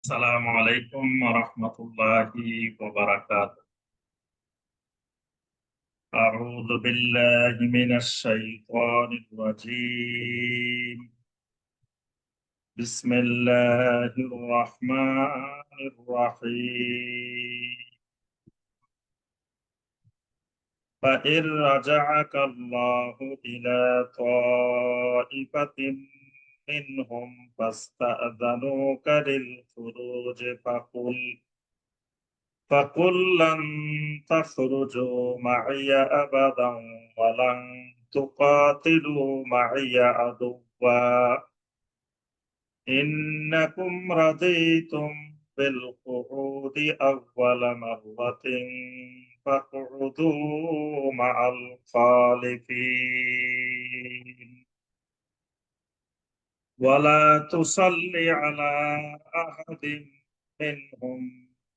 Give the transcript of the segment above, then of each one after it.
السلام عليكم ورحمة الله وبركاته. أعوذ بالله من الشيطان الرجيم. بسم الله الرحمن الرحيم. فإن رجعك الله إلى طائفة منهم فاستأذنوك للخروج فقل لن تخرجوا معي أبدا ولن تقاتلوا معي عدوا إنكم رضيتم بالقعود أول مرة فاقعدوا مع الخالفين ولا تصل على أحد منهم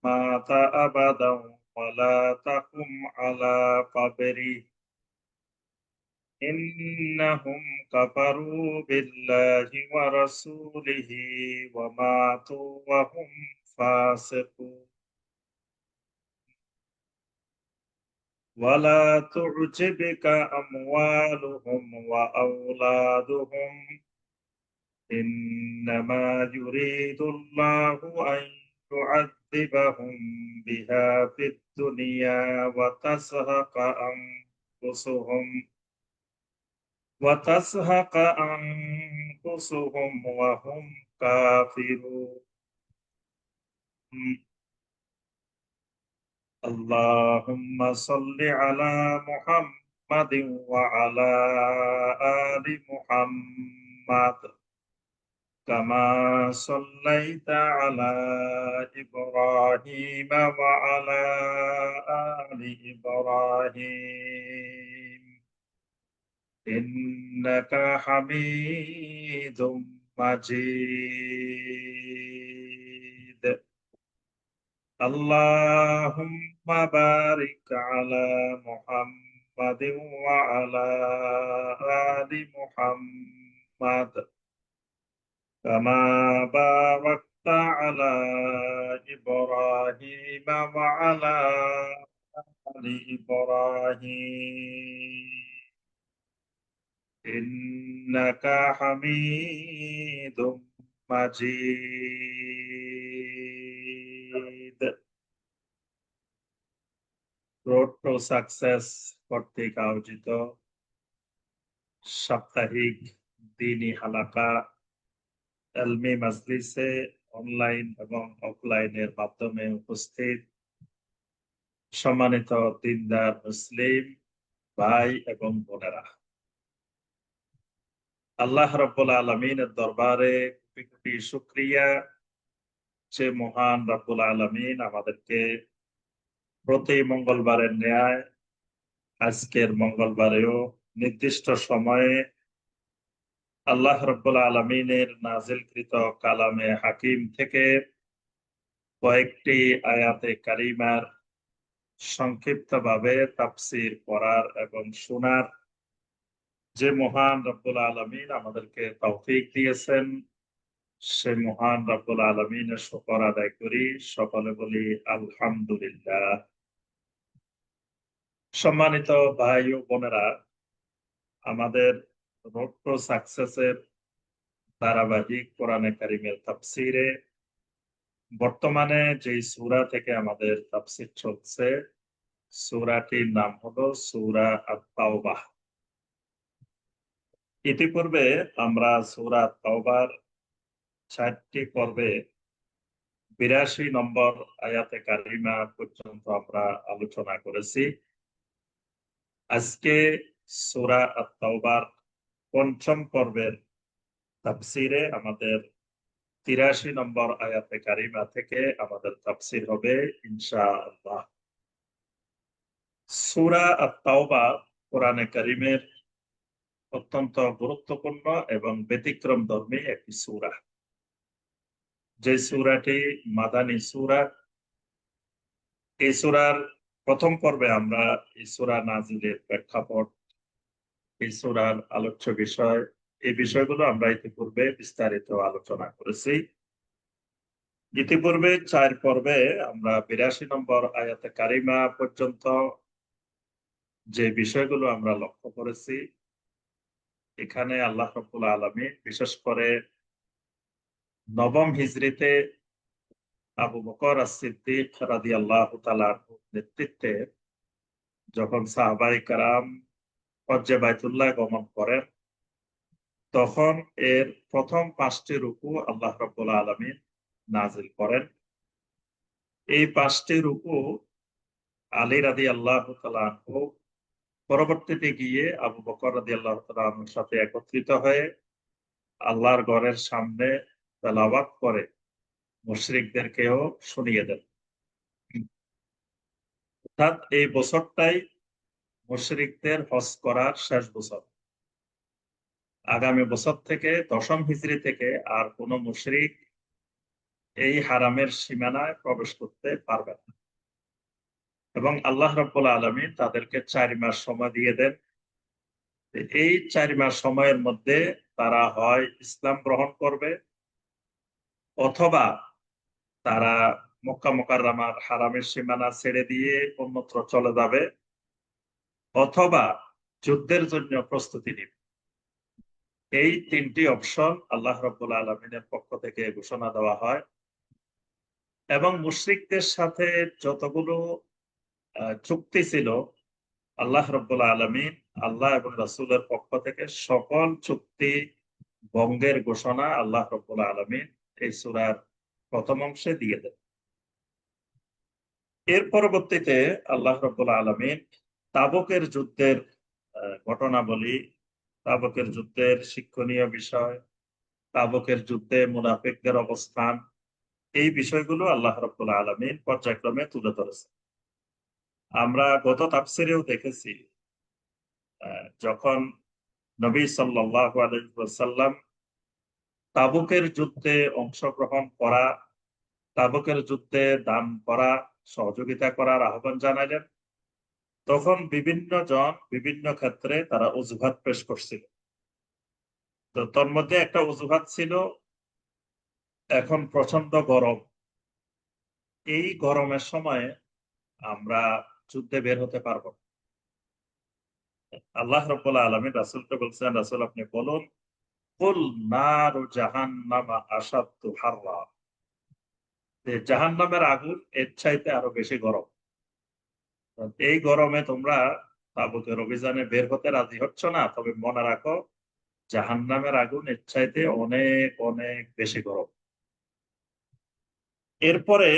مات أبدا ولا تقم على قبره إنهم كفروا بالله ورسوله وماتوا وهم فاسقون ولا تعجبك أموالهم وأولادهم إنما يريد الله أن يعذبهم بها في الدنيا وتزهق أنفسهم وهم كافرون. اللهم صل على محمد وعلى آل محمد كما صليت على إبراهيم وعلى آل إبراهيم إنك حميد مجيد. اللهم بارك على محمد وعلى آل محمد كما باركت على إبراهيم وعلى آل إبراهيم إنك حميد مجيد. Road to success কর্তৃক আয়োজিত সাপ্তাহিক দ্বীনি হালাকা ইলমি মাজলিসে অনলাইন এবং অফলাইনের মাধ্যমে উপস্থিত সম্মানিত দিনদার মুসলিম ভাই এবং বোনেরা, আল্লাহ রাব্বুল আলামিনের দরবারে কোটি কোটি শুকরিয়া যে মহান রাব্বুল আলামিন আমাদেরকে প্রতি মঙ্গলবারের ন্যায় আজকের মঙ্গলবারেও নির্দিষ্ট সময়ে আল্লাহ রাব্বুল আলামিনের নাজিলকৃত কালামে হাকিম থেকে কয়েকটি আয়াতে কারিমার সংক্ষিপ্তভাবে তাফসীর পড়ার এবং শোনার যে মহান রব্বুল আলামিন আমাদেরকে তৌফিক দিয়েছেন, সে মহান রব্বুল আলামিনের শুকর আদায় করি। সকলে বলি আলহামদুলিল্লাহ। সম্মানিত ভাই ও বোনেরা, আমাদের রোড টু সাকসেসের ধারাবাহিক কোরআনে কারিমের তাফসীরে বর্তমানে যে সূরা থেকে আমাদের তাফসীর চলছে, সূরাটির নাম হলো সূরা আত-তাওবাহ। ইতিপূর্বে আমরা সূরা আত-তাওবার 4টি পর্বে 82 নম্বর আয়াতে কারিমা পর্যন্ত আমরা আলোচনা করেছি। আজকে সূরা আত-তাওবার 5ম পর্বের তাফসীরে আমাদের 83 নম্বর আয়াতে কারিমা থেকে আমাদের তাফসীর হবে ইনশাআল্লাহ। সূরা আত-তাওবা কোরআনে কারিমের অত্যন্ত গুরুত্বপূর্ণ এবং ব্যতিক্রমধর্মী একটি সূরা। যে সূরাটি মাদানী সূরা। এই সূরার প্রথম পর্বে আমরা এই সূরা নাজিলের প্রেক্ষাপট, এই সূরার আলোচ্য বিষয়, এই বিষয়গুলো আমরা ইতিপূর্বে বিস্তারিত আলোচনা করেছি। ইতিপূর্বে 4 পর্বে আমরা 82 নম্বর আয়াতে কারিমা পর্যন্ত যে বিষয়গুলো আমরা লক্ষ্য করেছি, এখানে আল্লাহ রাব্বুল আলামিন বিশেষ করে নবম হিজরিতে আবু বকর as-সিদ্দিক রাদিয়াল্লাহু তাআলা আনহুর নেতৃত্বে যখন সাহাবায়ে কেরাম হজ্জে বাইতুল্লাহ গমন করেন, তখন এর প্রথম 5টি রুকু আল্লাহ রাব্বুল আলামিন নাজিল করেন। এই 5টি রুকু আলী রাদিয়াল্লাহু তাআলা আনহু পরবর্তীতে গিয়ে আবু বকর রাদিয়াল্লাহু তাআলা আনহুর সাথে একত্রিত হয়ে আল্লাহর ঘরের সামনে তেলাওয়াত করে মুশরিকদেরকেও শুনিয়ে দেন। অর্থাৎ এই বছরটাই মুশরিকদের হজ করার শেষ বছর। আগামী বছর থেকে 10ম হিজরি থেকে আর কোন মুশরিক এই হারামের সীমানায় প্রবেশ করতে পারবে না। এবং আল্লাহ রাব্বুল আলামিন তাদেরকে 4 মাস সময় দিয়ে দেন। এই 4 মাস সময়ের মধ্যে তারা হয় ইসলাম গ্রহণ করবে, অথবা তারা মক্কা মুকাররমার হারামের সীমানা ছেড়ে দিয়ে অন্যত্র চলে যাবে, অথবা যুদ্ধের জন্য প্রস্তুতি নিবে। এই 3টি অপশন আল্লাহ রাব্বুল আলামিনের পক্ষ থেকে ঘোষণা দেওয়া হয়। এবং মুশরিকদের সাথে যতগুলো চুক্তি ছিল, আল্লাহ রাব্বুল আলামিন আল্লাহ এবং রাসূলের পক্ষ থেকে সকল চুক্তি ভঙ্গের ঘোষণা আল্লাহ রাব্বুল আলামিন এই সূরার প্রথম অংশে দিয়ে দেন। এর পরবর্তীতে আল্লাহ রাব্বুল আলামিন তাবুকের যুদ্ধের ঘটনাবলী, তাবুকের যুদ্ধের শিক্ষণীয় বিষয়, তাবুকের যুদ্ধে মুনাফিকদের অবস্থান, এই বিষয়গুলো আল্লাহ রাব্বুল আলামিন পর্যায়ক্রমে তুলে ধরেছেন। আমরা গত তাফসীরেও দেখেছি, যখন নবী সাল্লাল্লাহু আলাইহি ওয়াসাল্লাম তাবুকের যুদ্ধে অংশগ্রহণ করা, তাবুকের যুদ্ধে দান করা, সহযোগিতা করার আহ্বান জানালেন, তখন বিভিন্ন জন বিভিন্ন ক্ষেত্রে তারা অজুহাত পেশ করছিল। তো তোর মধ্যে একটা অজুহাত ছিল, এখন প্রচন্ড গরম, এই গরমের সময়ে আমরা যুদ্ধে বের হতে পারবো না। আল্লাহ রাব্বুল আলামিন রাসূলকে বলছেন, রাসূল আপনি বলুন, কুল নারু জাহান্নামা আশাদ্দু হাররা, যে জাহান্নামের আগুন এর চাইতে আরো বেশি গরম। এই গরমে তোমরা তাবুকের অভিযানে বের হতে রাজি হচ্ছ না, তবে মনে রাখো জাহান্নামের আগুন এর চাইতে অনেক অনেক বেশি গরম। এরপরে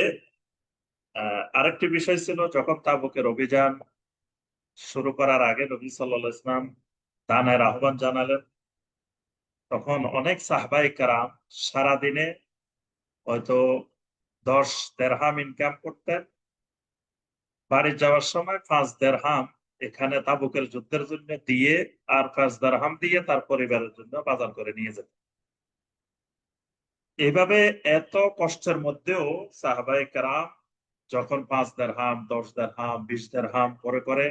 আরেকটি বিষয় ছিল, যখন তাবুকের অভিযান শুরু করার আগে নবী সাল্লাল্লাহু আলাইহি ওয়াসাল্লাম দানের আহ্বান জানালেন, তখন অনেক সাহাবায়ে কেরাম সারাদিনে হয়তো 10 দিরহাম ইনকাম করতেন। বাড়ি যাওয়ার সময় 5 দিরহাম এখানে তাবুকের যুদ্ধের জন্য দিয়ে, আর 5 দিরহাম দিয়ে তার পরিবারের জন্য বাজার করে নিয়ে যেতেন। এভাবে এত কষ্টের মধ্যেও সাহাবায়ে কেরাম যখন 5 দিরহাম, 10 দিরহাম, 20 দিরহাম করে করে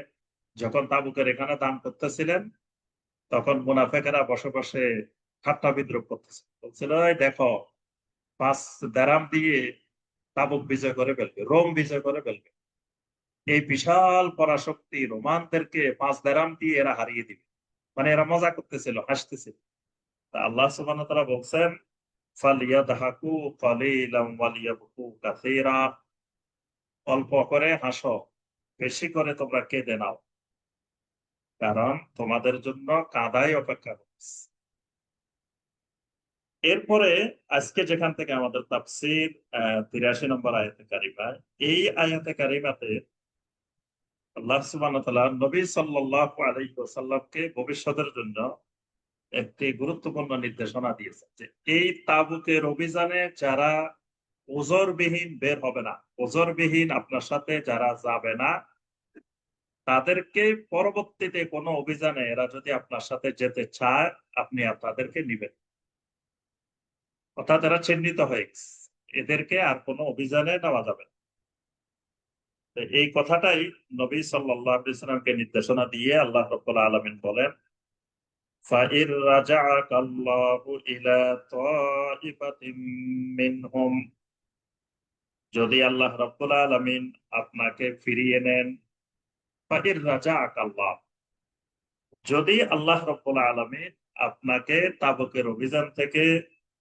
যখন তাবুকের এখানে দান করতেছিলেন, তখন মুনাফিকেরা বসে বসে ঠাট্টা বিদ্রূপ করতেছে, বলছিল, এই দেখো 5 দিরহাম দিয়ে তাবুক বিজয় করে ফেলবে, রোম বিজয় করে ফেলবে। এই বিশাল পরাশক্তি রোমানদেরকে 5 দিরহাম দিয়ে এরা হারিয়ে দিবে। মানে এরা মজা করতেছিল, হাসতেছিল। তা আল্লাহ সুবহানাহু ওয়া তাআলা বলছেন, ফালিয়াদহাকু কালিলাম ওয়ালিয়াবকু কাসীরা, অল্প করে হাসো, বেশি করে তোমরা কেঁদে নাও, কারণ তোমাদের জন্য কাঁদাই অপেক্ষা করছে। এরপরে আজকে যেখান থেকে আমাদের তাফসীর 83 নম্বর আয়াতে কারিমা, এই আয়াতে কারিমাতে আল্লাহ সুবহানাহু ওয়া তাআলা নবী সাল্লাল্লাহু আলাইহি ওয়াসাল্লামকে ভবিষ্যতের জন্য একটি গুরুত্বপূর্ণ নির্দেশনা দিয়েছেন, যে এই তাবুকের অভিযানে যারা ওজরবিহীন বের হবে না, ওজরবিহীন আপনার সাথে যারা যাবে না, তাদেরকে পরবর্তীতে কোনো অভিযানে এরা যদি আপনার সাথে যেতে চায়, আপনি তাদেরকে নিবেন। অর্থাৎ এরা চিহ্নিত হয়ে গেছে, এদেরকে আর কোনো অভিযানে নেওয়া যাবে না। তো এই কথাটাই নবী সাল্লাল্লাহু আলাইহি ওয়াসাল্লামকে নির্দেশনা দিয়ে আল্লাহ রাব্বুল আলামিন বলেন, ফাইর রাজাআকা আল্লাহু ইলা তাইফাতিম মিনহুম, যদি আল্লাহ রাব্বুল আলামিন আপনাকে ফিরিয়ে নেন, ফাইর রাজাআক আল্লাহ, যদি আল্লাহ রাব্বুল আলামিন আপনাকে তাবুকের অভিযান থেকে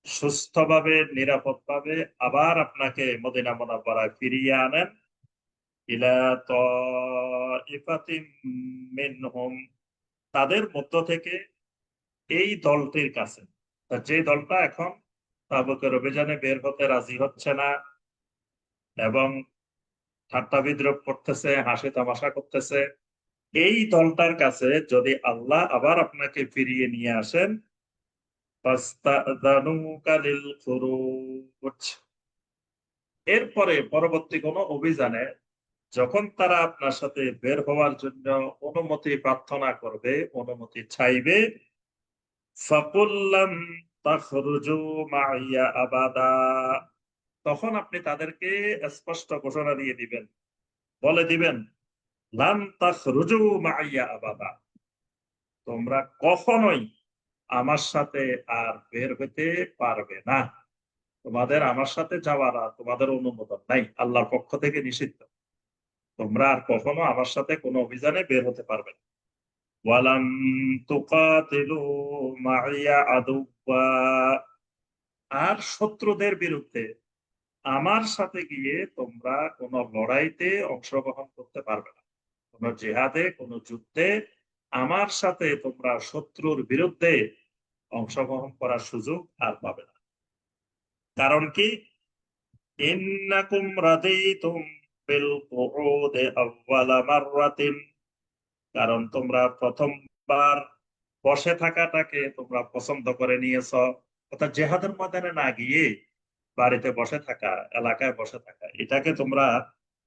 সুস্থভাবে নিরাপদভাবে আবার আপনাকে মদিনা মুনাওয়ারায় ফিরিয়ে আনেন, ইলা তাইফাতিম মিনহুম, তাদের মধ্য থেকে এই দলটির কাছে, যে দলটা এখন তাবুকের অভিযানে বের হতে রাজি হচ্ছে না এবং ঠাট্টা বিদ্রূপ করতেছে, হাসি তামাশা করতেছে, এই দলটার কাছে যদি আল্লাহ আবার আপনাকে ফিরিয়ে নিয়ে আসেন, ফাস্তাযানুকা লিল খুরুজ, এরপরে পরবর্তী কোনো অভিযানে যখন তারা আপনার সাথে বের হওয়ার জন্য অনুমতি প্রার্থনা করবে, অনুমতি চাইবে, ফাকুল লান তাখরুজু মাইয়া আবাদা, তখন আপনি তাদেরকে স্পষ্ট ঘোষণা দিয়ে দিবেন, বলে দিবেন, লান তাখরুজু মাইয়া আবাদা, তোমরা কখনোই আমার সাথে আর বের হইতে পারবে না, তোমাদের আমার সাথে যাওয়ার আর তোমাদের অনুমোদন নাই, আল্লাহর পক্ষ থেকে নিষিদ্ধ, তোমরা আর কখনো আমার সাথে কোনো অভিযানে বের হতে পারবে না। ওয়ালান তুকাতিলু মাইয়া আদুওয়া, আর শত্রুদের বিরুদ্ধে আমার সাথে গিয়ে তোমরা কোনো লড়াইতে অংশগ্রহণ করতে পারবে না, কোনো জিহাদে, কোনো যুদ্ধে আমার সাথে তোমরা শত্রুর বিরুদ্ধে অংশগ্রহণ করার সুযোগ আর পাবে না। কারণ কি? ইন্নাকুম রাদিতুম বিল কুউদি আউওয়ালা মাররাতিন, কারণ তোমরা প্রথমবার বসে থাকাটাকে তোমরা পছন্দ করে নিয়েছো, অর্থাৎ জিহাদের ময়দানে না গিয়ে বাড়িতে বসে থাকা, এলাকায় বসে থাকা, এটাকে তোমরা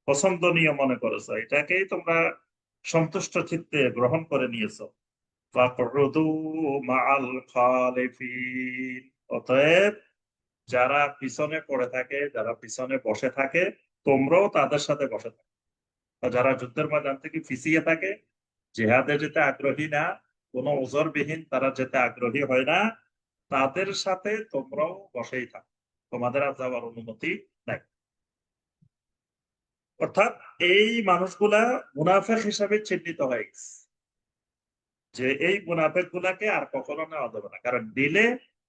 পছন্দনীয় মনে করেছো, এটাকেই তোমরা সন্তুষ্ট চিত্তে গ্রহণ করে নিয়েছো। ফাকউদু মাআল খালিফিন, অতএব যারা পিছনে পড়ে থাকে, যারা পিছনে বসে থাকে, তোমরাও তাদের সাথে বসে থাকো। আর যারা যুদ্ধের ময়দান থেকে পিছিয়ে থাকে, জিহাদে যেতে আগ্রহী না, কোনো ওজরবিহীন তারা যেতে আগ্রহী হয় না, তাদের সাথে তোমরাও বসেই থাকো, তোমাদের আর যাওয়ার অনুমতি নাই। অর্থাৎ এই মানুষগুলা মুনাফেক হিসাবে চিহ্নিত হয়ে গেছে, যে এই মুনাফেক গুলাকে আর কখনো নেওয়া যাবে না, কারণ দিলে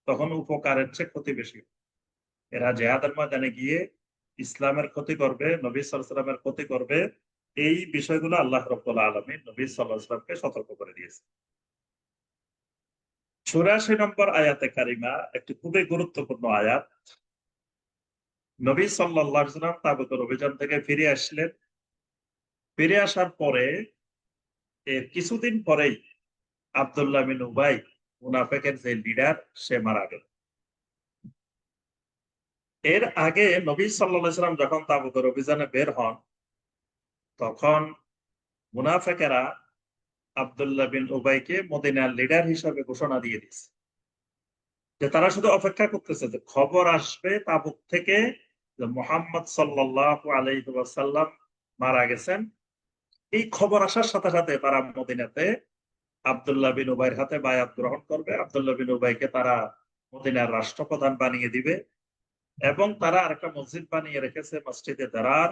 তখন উপকারের চেয়ে ক্ষতি বেশি। এরা জিহাদের ময়দানে গিয়ে ইসলামের ক্ষতি করবে, নবী সাল্লাল্লাহু আলাইহি ওয়াসাল্লামের ক্ষতি করবে, এই বিষয়গুলো আল্লাহ রাব্বুল আলামিন নবী সাল্লাল্লাহু আলাইহি ওয়াসাল্লামকে সতর্ক করে দিয়েছে। ৮৪ নম্বর আয়াতে কারিমা একটি খুবই গুরুত্বপূর্ণ আয়াত। নবী সাল্লাল্লাহু আলাইহি ওয়াসাল্লাম তাবুকের অভিযান থেকে ফিরে আসলেন, ফিরে আসার পরে এর কিছুদিন পরেই আব্দুল্লাহ বিন উবাই, মুনাফিকের যে লিডার, সে মারা গেল। এর আগে নবী সাল্লাল্লাহু আলাইহি ওয়াসাল্লাম যখন তাবুকের অভিযানে বের হন, তখন মুনাফিকেরা আব্দুল্লাহ বিন উবাইকে মদিনার লিডার হিসেবে ঘোষণা দিয়ে দিয়েছে, যে তারা শুধু অপেক্ষা করতেছে যে খবর আসবে তাবুক থেকে যে মুহাম্মদ সাল্লাল্লাহু আলাইহি ওয়াসাল্লাম মারা গেছেন। এই খবর আসার সাথে সাথে তারা মদিনাতে আব্দুল্লাহ বিন উবাইয়ের হাতে বায়াত গ্রহণ করবে, আব্দুল্লাহ বিন উবাইকে তারা মদিনার রাষ্ট্রপ্রধান বানিয়ে দিবে, এবং তারা আরেকটা মসজিদ বানিয়ে রেখেছে, মসজিদে দারার,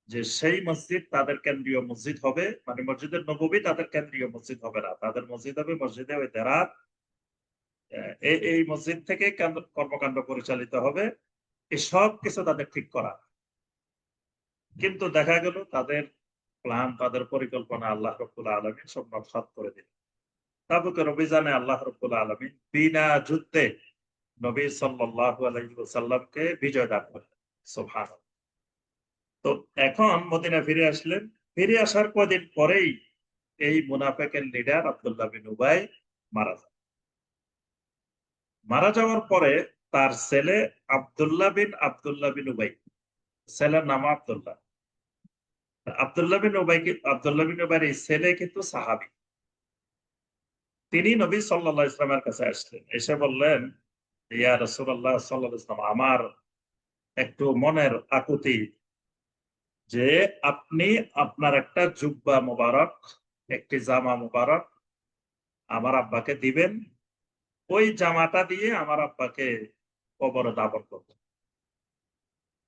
যে সেই মসজিদ তাদের কেন্দ্রীয় মসজিদ হবে, মানে মসজিদের নববী তাদের কেন্দ্রীয় মসজিদ হবে না, তাদের মসজিদ হবে মসজিদে ওই দারার। এই মসজিদ থেকে কর্মকাণ্ড পরিচালিত হবে, এই সব কিছু তাদের ঠিক করা। কিন্তু দেখা গেল তাদের প্ল্যান, তাদের পরিকল্পনা আল্লাহ রাব্বুল আলামিন সব নস্যাৎ করে দিলেন। তাবুকের অভিযানে আল্লাহ রাব্বুল আলামিন বিনা যুদ্ধে নবী সাল্লাল্লাহু আলাইহি ওয়াসাল্লামকে বিজয় দান করলেন। সুবহানাল্লাহ। তো এখন মদিনা ফিরে আসলেন, ফিরে আসার কয়েকদিন পরেই এই মুনাফিকের লিডার আব্দুল্লাহ বিন উবাই মারা যান। মারা যাওয়ার পরে তার ছেলে আব্দুল্লাহ বিন উবাই, ছেলের নাম আব্দুল্লাহ। আব্দুল্লাহ বিন উবাইয়ের এই ছেলে কিন্তু সাহাবী। তিনি নবী সাল্লাল্লাহু আলাইহি ওয়াসাল্লামের কাছে আসলেন, এসে বললেন, ইয়া রাসূলুল্লাহ সাল্লাল্লাহু আলাইহি ওয়াসাল্লাম, আমার একটু মনের আকুতি, যে আপনি আপনার একটা জুব্বা মুবারক, একটি জামা মুবারক আমার আব্বাকে দিবেন, ওই জামাটা দিয়ে আমার আব্বাকে কবরে দাফন করবেন।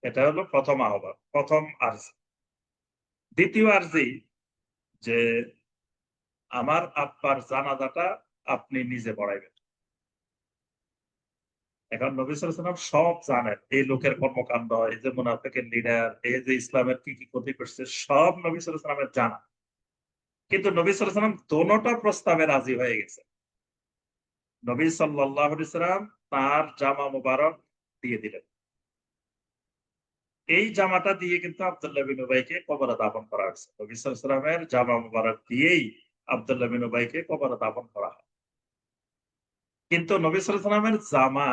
এটা হলো প্রথম আহ্বান, প্রথম আর্জি। দ্বিতীয় আর্জি যে আমার আব্বার জানাজাটা আপনি নিজে পড়াইবেন। এখন নবী সাল্লাল্লাহু আলাইহি ওয়াসাল্লাম সব জানেন, এই লোকের কর্মকাণ্ড, এই যে মুনাফিকের লিডার, এই যে ইসলামের কি কি ক্ষতি করছে, সব নবী সাল্লাল্লাহু আলাইহি ওয়াসাল্লামের জানা। কিন্তু নবী সাল্লাল্লাহু আলাইহি ওয়াসাল্লাম দোনোটা প্রস্তাবে রাজি হয়ে গেছে। নবী সাল্লাল্লাহু আলাইহি ওয়াসাল্লাম তার জামা মুবারক দিয়ে দিলেন। এই জামাটা দিয়ে কিন্তু আব্দুল্লাহ বিন উবাইকে কবরে দাফন করা হয়েছে। নবী সাল্লাল্লাহু আলাইহি ওয়াসাল্লামের জামা মুবারক দিয়েই আব্দুল্লাহ বিন উবাইকে কবরে দাফন করা হয়। কিন্তু নবী সাল্লাল্লাহু আলাইহি ওয়াসাল্লামের জামা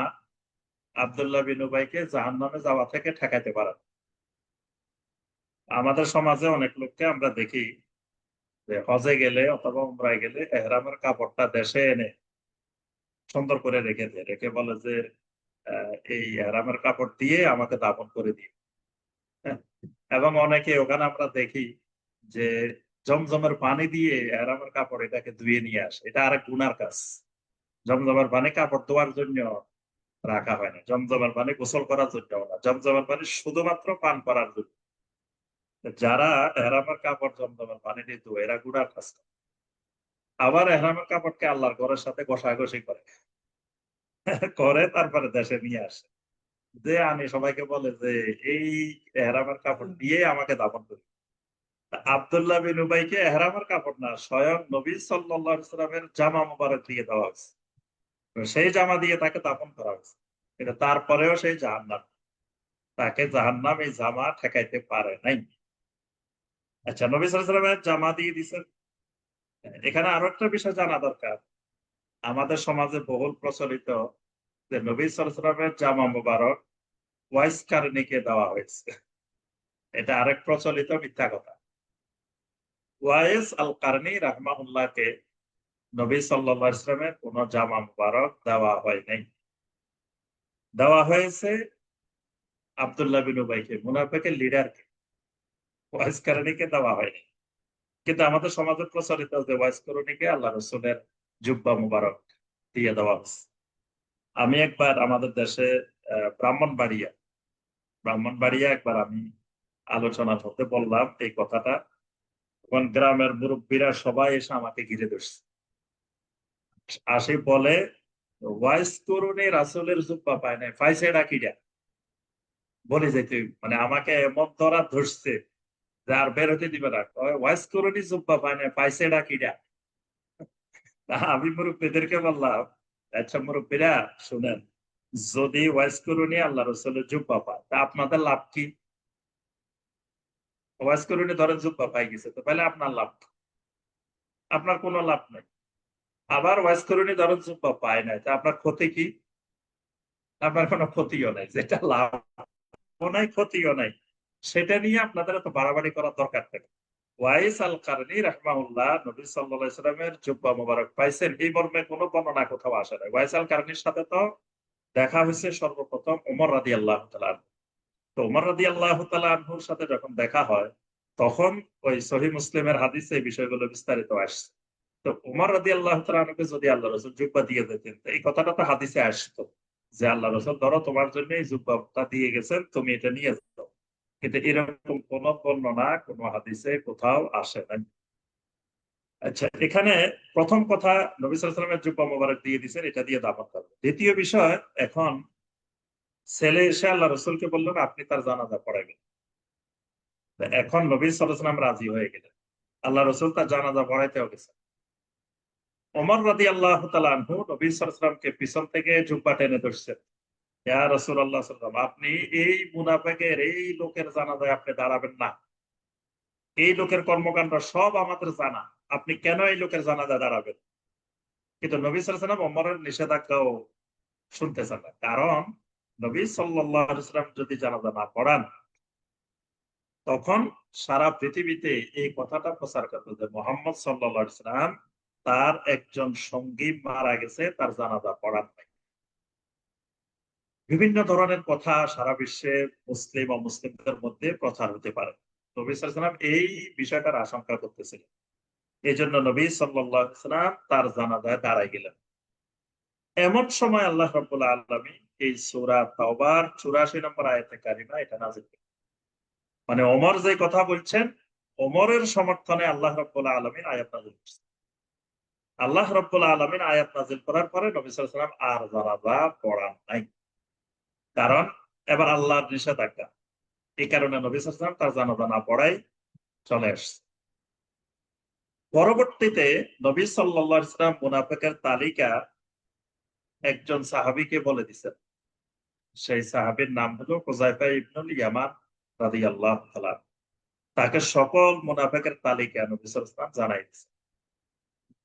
আব্দুল্লাহ বিন উবাইকে জাহান্নামে যাওয়া থেকে ঠেকাইতে পারে না। আমাদের সমাজে অনেক লোককে আমরা দেখি যে হজে গেলে অথবা উমরায় গেলে এহরামের কাপড়টা দেশে এনে সুন্দর করে রেখে দেয়, রেখে বলে যে এই এহরামের কাপড় দিয়ে আমাকে দাফন করে দিই। হ্যাঁ? এবং অনেকে ওখানে আমরা দেখি যে জমজমের পানি দিয়ে এহরামের কাপড় এটাকে ধুয়ে নিয়ে আসে। এটা আরেক গুনার কাজ। জমজমের পানি কাপড় ধোয়ার জন্য রাখা হয় না, জমজমের পানি গোসল করার জন্য না, জমজমের পানি শুধুমাত্র পান করার জন্য। যারা এহরামের কাপড় জমজমের পানি দিয়ে ধোয় এরা গুনার কাজ করে। আবার এহরামের কাপড়কে আল্লাহর ঘরের সাথে ঘষাঘষি করে করে তারপরে দেশে নিয়ে আসে, যে আনি সবাইকে বলে যে এই এহরামের কাপড় দিয়ে আমাকে দাফন করি। আব্দুল্লাহ বিন উবাইকে এহরামের কাপড় না, স্বয়ং নবী সাল্লাল্লাহু আলাইহি ওয়াসাল্লামের জামা মুবারক দিয়ে দেওয়া হয়েছে। তো সেই জামা দিয়ে তাকে দাফন করা হয়েছে। কিন্তু তারপরেও সেই জাহান্নাম, তাকে জাহান্নাম এই জামা ঠেকাইতে পারে নাই। আচ্ছা, নবী সাল্লাল্লাহু আলাইহি ওয়াসাল্লামের জামা দিয়ে দিচ্ছেন। এখানে আরো একটা বিষয় জানা দরকার। আমাদের সমাজে বহুল প্রচলিত যে নবী সাল্লাল্লাহু আলাইহি ওয়াসাল্লামের জামা মুবারক ওয়াইস কারণীকে দেওয়া হয়েছে। এটা আরেক প্রচলিত মিথ্যা কথা। ওয়াইস আল কারনী রাহমাহুল্লাহকে নবী সাল্লাল্লাহু আলাইহি ওয়াসাল্লামের কোন জামা মুবারক দেওয়া হয় নাই। দেওয়া হয়েছে আব্দুল্লাহ বিন উবাইকে, মুনাফিকের লিডারকে। ওয়াইস কারণীকে দেওয়া হয়নি। কিন্তু আমাদের সমাজে প্রচলিত যে ওয়াইস কারণীকে আল্লাহ রাসূলের জুব্বা মুবারক দিয়ে দেওয়া হয়েছে। আমি একবার আমাদের দেশে ব্রাহ্মণবাড়িয়া একবার আমি আলোচনা হতে বললাম এই কথাটা। তখন গ্রামের মুরব্বীরা সবাই এসে আমাকে ঘিরে ধরছে, আসে বলে ওয়াইস করুনি রাসূলের জুব্বা পায় নাই, পাইছে ডাকিটা বলে যেতে, মানে আমাকে এমন ধরা ধরছে যে আর বের হতে দিবে না। ওয়াইস করুনি জুব্বা পায় নাই, পাইছে ডাকিটা। আমি মুরব্বীদেরকে বললাম, আচ্ছা মুরব্বীরা শুনেন, যদি ওয়াইস করুনি আল্লাহ রাসূলের জুব্বা পায় তা আপনাদের লাভ কি? ওয়াইস করুনি ধরেন জুব্বা পাই গেছে, তো তাহলে আপনার লাভ কি? আপনার কোনো লাভ নাই। আবার ওয়াইস করুনি ধরেন জুব্বা পায় নাই, তা আপনার ক্ষতি কি? আপনার কোনো ক্ষতিও নাই। যেটা লাভও নাই ক্ষতিও নাই, সেটা নিয়ে আপনাদের এত বাড়াবাড়ি করার দরকার নেই। ওয়াইস আল কারনী রাহমাহুল্লাহ নবী সাল্লাল্লাহু আলাইহি ওয়াসাল্লামের জুব্বা মোবারক পাইছেন এই মর্মে কোনো বর্ণনা কোথাও আসে নাই। ওয়াইস আল কারনীর সাথে তো দেখা হয়েছে সর্বপ্রথম ওমর রাদিয়াল্লাহু তাআলা আনহু। তো ওমর রাদিয়াল্লাহু তাআলা আনহুর সাথে যখন দেখা হয়, তখন ওই সহিহ মুসলিমের হাদিসে এই বিষয়গুলো বিস্তারিত আসছে। তো ওমর রাদিয়াল্লাহু তাআলা আনহুকে যদি আল্লাহ রাসূল জুব্বা দিয়ে দিতেন, তো এই কথাটা তো হাদিসে আসতো যে আল্লাহ রাসূল ধরো তোমার জন্য এই জুব্বাটা দিয়ে গেছেন, তুমি এটা নিয়ে যাও। কিন্তু এরকম কোন বর্ণনা কোন হাদিসে কোথাও আসে নাই। আচ্ছা, এখানে প্রথম কথা নবী সাল্লাল্লাহু আলাইহি ওয়াসাল্লামের জুব্বা মোবারক দিয়ে দিয়েছেন, এটা দিয়ে দাফন করবে। দ্বিতীয় বিষয়, এখন ছেলে এসে আল্লাহ রাসূলকে বললেন আপনি তার জানাজা পড়াবেন। এখন নবী সাল্লাল্লাহু আলাইহি ওয়াসাল্লাম রাজি হয়ে গেলেন, আল্লাহ রাসূল তার জানাজা পড়াইতেও গেছেন। ওমর রাদিয়াল্লাহু তাআলা আনহু নবী সাল্লাল্লাহু আলাইহি ওয়াসাল্লামকে পিছন থেকে জুব্বা টেনে ধরছেন, ইয়া রাসূলুল্লাহ সাল্লাল্লাহু আলাইহি ওয়াসাল্লাম, আপনি এই মুনাফিকের এই লোকের জানাজায় আপনি দাঁড়াবেন না। এই লোকের কর্মকাণ্ড সব আমাদের জানা, আপনি কেন এই লোকের জানাজায় দাঁড়াবেন? কিন্তু নবী সাল্লাল্লাহু আলাইহি ওয়াসাল্লাম ওমরের নিষেধাজ্ঞাও শুনতেছেন না। কারণ নবী সাল্লাল্লাহু আলাইহি ওয়াসাল্লাম যদি জানাজা না পড়ান, তখন সারা পৃথিবীতে এই কথাটা প্রচার করবে যে মুহাম্মদ সাল্লাল্লাহু আলাইহি ওয়াসাল্লাম তার একজন সঙ্গী মারা গেছে, তার জানাজা পড়ান নাই। বিভিন্ন ধরনের কথা সারা বিশ্বে মুসলিম ও মুসলিমদের মধ্যে প্রচার হতে পারে। নবী সাল্লাল্লাহু আলাইহি ওয়াসাল্লাম এই বিষয়টার আশঙ্কা করতেছিলেন। এই জন্য নবী সাল্লাল্লাহু আলাইহি ওয়াসাল্লাম তার জানাজায় দাঁড়ায় গেলেন। এমন সময় আল্লাহ রাব্বুল আলামিন এই সূরা তাওবার 84 নম্বর আয়াতে কারিমা এটা নাযিল করেছেন। মানে ওমর যে কথা বলছেন, ওমরের সমর্থনে আল্লাহ রাব্বুল আলামিন আয়াত নাযিল করেছেন। আল্লাহ রাব্বুল আলামিন আয়াত নাযিল করার পরে নবী সাল্লাল্লাহু আলাইহি ওয়াসাল্লাম আর জানাজা পড়ান নাই। কারণ এবার আল্লাহর নিষেধাজ্ঞা। এই কারণে নবী সাল্লাল্লাহু আলাইহি ওয়াসাল্লাম তার জানাজা না পড়াই চলে আসছে। পরবর্তীতে নবী সাল্লাল্লাহু আলাইহি ওয়াসাল্লাম মুনাফিকের তালিকা একজন সাহাবীকে বলে দিয়েছেন। সেই সাহাবীর নাম হলো হুযায়ফা ইবনুল ইয়ামান রাদিয়াল্লাহু তাআলা। তাকে সকল মুনাফিকের তালিকা নবী সাল্লাল্লাহু আলাইহি ওয়াসাল্লাম জানাই দিয়েছেন।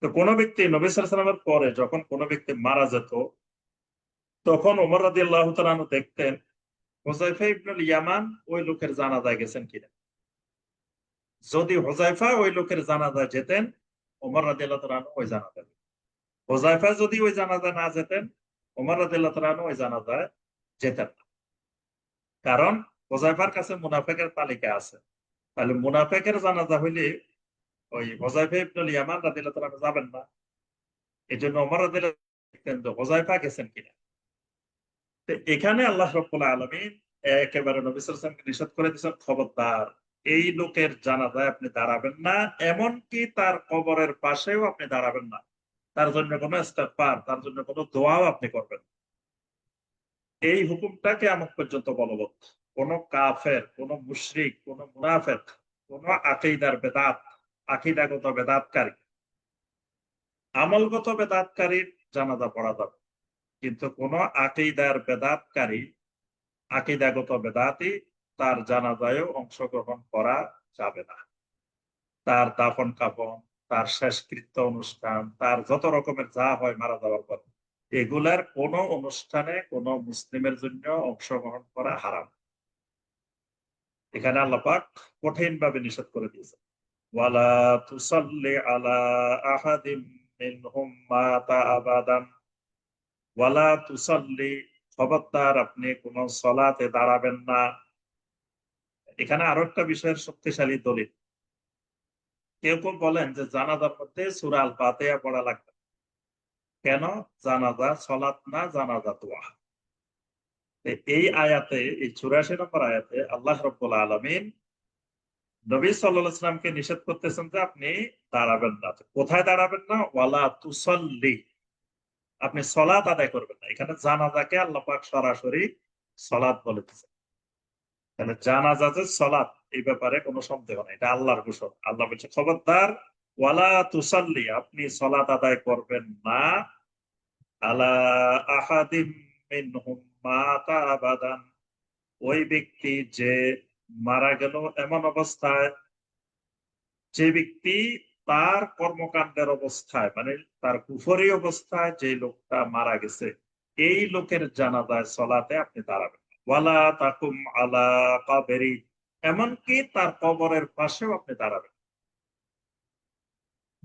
তো কোন ব্যক্তি নবী সাল্লাল্লাহু আলাইহি ওয়াসাল্লামের পরে যখন কোন ব্যক্তি মারা যেত, তখন ওমর রাদিয়াল্লাহু তাআলা আনহু দেখতেন হুযায়ফা ইবনুল ইয়ামান ওই লোকের জানাজায় গেছেন কিনা। যদি হুযায়ফা ওই লোকের জানাজায় যেতেন, ওমর রাদিয়াল্লাহু তাআলা আনহু ওই জানাজায় যেতেন। হুযায়ফা যদি ওই জানাজায় না যেতেন, ওমর রাদিয়াল্লাহু তাআলা আনহু ওই জানাজায় যেতেন না। কারণ হুযায়ফার কাছে মুনাফিকের তালিকা আছে। তাহলে মুনাফিকের জানাজা হইলে ওই হুযায়ফা ইবনুল ইয়ামান রাদিয়াল্লাহু তাআলা আনহু যাবেন না। এজন্য ওমর রাদিয়াল্লাহু তাআলা দেখতেন যে হুযায়ফা গেছেন কিনা। তো এখানে আল্লাহ রাব্বুল আলামিন একেবারে নবী সাল্লাল্লাহু আলাইহি ওয়াসাল্লামকে নিষেধ করে দিয়েছেন, খবরদার এই লোকের জানাজায় আপনি দাঁড়াবেন না, এমনকি তার কবরের পাশেও আপনি দাঁড়াবেন না। তার জন্য কোনো ইস্তেগফার, তার জন্য কোনো দোয়াও আপনি করবেন না। এই হুকুমটা কিয়ামত পর্যন্ত বলবৎ। কোন কাফের, কোন মুশরিক, কোন মুনাফিক, কোন আকীদার বেদাত, আকীদাগত বেদাতকারী, আমলগত বেদাতকারীর জানাজা পড়া যাবে। কিন্তু কোন আকীদার বেদাতকারী, আকীদাগত বেদাতি তার জানাজায়ও অংশগ্রহণ করা যাবে না। তার দাফন কাফন, তার শেষকৃত্য অনুষ্ঠান, তার যত রকমের যা হয় মারা যাওয়ার পর, এগুলার কোন অনুষ্ঠানে কোন মুসলিমের জন্য অংশগ্রহণ করা হারাম। এখানে আল্লাহ পাক কঠিন ভাবে নিষেধ করে দিয়েছেন। ওয়ালা তুসাল্লি আলা আহাদিম মিনহুম মাতা আবাদান ওয়ালা তুসাল্লি, খবরদার আপনি কোন সলাতে দাঁড়াবেন না। এখানে আরো একটা বিষয়ের শক্তিশালী দলিল। কেউ কেউ বলেন যে জানাজার মধ্যে সূরা আল ফাতিহা পড়া লাগবে। কেন? জানাজা সলাত না, জানাজা দোয়া। এই আয়াতে, এই 84 নম্বর আয়াতে আল্লাহ রাব্বুল আলামিন নবী সাল্লাল্লাহু আলাইহি ওয়াসাল্লামকে নিষেধ করতেছেন যে আপনি দাঁড়াবেন না। কোথায় দাঁড়াবেন না? ওয়ালা তুসাল্লি, আপনি সলাত আদায় করবেন না। এখানে জানাজাকে আল্লাহ পাক সরাসরি সলাত বলে দিয়েছেন। তাহলে জানাজা যে সলাত, এই ব্যাপারে কোনো সন্দেহ নাই। এটা আল্লাহর ঘোষণা। আল্লাহ বলছে খবরদার ওয়ালা তুসাল্লি, আপনি সলাত আদায় করবেন না আলা আহাদিম মিনহুম মাতা আবাদান, ওই ব্যক্তি যে মারা গেল এমন অবস্থায়, যে ব্যক্তি তার কর্মকাণ্ডের অবস্থায়, মানে তার কুফরি অবস্থায় যে লোকটা মারা গেছে, এই লোকের জানাজায় সলাতে আপনি দাঁড়াবেন না। ওয়ালা তাকুম আলা কাবেরি, এমনকি তার কবরের পাশেও আপনি দাঁড়াবেন।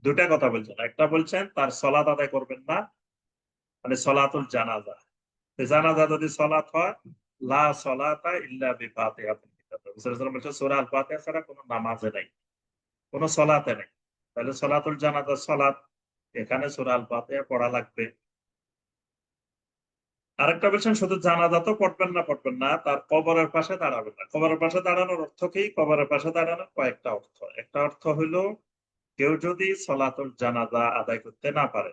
দুটা কথা বলছেন। একটা বলছেন তার সলাত আদায় করবেন না, মানে সলাতুল জানাজা। জানাজা যদি সলাত হয়, লা সলাতা ইল্লা বিফাতিহাতিল কিতাব। রাসূল সাল্লাল্লাহু আলাইহি ওয়াসাল্লাম বলেছেন সূরা আল ফাতিহা ছাড়া কোনো নামাজে নাই, কোনো সলাতে নাই। তাহলে সলাতুল জানাজা সলাত, এখানে সূরা আল ফাতিহা পড়া লাগবে। আরেকটা বলছেন শুধু জানাজা তো পড়বেন না, তার কবরের পাশে দাঁড়াবেন না। কবরের পাশে দাঁড়ানোর অর্থ কি? কবরের পাশে দাঁড়ানোর কয়েকটা অর্থ। একটা অর্থ হইলো কেউ যদি সলাতুল জানাজা আদায় করতে না পারে,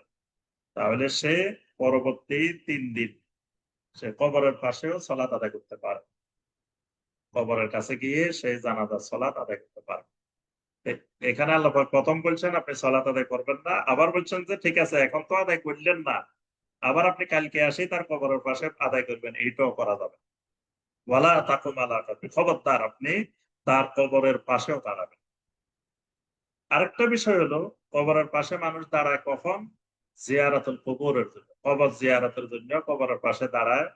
তাহলে সে পরবর্তী ৩ দিন সে কবরের পাশেও সলাত আদায় করতে পারে। কবরের কাছে গিয়ে সে জানাজার সলাত আদায় করতে পারে। এখানে আল্লাহ পাক প্রথম বলছেন আপনি সলাত আদায় করবেন না, আবার বলছেন যে ঠিক আছে এখন তো আদায় করলেন না, আবার আপনি কালকে আসি তার কবরের পাশে আদায় করবেন, এইটাও করা যাবে। ওয়ালা তাকুম আলা কাবরি, খবরদার আপনি তার কবরের পাশেও দাঁড়াবেন। আরেকটা বিষয় হলো কবরের পাশে মানুষ দাঁড়ায় কখন? জিয়ারাতুল কুবুরের জন্য, কবর জিয়ারতের জন্য কবরের পাশে দাঁড়ায়।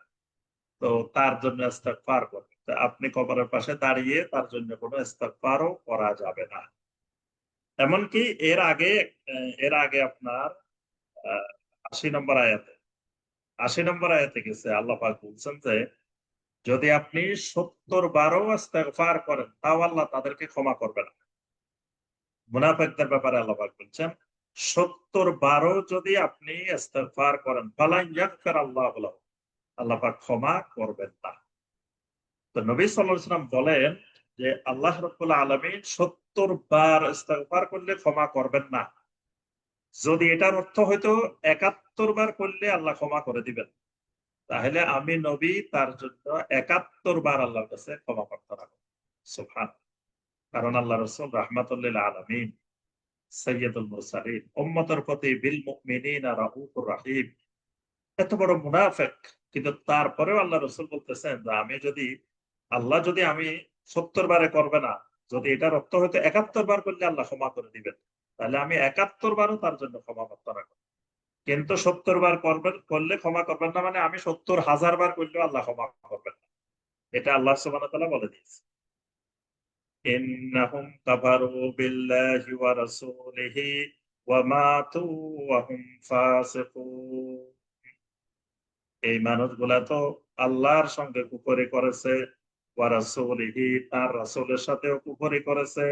তো তার জন্য ইস্তেগফার করবে। আপনি কবরের পাশে দাঁড়িয়ে তার জন্য কোনো ইস্তেগফারও করা যাবে না। এমনকি এর আগে আপনার ৮০ নম্বর আয়াতে, ৮০ নম্বর আয়াতে গেছে আল্লাহ পাক বলছেন যে যদি আপনি ৭০ বারও ইস্তেগফার করেন, তাও আল্লাহ তাদেরকে ক্ষমা করবে না। মুনাফিকদের ব্যাপারে আল্লাহ পাক বলছেন ৭০ বারও যদি আপনি ইস্তেগফার করেন, ফালান ইয়াগফির আল্লাহু লাহু, আল্লাহ পাক ক্ষমা করবেন না। তো নবী সাল্লাল্লাহু আলাইহি ওয়াসাল্লাম বলেন যে আল্লাহ রাব্বুল আলামিন 70 বার ইস্তেগফার করলে ক্ষমা করবেন না। যদি এটার অর্থ হয়তো ৭১ বার করলে আল্লাহ ক্ষমা করে দিবেন, তাহলে আমি নবী তার জন্য ৭১ বার আল্লাহর কাছে ক্ষমা প্রার্থনা করব। সুবহান। কারণ আল্লাহ রাসূল রাহমাতুল লিল আলামিন, সাইয়্যিদুল মুরসালিন, উম্মতের প্রতি বিল মুমিনিনা রাউফুর রাহিম। এত বড় মুনাফিক, কিন্তু তারপরেও আল্লাহ রাসূল বলতেছেন যে আল্লাহ যদি আমি ৭০ বারে করবে না, যদি এটার অর্থ হয়তো ৭১ বার করলে আল্লাহ ক্ষমা করে দিবেন, তাহলে আমি ৭১ বারও তার জন্য ক্ষমা প্রার্থনা করব। কিন্তু ৭০ বার করলে ক্ষমা করবেন না মানে আমি ৭০,০০০ বার করলেও আল্লাহ ক্ষমা করবেন না। এটা আল্লাহ সুবহানাহু ওয়া তাআলা বলে দিয়েছে। ইন্নাহুম কাফারু বিল্লাহি ওয়া রাসূলিহি ওয়া মাতু ওয়া হুম ফাসিকুন। এই মানুষগুলা তো আল্লাহর সঙ্গে কুফরি করেছে, ওয়া রাসূলিহি, তার রাসূলের সাথেও কুফরি করেছে,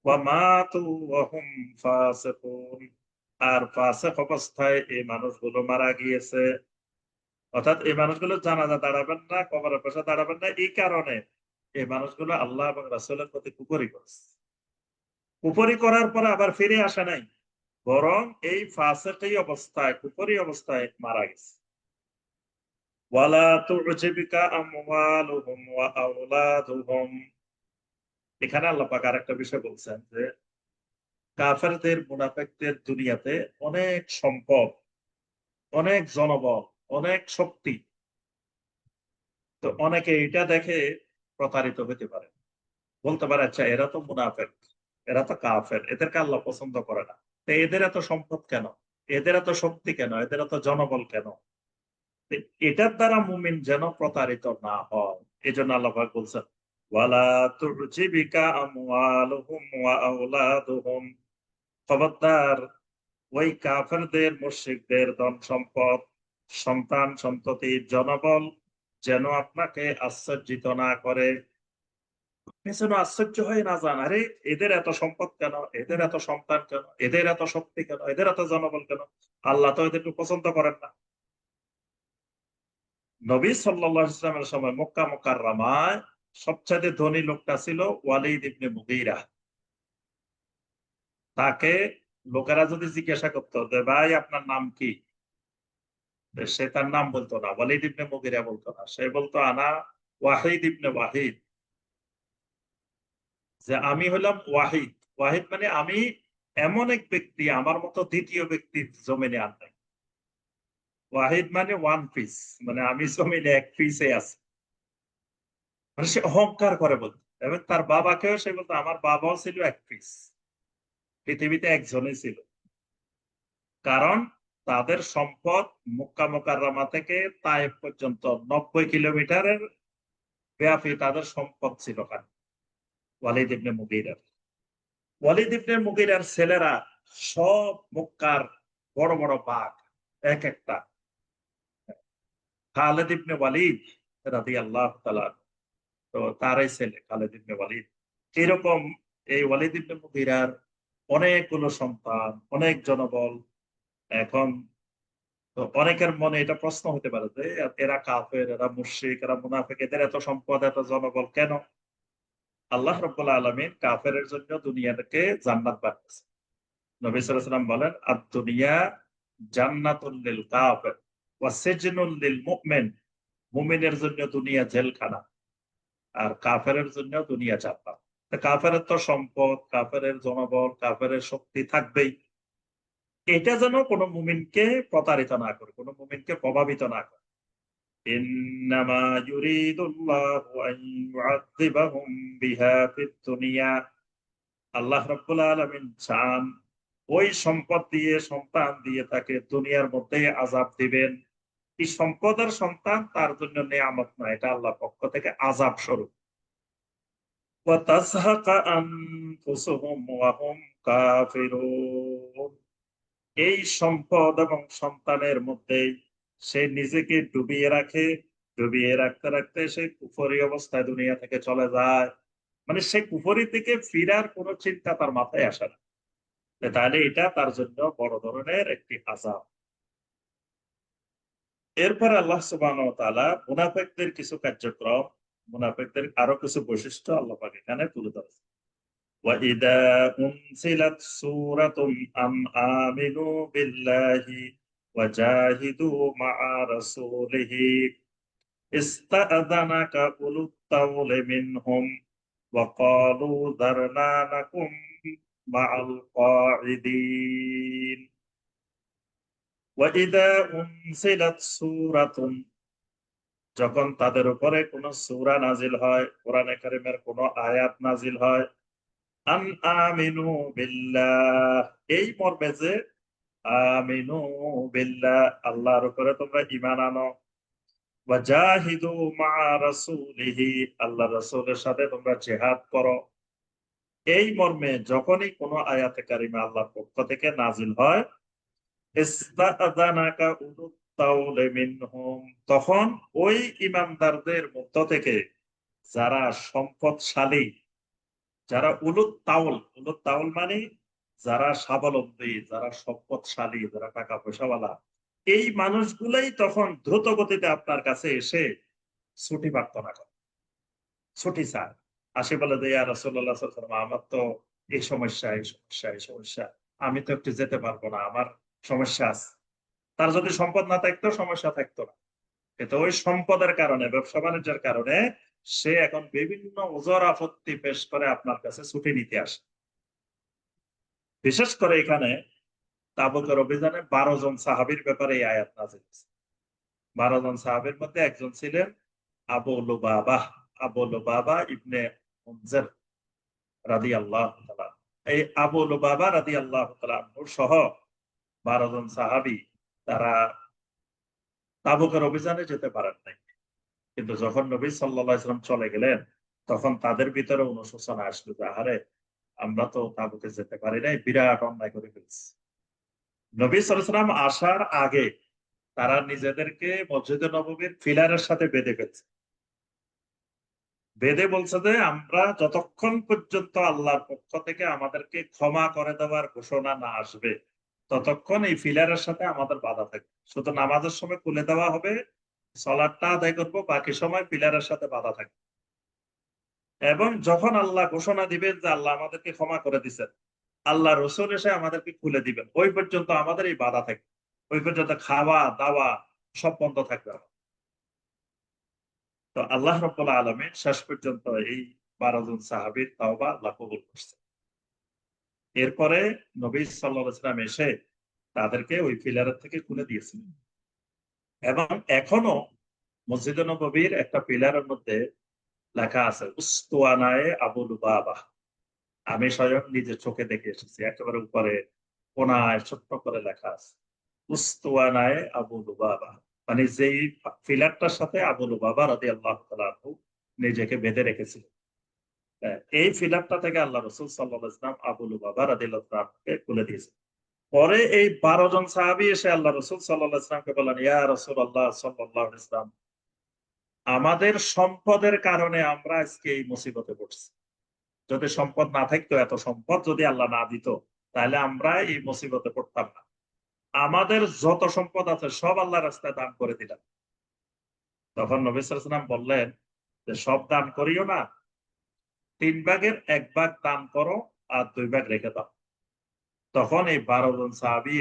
ওয়া মাতু ওয়া হুম ফাসিকুন, আর ফাসিক অবস্থায় এই মানুষগুলো মারা গিয়েছে। অর্থাৎ এই মানুষগুলো জানাজা দাঁড়াবেন না, কবরের পাশে দাঁড়াবেন না, এই কারণে এই মানুষগুলো আল্লাহ এবং রাসূলের প্রতি কুফরি করেছে। কুফরি করার পরে আবার ফিরে আসে নাই, বরং এই ফাসিকি অবস্থায়, কুফরি অবস্থায় মারা গেছে। ওয়ালা তু'জিবিকা আমওয়ালুহুম ওয়া আওলাদুহুম। এখানে আল্লাহ পাক আরেকটা বিষয় বলছেন যে কাফেরদের, মুনাফিকদের দুনিয়াতে অনেক সম্পদ, অনেক জনবল, অনেক শক্তি। তো অনেকে এটা দেখে প্রতারিত হতে পারে, বলতে পারে আচ্ছা এরা তো মুনাফিক, এরা তো কাফের, এদেরকে আল্লাহ পছন্দ করে না, তো এদের এত সম্পদ কেন, এদের এত শক্তি কেন, এদের এত জনবল কেন? তো এটার দ্বারা মুমিন যেন প্রতারিত না হয়, এজন্য আল্লাহ পাক বলছেন ওয়ালা তু'জিবিকা আমওয়ালুহুম ওয়া আওলাদুহুম। খবরদার ওই কাফেরদের, মুশরিকদের ধন সম্পদ, সন্তান সন্ততি, জনবল যেন আপনাকে আশ্চর্যিত না করে। আপনি যেন আশ্চর্য হয়ে না যান, আরে এদের এত সম্পদ কেন, এদের এত সন্তান কেন, এদের এত শক্তি কেন, এদের এত জনবল কেন? আল্লাহ তো এদেরকে পছন্দ করেন না। নবী সাল্লাল্লাহু আলাইহি ওয়াসাল্লামের সময় মক্কা মুকাররমায় সবচেয়ে ধনী লোকটা ছিল ওয়ালিদ ইবনে মুগীরা। তাকে লোকেরা যদি জিজ্ঞাসা করতো যে ভাই আপনার নাম কি, সে তার নাম বলতো না, ওয়ালিদ ইবনে মুগীরা বলতো না, সে বলতো আনা ওয়াহিদ ইবনে ওয়াহিদ, যে আমি হলাম ওয়াহিদ। ওয়াহিদ মানে আমি এমন এক ব্যক্তি, আমার মতো দ্বিতীয় ব্যক্তি জমিনে আর নাই। ওয়াহিদ মানে ওয়ান পিস, মানে আমি জমিনে এক পিসে আছি। মানে সে অহংকার করে বলতো, এবং তার বাবাকেও সে বলতো আমার বাবাও ছিল এক পিস, পৃথিবীতে একজনই ছিল। কারণ তাদের সম্পদ মক্কা মুকাররমা থেকে তায়েফ পর্যন্ত ৯০ কিলোমিটারের ব্যাপী তাদের সম্পদ ছিল ওখানে। ওয়ালিদ ইবনে মুগীরার, ওয়ালিদ ইবনে মুগীরার ছেলেরা সব মক্কার বড় বড় বাঘ, এক একটা। খালেদ ইবনে ওয়ালিদ রাদিয়াল্লাহু তাআলা, তো তারই ছেলে খালেদ ইবনে ওয়ালিদ। এরকম এই ওয়ালিদ ইবনে মুগীরার অনেকগুলো সন্তান, অনেক জনবল। এখন তো অনেকের মনে এটা প্রশ্ন হতে পারে যে এরা কাফের, এরা মুশরিক, এরা মুনাফিক, এদের এত সম্পদ, এত জনবল কেন? আল্লাহ রাব্বুল আলামিন কাফেরের জন্য দুনিয়াকে জান্নাত বানিয়েছেন। নবী সাল্লাল্লাহু আলাইহি ওয়াসাল্লাম বলেন আদ-দুনিয়া জান্নাতুল লিল কাফির ওয়া সিজনুল লিল মুমিন। মুমিনের জন্য দুনিয়া জেলখানা, আর কাফেরের জন্য দুনিয়া জান্নাত। তো কাফেরের তো সম্পদ, কাফেরের জনবল, কাফেরের শক্তি থাকবেই। এটা যেন কোনো মুমিনকে প্রতারিত না করে, কোনো মুমিনকে প্রভাবিত না করে। ইন্নামা ইউরিদুল্লাহু আন ইউআযযিবাহুম বিহা ফিদ দুনিয়া। আল্লাহ রাব্বুল আলামিন চান ওই সম্পদ দিয়ে, সন্তান দিয়ে তাকে দুনিয়ার মধ্যে আযাব দিবেন। এই সম্পদ আর সন্তান তার জন্য নেয়ামত না, এটা আল্লাহর পক্ষ থেকে আযাব স্বরূপ। ওয়া তাজহাকা আনফুসুহুম ওয়া হুম কাফিরুন। এই সম্পদ এবং সন্তানের মধ্যে সে নিজেকে ডুবিয়ে রাখে, ডুবিয়ে রাখতে রাখতে সে কুফরি অবস্থায় দুনিয়া থেকে চলে যায়। মানে সে কুফরি থেকে ফিরার কোন চিন্তা তার মাথায় আসে না। তাহলে এটা তার জন্য বড় ধরনের একটি আযাব। এরপরে আল্লাহ সুবহানাহু ওয়া তাআলা মুনাফিকদের কিছু কার্যক্রম, মুনাফিকদের আরো কিছু বৈশিষ্ট্য আল্লাহ পাক এখানে তুলে ধরেছেন। وَإِذَا أُنْزِلَتْ سُورَةٌ أَنْ آمِنُوا بِاللَّهِ وَجَاهِدُوا مَعَ رَسُولِهِ اسْتَأْذَنَكَ أُولُو الطَّوْلِ مِنْهُمْ وَقَالُوا ذَرْنَا نَكُن مَعَ الْقَاعِدِينَ وَإِذَا أُنْزِلَتْ سُورَةٌ যখন তাদের উপরে কোন সূরা নাজিল হয়, কোরআনে কারীমের কোন আয়াত নাজিল হয়, আন আমিনু বিল্লাহ, এই মর্মে যে আমিনু বিল্লাহ, আল্লাহর উপরে তোমরা ঈমান আনো, ওয়া জাহিদু মা রাসূলিহি, আল্লাহ রাসূলের সাথে তোমরা জিহাদ করো। এই মর্মে যখনই কোন আয়াতে কারিমা আল্লাহর পক্ষ থেকে নাজিল হয়, ইস্তাআযানাকা উলুত তাওলে মিনহুম, তখন ওই ঈমানদারদের মধ্য থেকে যারা সম্পদশালী, যারা উলুত তাউল মানে যারা স্বাবলম্বী, যারা সম্পদশালী, যারা টাকা পয়সাওয়ালা, এই মানুষগুলাই তখন দ্রুত গতিতে আপনার কাছে এসে ছুটি প্রার্থনা করে, ছুটি চায়, আসে বলে যে ইয়া রাসূলুল্লাহ সাল্লাল্লাহু আলাইহি ওয়াসাল্লাম, আমার তো এই সমস্যা, এই সমস্যা, এই সমস্যা, আমি তো একটু যেতে পারবো না, আমার সমস্যা আছে। তার যদি সম্পদ না থাকতো সমস্যা থাকতো না, কিন্তু ওই সম্পদের কারণে, ব্যবসা বাণিজ্যের কারণে সে এখন বিভিন্ন ওজর আপত্তি পেশ করে আপনার কাছে ছুটি নিতে আসে। বিশেষ করে এখানে তাবুকের অভিযানে 12 জন সাহাবীর ব্যাপারে এই আয়াত নাযিল হয়েছে। 12 জন সাহাবীর মধ্যে একজন ছিলেন আবু লুবাবাহ, আবু লুবাবা ইবনে মুনজির রাদিয়াল্লাহু তাআলা। এই আবু লুবাবা রাদিয়াল্লাহু তাআলা সহ 12 জন সাহাবী, তারা তাবুকের অভিযানে যেতে পারেন নাই। কিন্তু যখন নবী সাল্লাল্লাহু আলাইহি ওয়াসাল্লাম চলে গেলেন, তখন তাদের ভিতরে অনুশোচনা আসলো যে আহারে, আমরা তো তাবুকে যেতে পারি নাই, বিরাট অন্যায় করে ফেলছি। নবী সাল্লাল্লাহু আলাইহি ওয়াসাল্লাম আসার আগে তারা নিজেদেরকে মসজিদে নববীর পিলারের সাথে বেঁধে ফেলছে। বেঁধে বলছে যে আমরা যতক্ষণ পর্যন্ত আল্লাহর পক্ষ থেকে আমাদেরকে ক্ষমা করে দেওয়ার ঘোষণা না আসবে, ততক্ষণ এই পিলারের সাথে আমাদের বাধা থাকবে। শুধু নামাজের সময় খুলে দেওয়া হবে, সালাতটা আদায় করবো, বাকি সময় পিলারের সাথে বাধা থাকবে। এবং যখন আল্লাহ ঘোষণা দিবেন যে আল্লাহ আমাদেরকে ক্ষমা করে দিচ্ছেন, আল্লাহ রসুল এসে আমাদেরকে খুলে দিবেন, ওই পর্যন্ত আমাদের এই বাধা থাকবে। ওই পর্যন্ত খাওয়া দাওয়া সব বন্ধ থাকবে। তো আল্লাহ রাব্বুল আলামিন শেষ পর্যন্ত এই 12 জন সাহাবীর তাওবা আল্লাহ কবুল করছেন। এরপরে নবী সাল্লাল্লাহু আলাইহি ওয়াসাল্লাম এসে তাদেরকে ওই পিলারের থেকে খুলে দিয়েছিলেন। এবং এখনো মসজিদে নববীর একটা পিলারের মধ্যে লেখা আছে উসতুয়ানায়ে আবু লুবাবা। আমি স্বয়ং নিজের চোখে দেখে এসেছি, একেবারে উপরে কোনায় ছোট্ট করে লেখা আছে উসতুয়ানায়ে আবু লুবাবা, মানে যেই পিলারটার সাথে আবু লুবাবা রাদিয়াল্লাহু তাআলা আনহু নিজেকে বেঁধে রেখেছিলেন। এই পিলারটা থেকে আল্লাহ রাসূল সাল্লাল্লাহু আলাইহি ওয়াসাল্লাম আবু লুবাবা রাদিয়াল্লাহু তাআলা আনহুকে খুলে দিয়েছেন। পরে এই 12 জন সাহাবী এসে আল্লাহ রাসূল সাল্লাল্লাহু আলাইহি ওয়াসাল্লামকে বললেন, ইয়া রাসূলুল্লাহ সাল্লাল্লাহু আলাইহি ওয়াসাল্লাম, আমাদের সম্পদের কারণে আমরা আজকে এই মুসিবতে পড়ছি। যদি সম্পদ না থাকতো, এত সম্পদ যদি আল্লাহ না দিত, তাহলে আমরা এই মুসিবতে পড়তাম না। আমাদের যত সম্পদ আছে সব আল্লাহর রাস্তায় দান করে দিলাম। তখন নবী সাল্লাল্লাহু আলাইহি ওয়াসাল্লাম বললেন যে সব দান করিও না, 3 ভাগের 1 ভাগ দান করো আর 2 ভাগ রেখে দাও। তখন এই 12 জন সাহাবী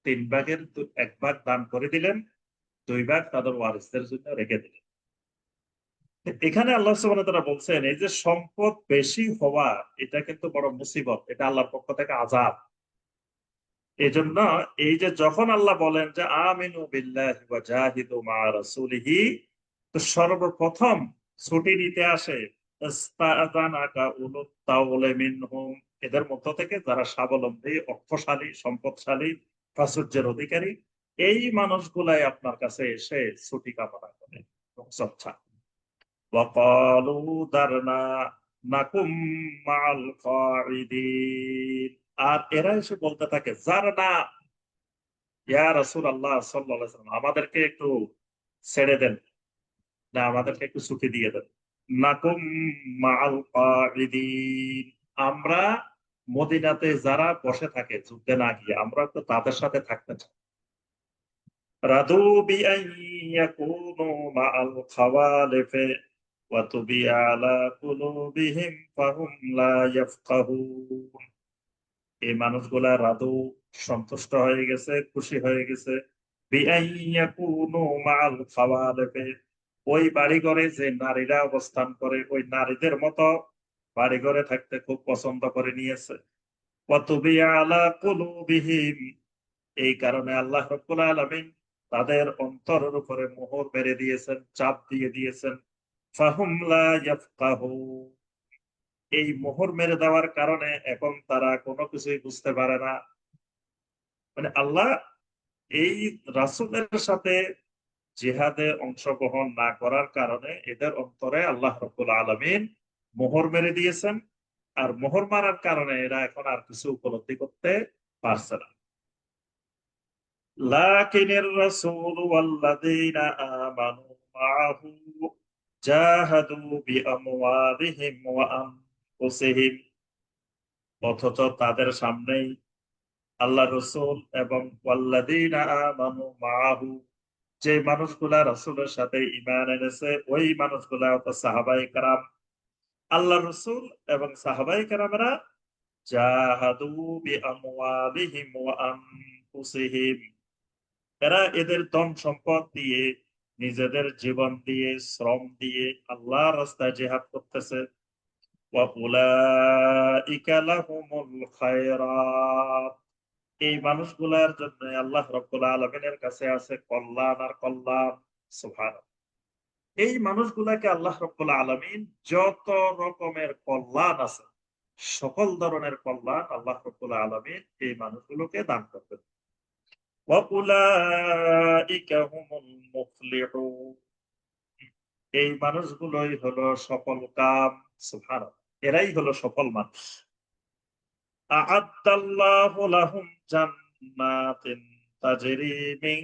3 ভাগের 1 ভাগ দান করে দিলেন, 2 ভাগ তাদের ওয়ারিসদের জন্য রেখে দিলেন। এখানে আল্লাহ সুবহানাহু ওয়া তাআলা বলছেন এই যে সম্পদ বেশি হওয়া, এটা কিন্তু বড় মুসিবত, এটা আল্লাহর পক্ষ থেকে আযাব। এজন্য এই যে যখন আল্লাহ বলেন যে আমিনু বিল্লাহি ওয়া জাহিদু মা রাসূলিহি, তো সর্বপ্রথম ছুটি নিতে আসে ইস্তাআযানাকা উলুত তাওলে মিনহুম, এদের মধ্য থেকে যারা স্বাবলম্বী, অর্থশালী, সম্পদশালী, প্রাচুর্যের অধিকারী, এই মানুষগুলাই আপনার কাছে এসে ছুটি কামনা করে, রুখসত চায়। ওয়া ক্বালু দারনা নাকুম মা'আল কাঈদিন, আর এরা এসে বলতে থাকে যারনা, ইয়া রাসূলুল্লাহ সাল্লাল্লাহু আলাইহি ওয়াসাল্লাম, আমাদেরকে একটু ছেড়ে দেন, না আমাদেরকে একটু ছুটি দিয়ে দেন। নাকুম মা'আল কাঈদিন, আমরা মদিনাতে যারা বসে থাকে যুদ্ধে না গিয়ে, আমরা তো তাদের সাথে থাকতে চাই। রাদু বিআন ইয়াকুনু মাআল খাওয়ালিফি ওয়া তুবিআ আলা কুলুবিহিম ফাহুম লা ইয়াফকাহুন। এই মানুষগুলা রাদু, সন্তুষ্ট হয়ে গেছে, খুশি হয়ে গেছে। বিআন ইয়াকুনু মাআল খাওয়ালিফি, ওই বাড়িঘরে যে নারীরা অবস্থান করে ওই নারীদের মতো বাড়িঘরে থাকতে খুব পছন্দ করে নিয়েছে। ওয়া তুবিআ আলা কুলুবিহিম, এই কারণে আল্লাহ রাব্বুল আলামিন তাদের অন্তরের উপরে মোহর মেরে দিয়েছেন, চাপ দিয়ে দিয়েছেন। ফাহুম লা ইয়াফকাহুন, এই মোহর মেরে দেওয়ার কারণে এখন তারা কোনো কিছুই বুঝতে পারে না। মানে আল্লাহ এই রাসূলের সাথে জিহাদে অংশগ্রহণ না করার কারণে এদের অন্তরে আল্লাহ রাব্বুল আলামিন মোহর মেরে দিয়েছেন। আর মোহর মারার কারণে এরা এখন আর কিছু উপলব্ধি করতে পারছে না। লাকিনের রাসূল ওয়াল্লাযীনা আমানু মাআহু জাহাদু বিআমওয়ালিহিম ওয়া আনফুসিহিম, অথচ তাদের সামনেই আল্লাহ রসুল এবং ওয়াল্লাযীনা আমানু মাআহু, যে মানুষগুলা রাসূলের সাথে ঈমান এনেছে ওই মানুষগুলা অর্থাৎ সাহাবায়ে কেরাম, আল্লাহ রসুল এবং সাহাবায়ে কেরামেরা জাহাদু বিআমওয়ালিহিম ওয়া আনফুসিহিম, এরা এদের ধন সম্পদ দিয়ে, নিজেদের জীবন দিয়ে, শ্রম দিয়ে আল্লাহর রাস্তায় জিহাদ করতেছে। ওয়া উলাইকা লাহুমুল খায়রাত, এই মানুষগুলার জন্য আল্লাহ রাব্বুল আলামিনের কাছে আছে কল্যাণ আর কল্যাণ। সুবহানাল্লাহ। এই মানুষগুলাকে আল্লাহ রাব্বুল আলামিন যত রকমের কল্যাণ আছে, সকল ধরনের কল্যাণ আল্লাহ রাব্বুল আলামিন এই মানুষগুলোকে দান করবেন। ওয়া উলাইকা হুমুল মুফলিহুন, এই মানুষগুলোই হলো সফল কাম। সুবহানাল্লাহ, এরাই হলো সফল মানুষ। আ'আদ্দাল্লাহু লাহুম জান্নাতিন তাজরি মিন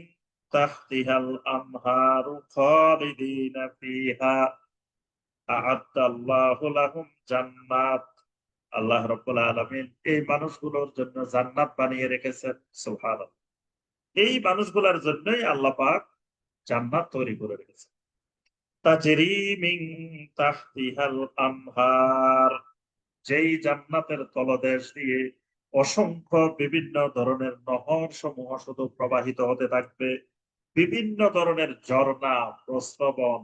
তাহতিহাল আনহারু খালিদিনা ফিহা। আ'আদ্দাল্লাহু লাহুম জান্নাত, আল্লাহ রাব্বুল আলামিন এই মানুষগুলোর জন্য জান্নাত বানিয়ে রেখেছেন। সুবহানাল্লাহ, এই মানুষগুলোর জন্যই আল্লাহ পাক জান্নাত তৈরি করে রেখেছেন। তাজরি মিন তাহতিহাল আনহার, যেই জান্নাতের তলদেশ দিয়ে অসংখ্য বিভিন্ন ধরনের নহর সমূহ শুধু প্রবাহিত হতে থাকবে। বিভিন্ন ধরনের ঝর্ণা, প্রস্রবণ,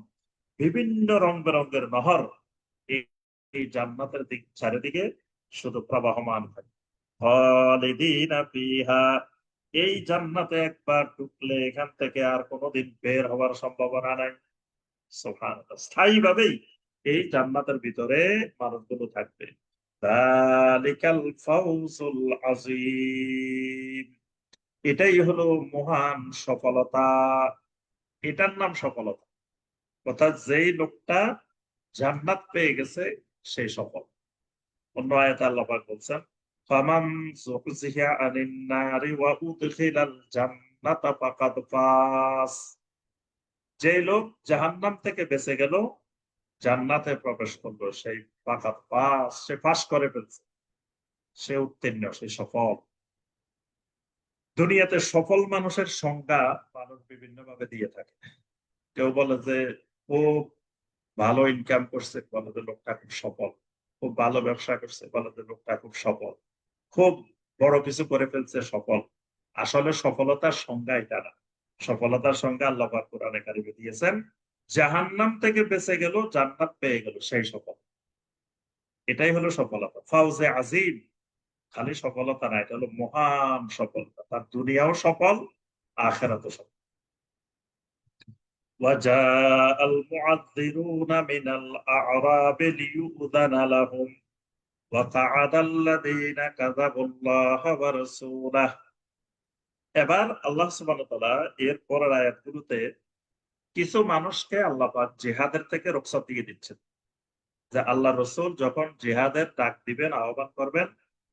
বিভিন্ন রং বেরঙের নহর এই এই জান্নাতের দিক চারিদিকে শুধু প্রবাহমান থাকে। খালিদিনা ফিহা, এই জান্নাতে একবার ঢুকলে এখান থেকে আর কোনোদিন বের হওয়ার সম্ভাবনা নাই। সুবহানাল্লাহ, স্থায়ীভাবেই এই জান্নাতের ভিতরে মানুষগুলো থাকবে। যালিকাল ফাউজুল আযীম, এটাই হলো মহান সফলতা। এটার নাম সফলতা। অর্থাৎ যেই লোকটা জান্নাত পেয়ে গেছে সেই সফল। অন্য আয়াতে আল্লাহ পাক বলছেন, ফামান যুহজিহা আনিন নারি ওয়া উদখিলাল জান্নাতা ফাকাদ ফাস, যে লোক জাহান্নাম থেকে বেঁচে গেল, জান্নাতে প্রবেশ করলো, সেই ফাকাদ ফাস, সে পাস করে ফেলছে, সে উত্তীর্ণ, সে সফল। দুনিয়াতে সফল মানুষের সংজ্ঞা মানুষ বিভিন্ন ভাবে দিয়ে থাকে। কেউ বলে যে খুব ভালো ইনকাম করছে, বলে যে লোকটা খুব সফল। খুব ভালো ব্যবসা করছে, বলে যে লোকটা খুব সফল। খুব বড় কিছু করে ফেলছে, সফল। আসলে সফলতার সংজ্ঞা এটা না। সফলতার সংজ্ঞা আল্লাহ পাক কোরআনে কারিমে দিয়েছেন, জাহান্নাম থেকে বেঁচে গেল, জান্নাত পেয়ে গেল, সেই সফল। এটাই হলো সফলতা, ফাউজে আজিম। খালি সফলতা না, এটা হলো মহান সফলতা, তার দুনিয়াও সফল, আখিরাতও সফল। وجاء المعذرون من الأعراب ليؤذن لهم وقعد الذين كذبوا الله ورسوله। এবার আল্লাহ সুবহানাহু ওয়া তাআলা এর পরের আয়াতগুলোতে কিছু মানুষকে আল্লাহ পাক জিহাদের থেকে রুখসত দিয়ে দিচ্ছেন, যে আল্লাহ রসুল যখন জিহাদের ডাক দিবেন, আহ্বান করবেন,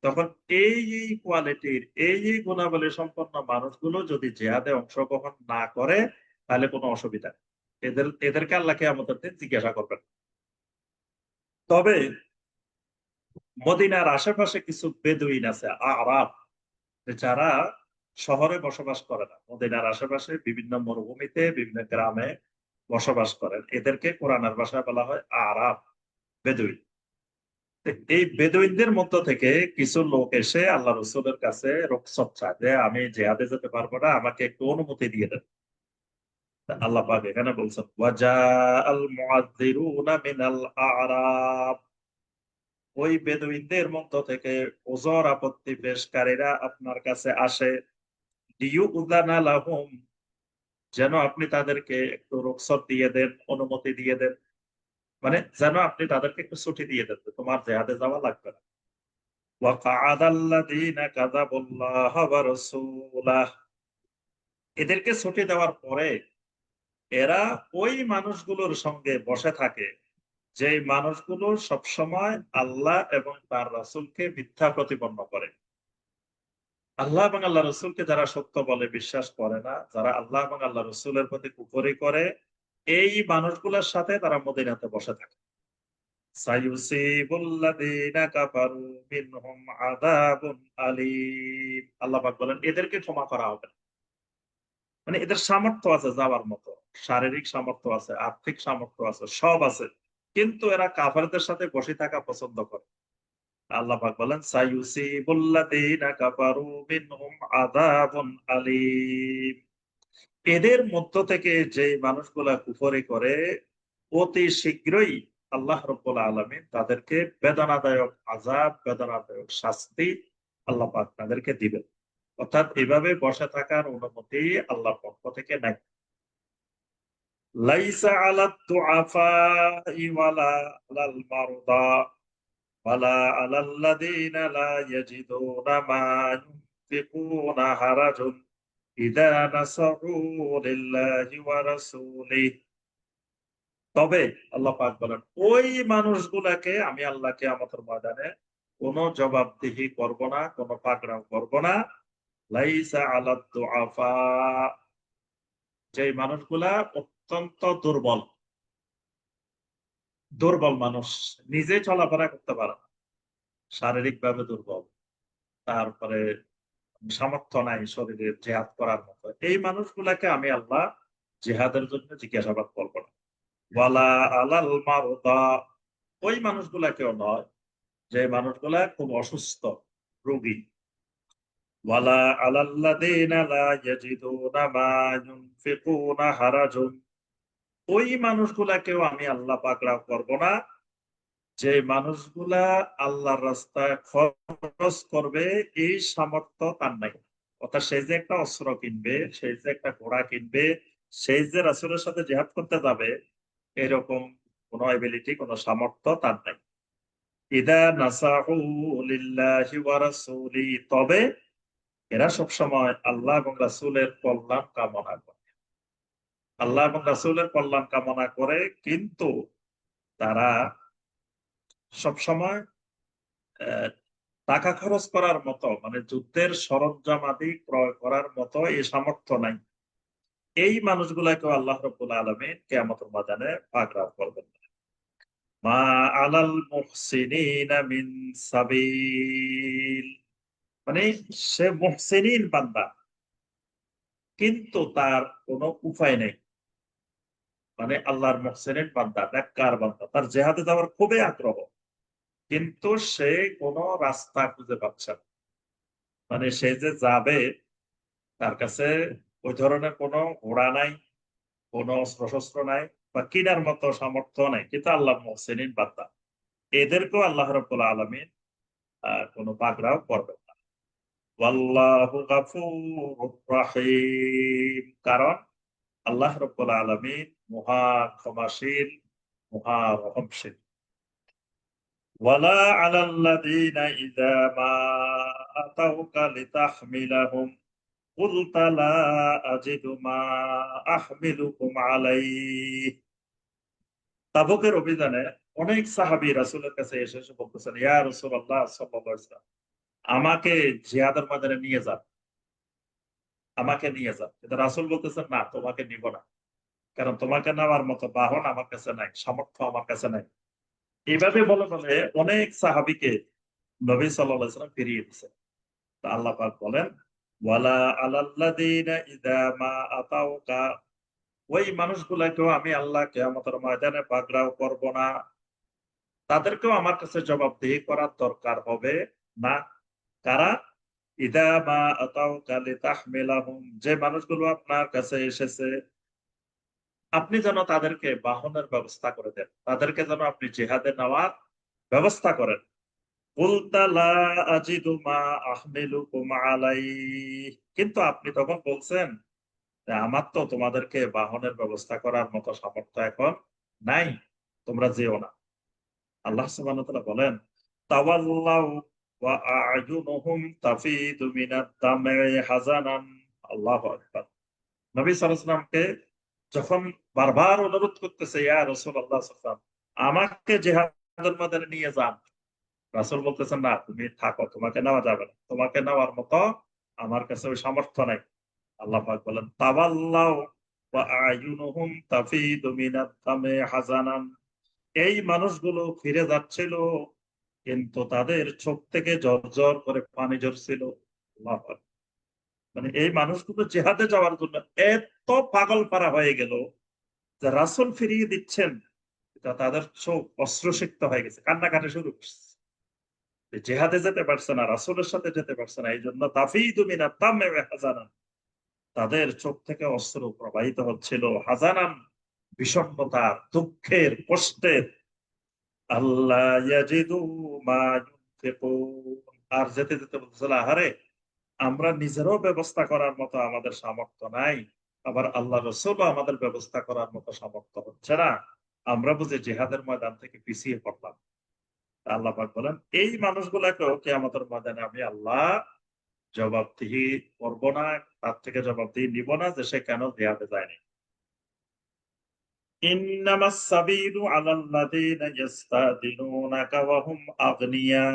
তখন এই কোয়ালিটির, এই গুণাবলী সম্পন্ন মানুষগুলো যদি জিহাদে অংশগ্রহণ না করে তাহলে কোনো অসুবিধা নেই। এদেরকে আল্লাহ কিয়ামতের দিন জিজ্ঞাসা করবেন। তবে মদিনার আশেপাশে কিছু বেদুইন আছে, আরাব, যারা শহরে বসবাস করে না, মদিনার আশেপাশে বিভিন্ন মরুভূমিতে বিভিন্ন গ্রামে বসবাস করেন। এদেরকে কোরআনের ভাষায় বলা হয় আরাব, বেদুইন। এই বেদুইনদের মধ্য থেকে কিছু লোক এসে আল্লাহ রসুলের কাছে রুখসত চায় যে আমি জেহাদে যেতে পারবো না, আমাকে একটু অনুমতি দিয়ে দেন। আল্লাহ পাক এখানে বলছেন ওয়াজা আল মুআযযিরুনা মিনাল আ'রাব, ওই বেদুইনদের মধ্য থেকে ওজর আপত্তি পেশকারীরা আপনার কাছে আসে, লিইউযানা লাহুম, যেন আপনি তাদেরকে একটু রুখসত দিয়ে দেন, অনুমতি দিয়ে দেন, মানে যেন আপনি তাদেরকে একটু ছুটি দিয়ে দেন, তোমার জেহাদে যাওয়া লাগবে না। ওয়াকা'আদাল্লাযীনা কাযাবুল্লাহ ওয়া রাসূলাহ, এদেরকে ছুটি দেওয়ার পরে এরা ওই মানুষগুলোর সঙ্গে বসে থাকে যে মানুষগুলো সবসময় আল্লাহ এবং তার রাসূলকে মিথ্যা প্রতিপন্ন করে। আল্লাহ এবং আল্লাহ রসুলকে যারা সত্য বলে বিশ্বাস করে না, যারা আল্লাহ এবং আল্লাহ রসুলের প্রতি কুফরি করে, এই মানুষগুলোর সাথে তারা মদিনাতে বসে থাকে। সাইয়ুসিবুল্লাযীনা কাফারু মিনহুম আযাবুন আলীম, আল্লাহ পাক বলেন এদেরকে ক্ষমা করা হবে না। মানে এদের সামর্থ্য আছে যাওয়ার মতো, শারীরিক সামর্থ্য আছে, আর্থিক সামর্থ্য আছে, সব আছে, কিন্তু এরা কাফেরদের সাথে বসে থাকা পছন্দ করে। আল্লাহ পাক বলেন সাইয়ুসিবুল্লাযীনা কাফারু মিনহুম আযাবুন আলীম, এদের মধ্য থেকে যে মানুষগুলা কুফরি করে অতি শীঘ্রই আল্লাহ রাব্বুল আলামিন তাদেরকে বেদনাদায়ক আযাব, বেদনাদায়ক শাস্তি আল্লাহ পাক তাদেরকে দিবেন। অর্থাৎ এভাবে বসে থাকার অনুমতি আল্লাহর পক্ষ থেকে নাই। লাইসা আলাদ দুআফাই ওয়ালা আলাল মারদা ওয়ালা আলাল্লাযীনা লা ইয়াজিদুনা মা ইউনফিকুনা হারাজুন ইযা নাসাহু লিল্লাহি ওয়া রাসূলিহি, তবে আল্লাহ পাক বলেন ওই মানুষগুলাকে আমি আল্লাহ কিয়ামতের ময়দানে কোনো জবাবদিহি করব না, কোনো পাকড়াও করব না। লাইসা আলাদ দুআফা, যে মানুষগুলা অত্যন্ত দুর্বল, দুর্বল মানুষ, নিজে চলাফেরা করতে পারে না, শারীরিক ভাবে দুর্বল, তারপরে সামর্থ্য নাই শরীরের জেহাদ করার মতো, এই মানুষগুলাকে আমি আল্লাহ জেহাদের জন্য জিজ্ঞাসাবাদ করবো না। ওয়ালা আলাল মারদা, ওই মানুষগুলাকেও নয় যে মানুষগুলা খুব অসুস্থ, রোগী। ওয়ালা আলাল্লাযীনা লা ইয়াজিদুনা মা ইউনফিকুনা হারাজুন, ওই মানুষগুলাকেও আমি আল্লাহ পাকড়াও করব না যে মানুষগুলা আল্লাহর রাস্তায় খরচ করবে এই সামর্থ্য তার নাই। অর্থাৎ সে যে একটা অস্ত্র কিনবে, সে যে একটা ঘোড়া কিনবে, সেই যে রাসূলের সাথে জিহাদ করতে যাবে, এরকম কোনো এবিলিটি, কোনো সামর্থ্য তার নাই। ইদা নাসাহু লিল্লাহি ওয়া রাসূলি, তবে এরা সবসময় আল্লাহ এবং রাসূলের কল্যাণ কামনা করে, আল্লাহ এবং রাসূলের কল্যাণ কামনা করে, কিন্তু তারা সবসময় আহ, টাকা খরচ করার মতো, মানে যুদ্ধের সরঞ্জামাদি ক্রয় করার মতো এই সামর্থ্য নাই। এই মানুষগুলাকে আল্লাহ রাব্বুল আলামিন কিয়ামতের ময়দানে পাকড়াও করবেন না। মা আলাল মুহসিনিনা মিন সাবিল, মানে সে মুহসিনিন বান্দা, কিন্তু তার কোনো উপায় নেই। মানে আল্লাহর মুহসিনিন বান্দা, নেককার বান্দা, তার জেহাদে যাওয়ার খুবই আগ্রহ, কিন্তু সে কোনো রাস্তা খুঁজে পাচ্ছে না। মানে সে যে যাবে, তার কাছে ওই ধরনের কোনো ঘোড়া নাই, কোনো অস্ত্র-শস্ত্র নাই, বা কিনার মতো সামর্থ্য নাই, কিন্তু আল্লাহ মুহসিনিন বান্দা, এদেরকেও আল্লাহ রাব্বুল আলামিন কোনো পাকড়াও করবেন না। ওয়াল্লাহু গাফুরুর রাহিম, কারণ আল্লাহ রাব্বুল আলামিন মহা ক্ষমাশীল, মহা রহমশীল। ওয়ালা আলাল্লাযীনা ইযা মা আতাউকা লিতাহমিলাহুম কুলতা লা আজিদু মা আহমিলুকুম আলাইহি, তাবুকের অভিযানে অনেক সাহাবী রাসূলের কাছে এসে এসে বলতেছেন, ইয়া রাসূলুল্লাহ সাল্লাল্লাহু আলাইহি ওয়াসাল্লাম, আমাকে জিহাদের ময়দানে নিয়ে যান, আমাকে নিয়ে যান। কিন্তু রাসূল বলতেছেন না, তোমাকে নিব না, কারণ তোমাকে নেওয়ার মতো বাহন আমার কাছে নাই, সামর্থ্য আমার কাছে নাই। এইভাবে বলে বলে অনেক সাহাবীকে নবী সাল্লাল্লাহু আলাইহি ওয়াসাল্লাম ফিরিয়ে দিয়েছেন। তো আল্লাহ পাক বলেন ওয়ালা আলাল্লাযীনা ইযা মা আতাউকা, ওই মানুষগুলাকেও আমি আল্লাহ কিয়ামতের ময়দানে পাকড়াও করব না, তাদেরকেও আমার কাছে জবাবদিহি করার দরকার হবে না। কারা? ইযা মা আতাউকা লিতাহমিলাহুম, যে মানুষগুলো আপনার কাছে এসেছে আপনি যেন তাদেরকে বাহনের ব্যবস্থা করে দেন, তাদেরকে যেন আপনি জিহাদে নেওয়ার ব্যবস্থা করেন। কুলতা লা আজিদু মা আহমিলুকুম আলাইহি, কিন্তু আপনি তখন বলছেন যে আমার তো তোমাদেরকে বাহনের ব্যবস্থা করার মতো সামর্থ্য এখন নাই, তোমরা যেও না। আল্লাহ সুবহানাহু ওয়া তাআলা বলেন, তাওয়াল্লাউ ওয়া আ'য়ুনুহুম তাফিদু মিনাদ দাম'i হাযানান। আল্লাহু আকবার। নবী সাল্লাল্লাহু আলাইহি ওয়াসাল্লামকে যখন বারবার অনুরোধ করতেছে, ইয়া রাসূলুল্লাহ সাল্লাল্লাহু আলাইহি ওয়াসাল্লাম আমাকে জিহাদের ময়দানে নিয়ে যান। রাসূল বলতেছেন, না তুমি থাকো, তোমাকে নেওয়া যাবে না। তোমাকে নেওয়ার মতো আমার কাছে ওই সামর্থ্য নাই। আল্লাহ পাক বলেন, তাওয়াল্লাউ ওয়া আ'য়ুনুহুম তাফিদু মিনাদ দাম'i হাযানান, এই মানুষগুলো ফিরে যাচ্ছিল কিন্তু তাদের চোখ থেকে ঝরঝর করে পানি ঝরছিল। আল্লাহু আকবার। মানে এই মানুষগুলো জিহাদে যাওয়ার জন্য এত পাগল পারা হয়ে গেল যে রাসূল ফিরিয়ে দিচ্ছেন, এটা তাদের চোখ অশ্রুসিক্ত হয়ে গেছে, কান্নাকাটি শুরু করছে। জিহাদে যেতে পারছে না, রাসূলের সাথে যেতে পারছে না, এই জন্য তাফিদু মিনাত দাম'i হাযানান, তাদের চোখ থেকে অশ্রু প্রবাহিত হচ্ছিল। হাজানান, বিষণ্ণতার, দুঃখের, কষ্টের। আল্লাহ ইয়াজিদু মা ইউনফিকুন, আর যেতে যেতে বলছিল, আহারে আমরা নিজেরও ব্যবস্থা করার মতো আমাদের সামর্থ্য নাই, আবার আল্লাহ রাসূলও আমাদের ব্যবস্থা করার মতো সামর্থ্য হচ্ছে না, আমরা বুঝি জিহাদের ময়দান থেকে পিছিয়ে পড়লাম। আল্লাহ পাক বলেন, এই মানুষগুলাকেও কিয়ামতের ময়দানে আমি আল্লাহ জবাবদিহি করব না, তার থেকে জবাবদিহি নিব না যে সে কেন জিহাদে যায়নি। ইন্নামাস সাবিলু আলাল্লাযীনা ইস্তাযিনুনাকা ওয়া হুম আগনিয়া,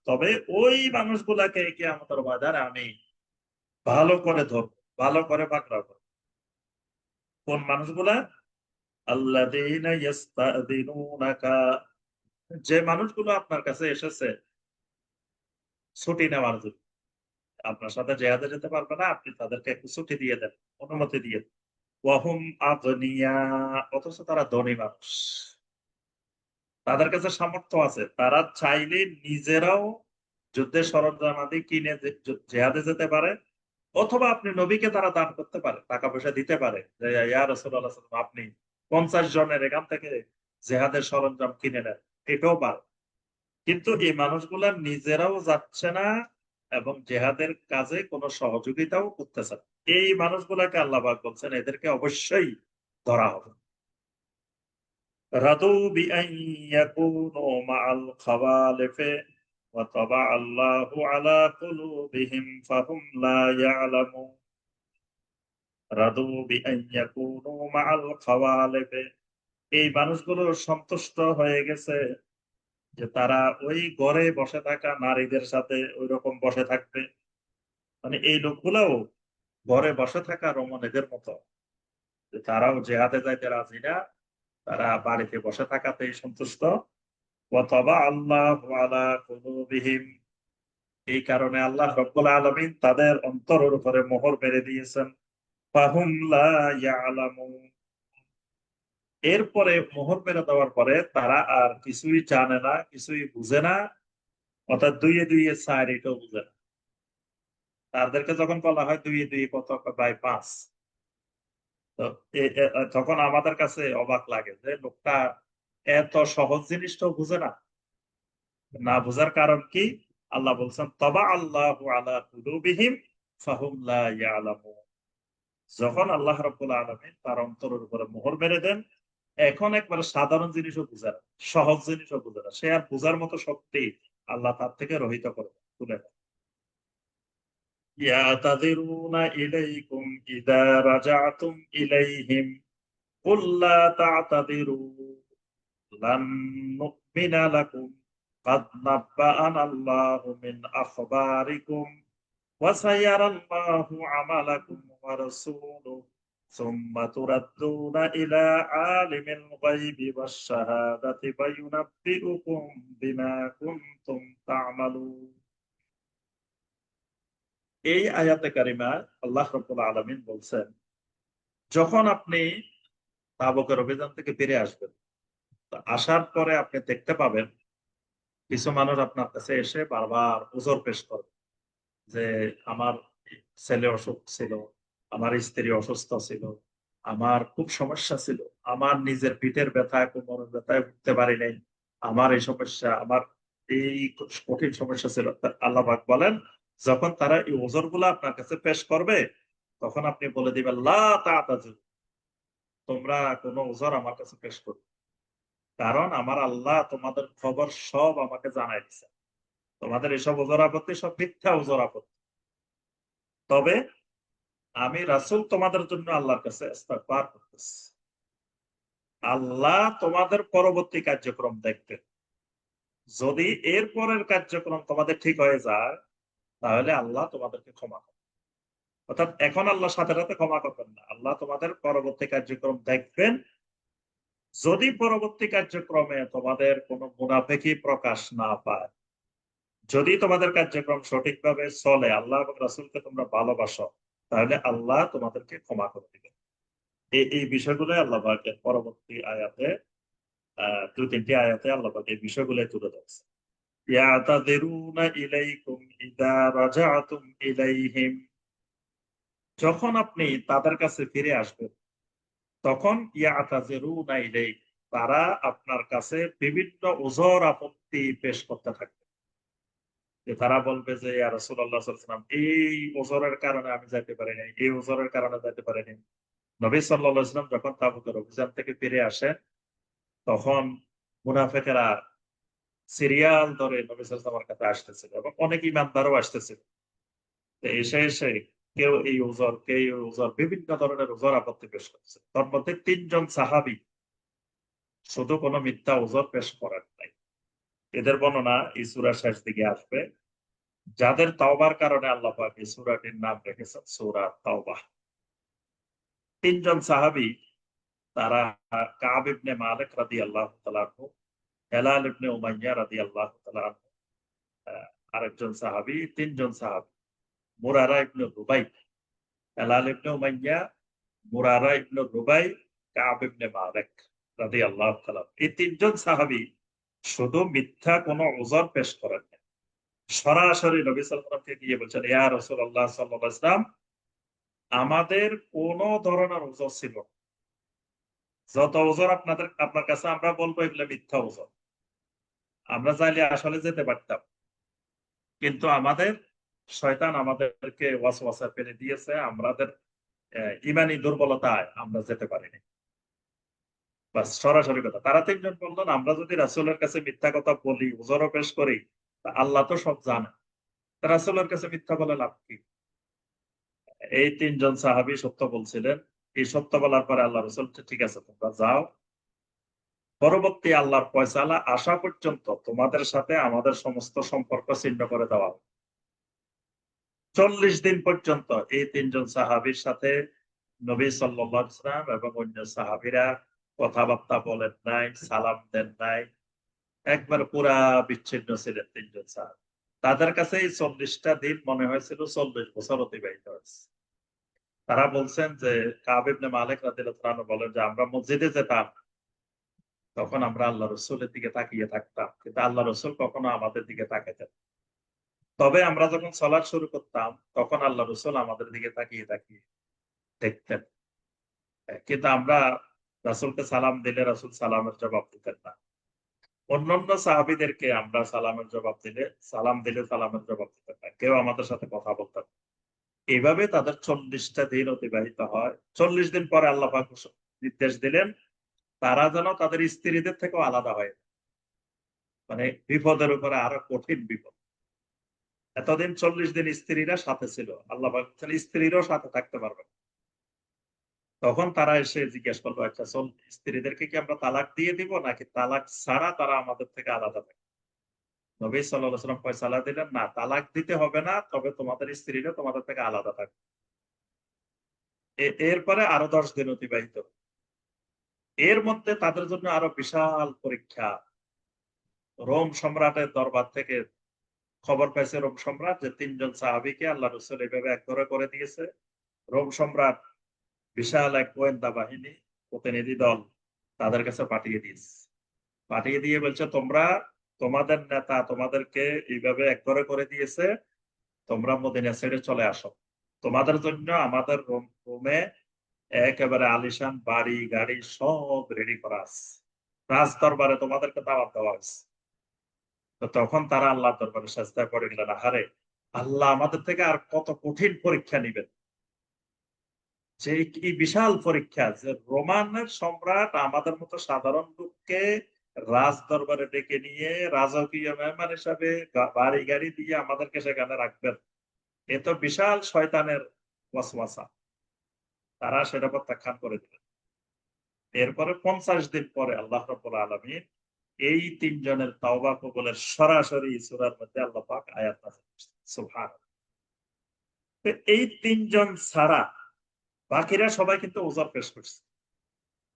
তবে ওই মানুষগুলাকে কিয়ামতের ময়দানে আমি ভালো করে ধরব, ভালো করে পাকড়াও করব। কোন মানুষগুলা? আল্লাযীনা ইস্তাযিনুনাকা, যে মানুষগুলো আপনার কাছে এসেছে ছুটি নেওয়ার জন্য, আপনার সাথে জিহাদে যেতে পারবে না, আপনি তাদেরকে একটু ছুটি দিয়ে দেন, অনুমতি দিয়ে দেন। ওয়া হুম আগনিয়া, অথচ তারা ধনী মানুষ। তাদের কাছে সামর্থ্য আছে, তারা চাইলে নিজেরাও যুদ্ধের সরঞ্জামাদি কিনে জেহাদে যেতে পারে, অথবা আপনি নবীকে তারা দান করতে পারে, টাকা পয়সা দিতে পারে যে ইয়া রাসূলুল্লাহ সাল্লাল্লাহু আলাইহি ওয়াসাল্লাম আপনি 50 জনের এখান থেকে জেহাদের সরঞ্জাম কিনে নেন, এটাও পারে। কিন্তু এই মানুষগুলা নিজেরাও যাচ্ছে না এবং জেহাদের কাজে কোনো সহযোগিতাও করতেছে না। এই মানুষগুলাকে আল্লাহ পাক বলছেন এদেরকে অবশ্যই ধরা হবে। رضوا بأن يكونوا مع الخوالف وطبع الله على قلوبهم فهم لا يعلمون। رضوا بأن يكونوا مع الخوالف, এই মানুষগুলো সন্তুষ্ট হয়ে গেছে যে তারা ওই ঘরে বসে থাকা নারীদের সাথে ওই রকম বসে থাকবে। মানে এই লোকগুলাও ঘরে বসে থাকা রমণীদের মতো, যে তারাও জেহাদে যাইতে রাজি না, তারা বাড়িতে বসে থাকাতেই সন্তুষ্ট। এই কারণে আল্লাহ রাব্বুল আলামিন তাদের অন্তরের উপরে মোহর মেরে দিয়েছেন। ফাহুম লা ইয়ালামুন, এরপরে মোহর মেরে দেওয়ার পরে তারা আর কিছুই জানে না, কিছুই বুঝে না, অর্থাৎ দুইয়ে দুইয়ে চার এটাও বুঝে না। তাদেরকে যখন বলা হয় দুইয়ে দুইয়ে কত, বাই পাঁচ, তো তখন আমাদের কাছে অবাক লাগে যে লোকটা এত সহজ জিনিসটাও বুঝে না। না বুঝার কারণ কি? আল্লাহ বলছেন, তবা আল্লাহু আলা কুলুবিহিম ফাহুম লা ইয়ালামুন, যখন আল্লাহ রাব্বুল আলামিন তার অন্তরের উপরে মোহর মেরে দেন, এখন একবারে সাধারণ জিনিসও বুঝে না, সহজ জিনিসও বুঝে না, সে আর বুঝার মতো শক্তি আল্লাহ তার থেকে রহিত করে দেন, তুলে নেন। ইয়াতাযিরুনা ইলাইকুম ইযা রাজাতুম ইলাইহিম কুল লা তা'তাযিরু লান নু'মিনা লাকুম قد نبأنا الله من أخباركم وسيرى الله عملكم ورسوله ثم تردون إلى عالم الغيب والشهادة فينبئكم بما كنتم تعملون। এই আয়াতে কারিমায় আল্লাহ রাব্বুল আলামিন বলছেন, যখন আপনি তাবুকের অভিযান থেকে ফিরে আসবেন, তো আসার পরে আপনি দেখতে পাবেন কিছু মানুষ আপনার কাছে এসে বারবার ওযর পেশ করবে যে, আমার ছেলে অসুখ ছিল, আমার স্ত্রী অসুস্থ ছিল, আমার খুব সমস্যা ছিল, আমার নিজের পিঠের ব্যথায়, কোমরের ব্যথায় উঠতে পারি নাই, আমার এই সমস্যা, আমার এই কঠিন সমস্যা ছিল। আল্লাহ পাক বলেন, যখন তারা এই ওযরগুলা আপনার কাছে পেশ করবে, তখন আপনি বলে দিবেন, লা তা'তাযিরু, তোমরা কোন ওযর আমার কাছে পেশ করবে না। কারণ আমার আল্লাহ তোমাদের খবর সব আমাকে জানায় দিছে। তোমাদের এসব ওযর আপত্তি সব মিথ্যা ওযর আপত্তি। তবে আমি রাসূল তোমাদের জন্য আল্লাহর কাছে ইস্তেগফার করতেছি। আল্লাহ তোমাদের পরবর্তী কার্যক্রম দেখবেন। যদি এর পরের কার্যক্রম তোমাদের ঠিক হয়ে যায়, তাহলে আল্লাহ তোমাদেরকে ক্ষমা করবেন। অর্থাৎ এখন আল্লাহ সাথে, সাথে ক্ষমা করবেন না। আল্লাহ তোমাদের পরবর্তী কার্যক্রম দেখবেন। যদি পরবর্তী কার্যক্রমে তোমাদের কোনো মুনাফিকি প্রকাশ না পায়, যদি তোমাদের কার্যক্রম সঠিকভাবে চলে, আল্লাহ এবং রাসূলকে তোমরা ভালোবাসো, তাহলে আল্লাহ তোমাদেরকে ক্ষমা করে দিবেন। এই বিষয়গুলো আল্লাহ পাকের পরবর্তী আয়াতে ২-৩ টি আয়াতে আল্লাহ পাক এই বিষয়গুলো তুলে ধরছে। ইয়াতাযিরুনা ইলাইকুম ইযা রাজা'তুম ইলাইহিম, যখন আপনি তাদের কাছে ফিরে আসবেন, তখন ইয়াতাযিরুনা ইলাইক, তারা আপনার কাছে বিভিন্ন ওযর আপত্তি পেশ করতে থাকবে। যে তারা বলবে যে, ইয়া রাসূলুল্লাহ সাল্লাল্লাহু আলাইহি ওয়াসাল্লাম, এই ওযরের কারণে আমি যাইতে পারি নাই, এই ওযরের কারণে যাইতে পারি নাই। নবী সাল্লাল্লাহু আলাইহি ওয়াসাল্লাম যখন তাবুকের অভিযান থেকে ফিরে আসেন, তখন মুনাফিকেরা সিরিয়াল ধরে নবী সাল্লাল্লাহু আলাইহি ওয়াসাল্লামের কাছে আসতেছিল এবং অনেক ঈমানদারও আসতেছিল। তো এসে কেউ এই ওযর, কেউ এই ওযর, বিভিন্ন ধরনের ওযর আপত্তি পেশ করছে। তন্মধ্যে ৩ জন সাহাবী শুধু কোন মিথ্যা ওযর পেশ করেন নাই। এদের বর্ণনা এই সূরার শেষ দিকে আসবে। যাদের তাওবার কারণে আল্লাহ পাক এই সূরাটির নাম রেখেছেন সূরা তাওবাহ। ৩ জন সাহাবী, তারা কাব ইবনে মালিক রাদিয়াল্লাহু তাআলা আনহু, হেলাল ইবনে উমাইয়া রাদিয়াল্লাহু তাআলা আনহু, আ আরেকজন সাহাবী, ৩ জন সাহাবী। মুরারা ইবনে রুবাই, হেলাল ইবনে উমাইয়া, মুরারা ইবনে রুবাই, কাব ইবনে মালিক রাদিয়াল্লাহু তাআলা। এই ৩ জন সাহাবী শুধু মিথ্যা কোন ওযর পেশ করেন নাই। সরাসরি নবী সাল্লাল্লাহু আলাইহি ওয়াসাল্লামকে গিয়ে বলছেন, ইয়া রাসূলুল্লাহ সাল্লাল্লাহু আলাইহি ওয়াসাল্লাম, আমাদের কোন ধরনের ওযর ছিল না। যত ওযর আপনার কাছে আমরা বলবো, এগুলো মিথ্যা ওযর। আমরা চাইলে আসলে যেতে পারতাম। কিন্তু আমাদের শয়তান আমাদেরকে ওয়াসওয়াসা ফেলে দিয়েছে। আমাদের ঈমানি দুর্বলতায় আমরা যেতে পারিনি। বাস সরাসরি কথা। তারা ৩ জন বললেন, আমরা যদি রাসূলের কাছে মিথ্যা কথা বলি, ওযরও পেশ করি, তা আল্লাহ তো সব জানেন। তা রাসূলের কাছে মিথ্যা বলে লাভ কি? এই ৩ জন সাহাবী সত্য বলছিলেন। এই সত্য বলার পরে আল্লাহ রাসূল, ঠিক আছে তোমরা যাও। পরবর্তী আল্লাহর ফয়সালা আসা পর্যন্ত তোমাদের সাথে আমাদের সমস্ত সম্পর্ক ছিন্ন করে দেওয়া হবে। ৪০ দিন পর্যন্ত এই ৩ জন সাহাবীর সাথে নবী সাল্লাল্লাহু আলাইহি ওয়াসাল্লাম এবং অন্য সাহাবীরা কথাবার্তা বলেন নাই, সালাম দেন নাই। একবার পুরা বিচ্ছিন্ন ছিলেন ৩ জন সাহাবী। তাদের কাছে এই ৪০ টা দিন মনে হয়েছিল ৪০ বছর অতিবাহিত হয়েছে। তারা বলছেন যে, কাব ইবনে মালিক রাদিয়াল্লাহু তাআলা আনহু বলেন যে, আমরা মসজিদে যেতাম, তখন আমরা আল্লাহ রাসূলের দিকে তাকিয়ে থাকতাম। কিন্তু আল্লাহ রাসূল কখনো আমাদের দিকে তাকাতেন না। তবে আমরা যখন সালাত শুরু করতাম, তখন আল্লাহ রাসূল আমাদের দিকে তাকিয়ে দেখতেন। কিন্তু আমরা রাসূলকে সালাম দিলে রাসূল সালামের জবাব দিতেন না। অন্যান্য সাহাবীদেরকে আমরা সালাম দিলে সালামের জবাব দিতেন না। কেউ আমাদের সাথে কথা বলতেন না। এভাবে তাদের ৪০ টা দিন অতিবাহিত হয়। ৪০ দিন পরে আল্লাহ পাক নির্দেশ দিলেন, তারা যেন তাদের স্ত্রীদের থেকেও আলাদা হয়। মানে বিপদের উপরে আরো কঠিন বিপদ। এতদিন ৪০ দিন স্ত্রীরা সাথে ছিল। আল্লাহ পাক বলছেন, স্ত্রীরাও সাথে থাকতে পারবে না। তখন তারা এসে জিজ্ঞেস করলো, আচ্ছা চল, স্ত্রীদেরকে কি আমরা তালাক দিয়ে দিব নাকি তালাক ছাড়া তারা আমাদের থেকে আলাদা থাকবে? নবী সাল্লাল্লাহু আলাইহি ওয়াসাল্লাম ফয়সালা দিলেন, না, তালাক দিতে হবে না, তবে তোমাদের স্ত্রীরা তোমাদের থেকে আলাদা থাকবে। এরপরে আরো ১০ দিন অতিবাহিত। এর মধ্যে তাদের জন্য আরো বিশাল পরীক্ষা। রোম সম্রাটের দরবার থেকে খবর পাইছে রোম সম্রাট যে ৩ জন সাহাবীকে আল্লাহ রাসূল এভাবে একঘরে করে দিয়েছে। রোম সম্রাট বিশাল এক গোয়েন্দা বাহিনী, প্রতিনিধি দল তাদের কাছে পাঠিয়ে দিয়েছে। পাঠিয়ে দিয়ে বলছে, "তোমরা তোমাদের নেতা তোমাদেরকে এইভাবে একঘরে করে দিয়েছে। তোমরা মদিনা ছেড়ে চলে আসো। তোমাদের জন্য আমাদের রোমে একেবারে আলিশান বাড়ি-গাড়ি সব রেডি করা আছে। রাজ দরবারে তোমাদেরকে দাওয়াত দেওয়া হইছে।" তো তখন তারা আল্লাহর দরবারে সেজদায় পড়ে গেলেন, আহারে! আল্লাহ আমাদের থেকে আর কত কঠিন পরীক্ষা নিবেন। যে কি বিশাল পরীক্ষা যে রোমানের সম্রাট আমাদের মতো সাধারণ লোককে রাজ দরবারে ডেকে নিয়ে রাজকীয় মেহমান হিসাবে বাড়ি গাড়ি দিয়ে আমাদেরকে সেখানে রাখবেন। এ তো বিশাল শয়তানের ওয়াসওয়াসা। তারা সেটা প্রত্যাখ্যান করে দিলেন। এরপরে ৫০ দিন পরে আল্লাহ রাব্বুল আলামিন এই ৩ জনের তাওবা কবুলের সরাসরি সূরার মধ্যে আল্লাহ পাক আয়াত নাযিল করছেন। সুবহানাল্লাহ। তো এই ৩ জন ছাড়া বাকিরা সবাই কিন্তু ওযর পেশ করছে।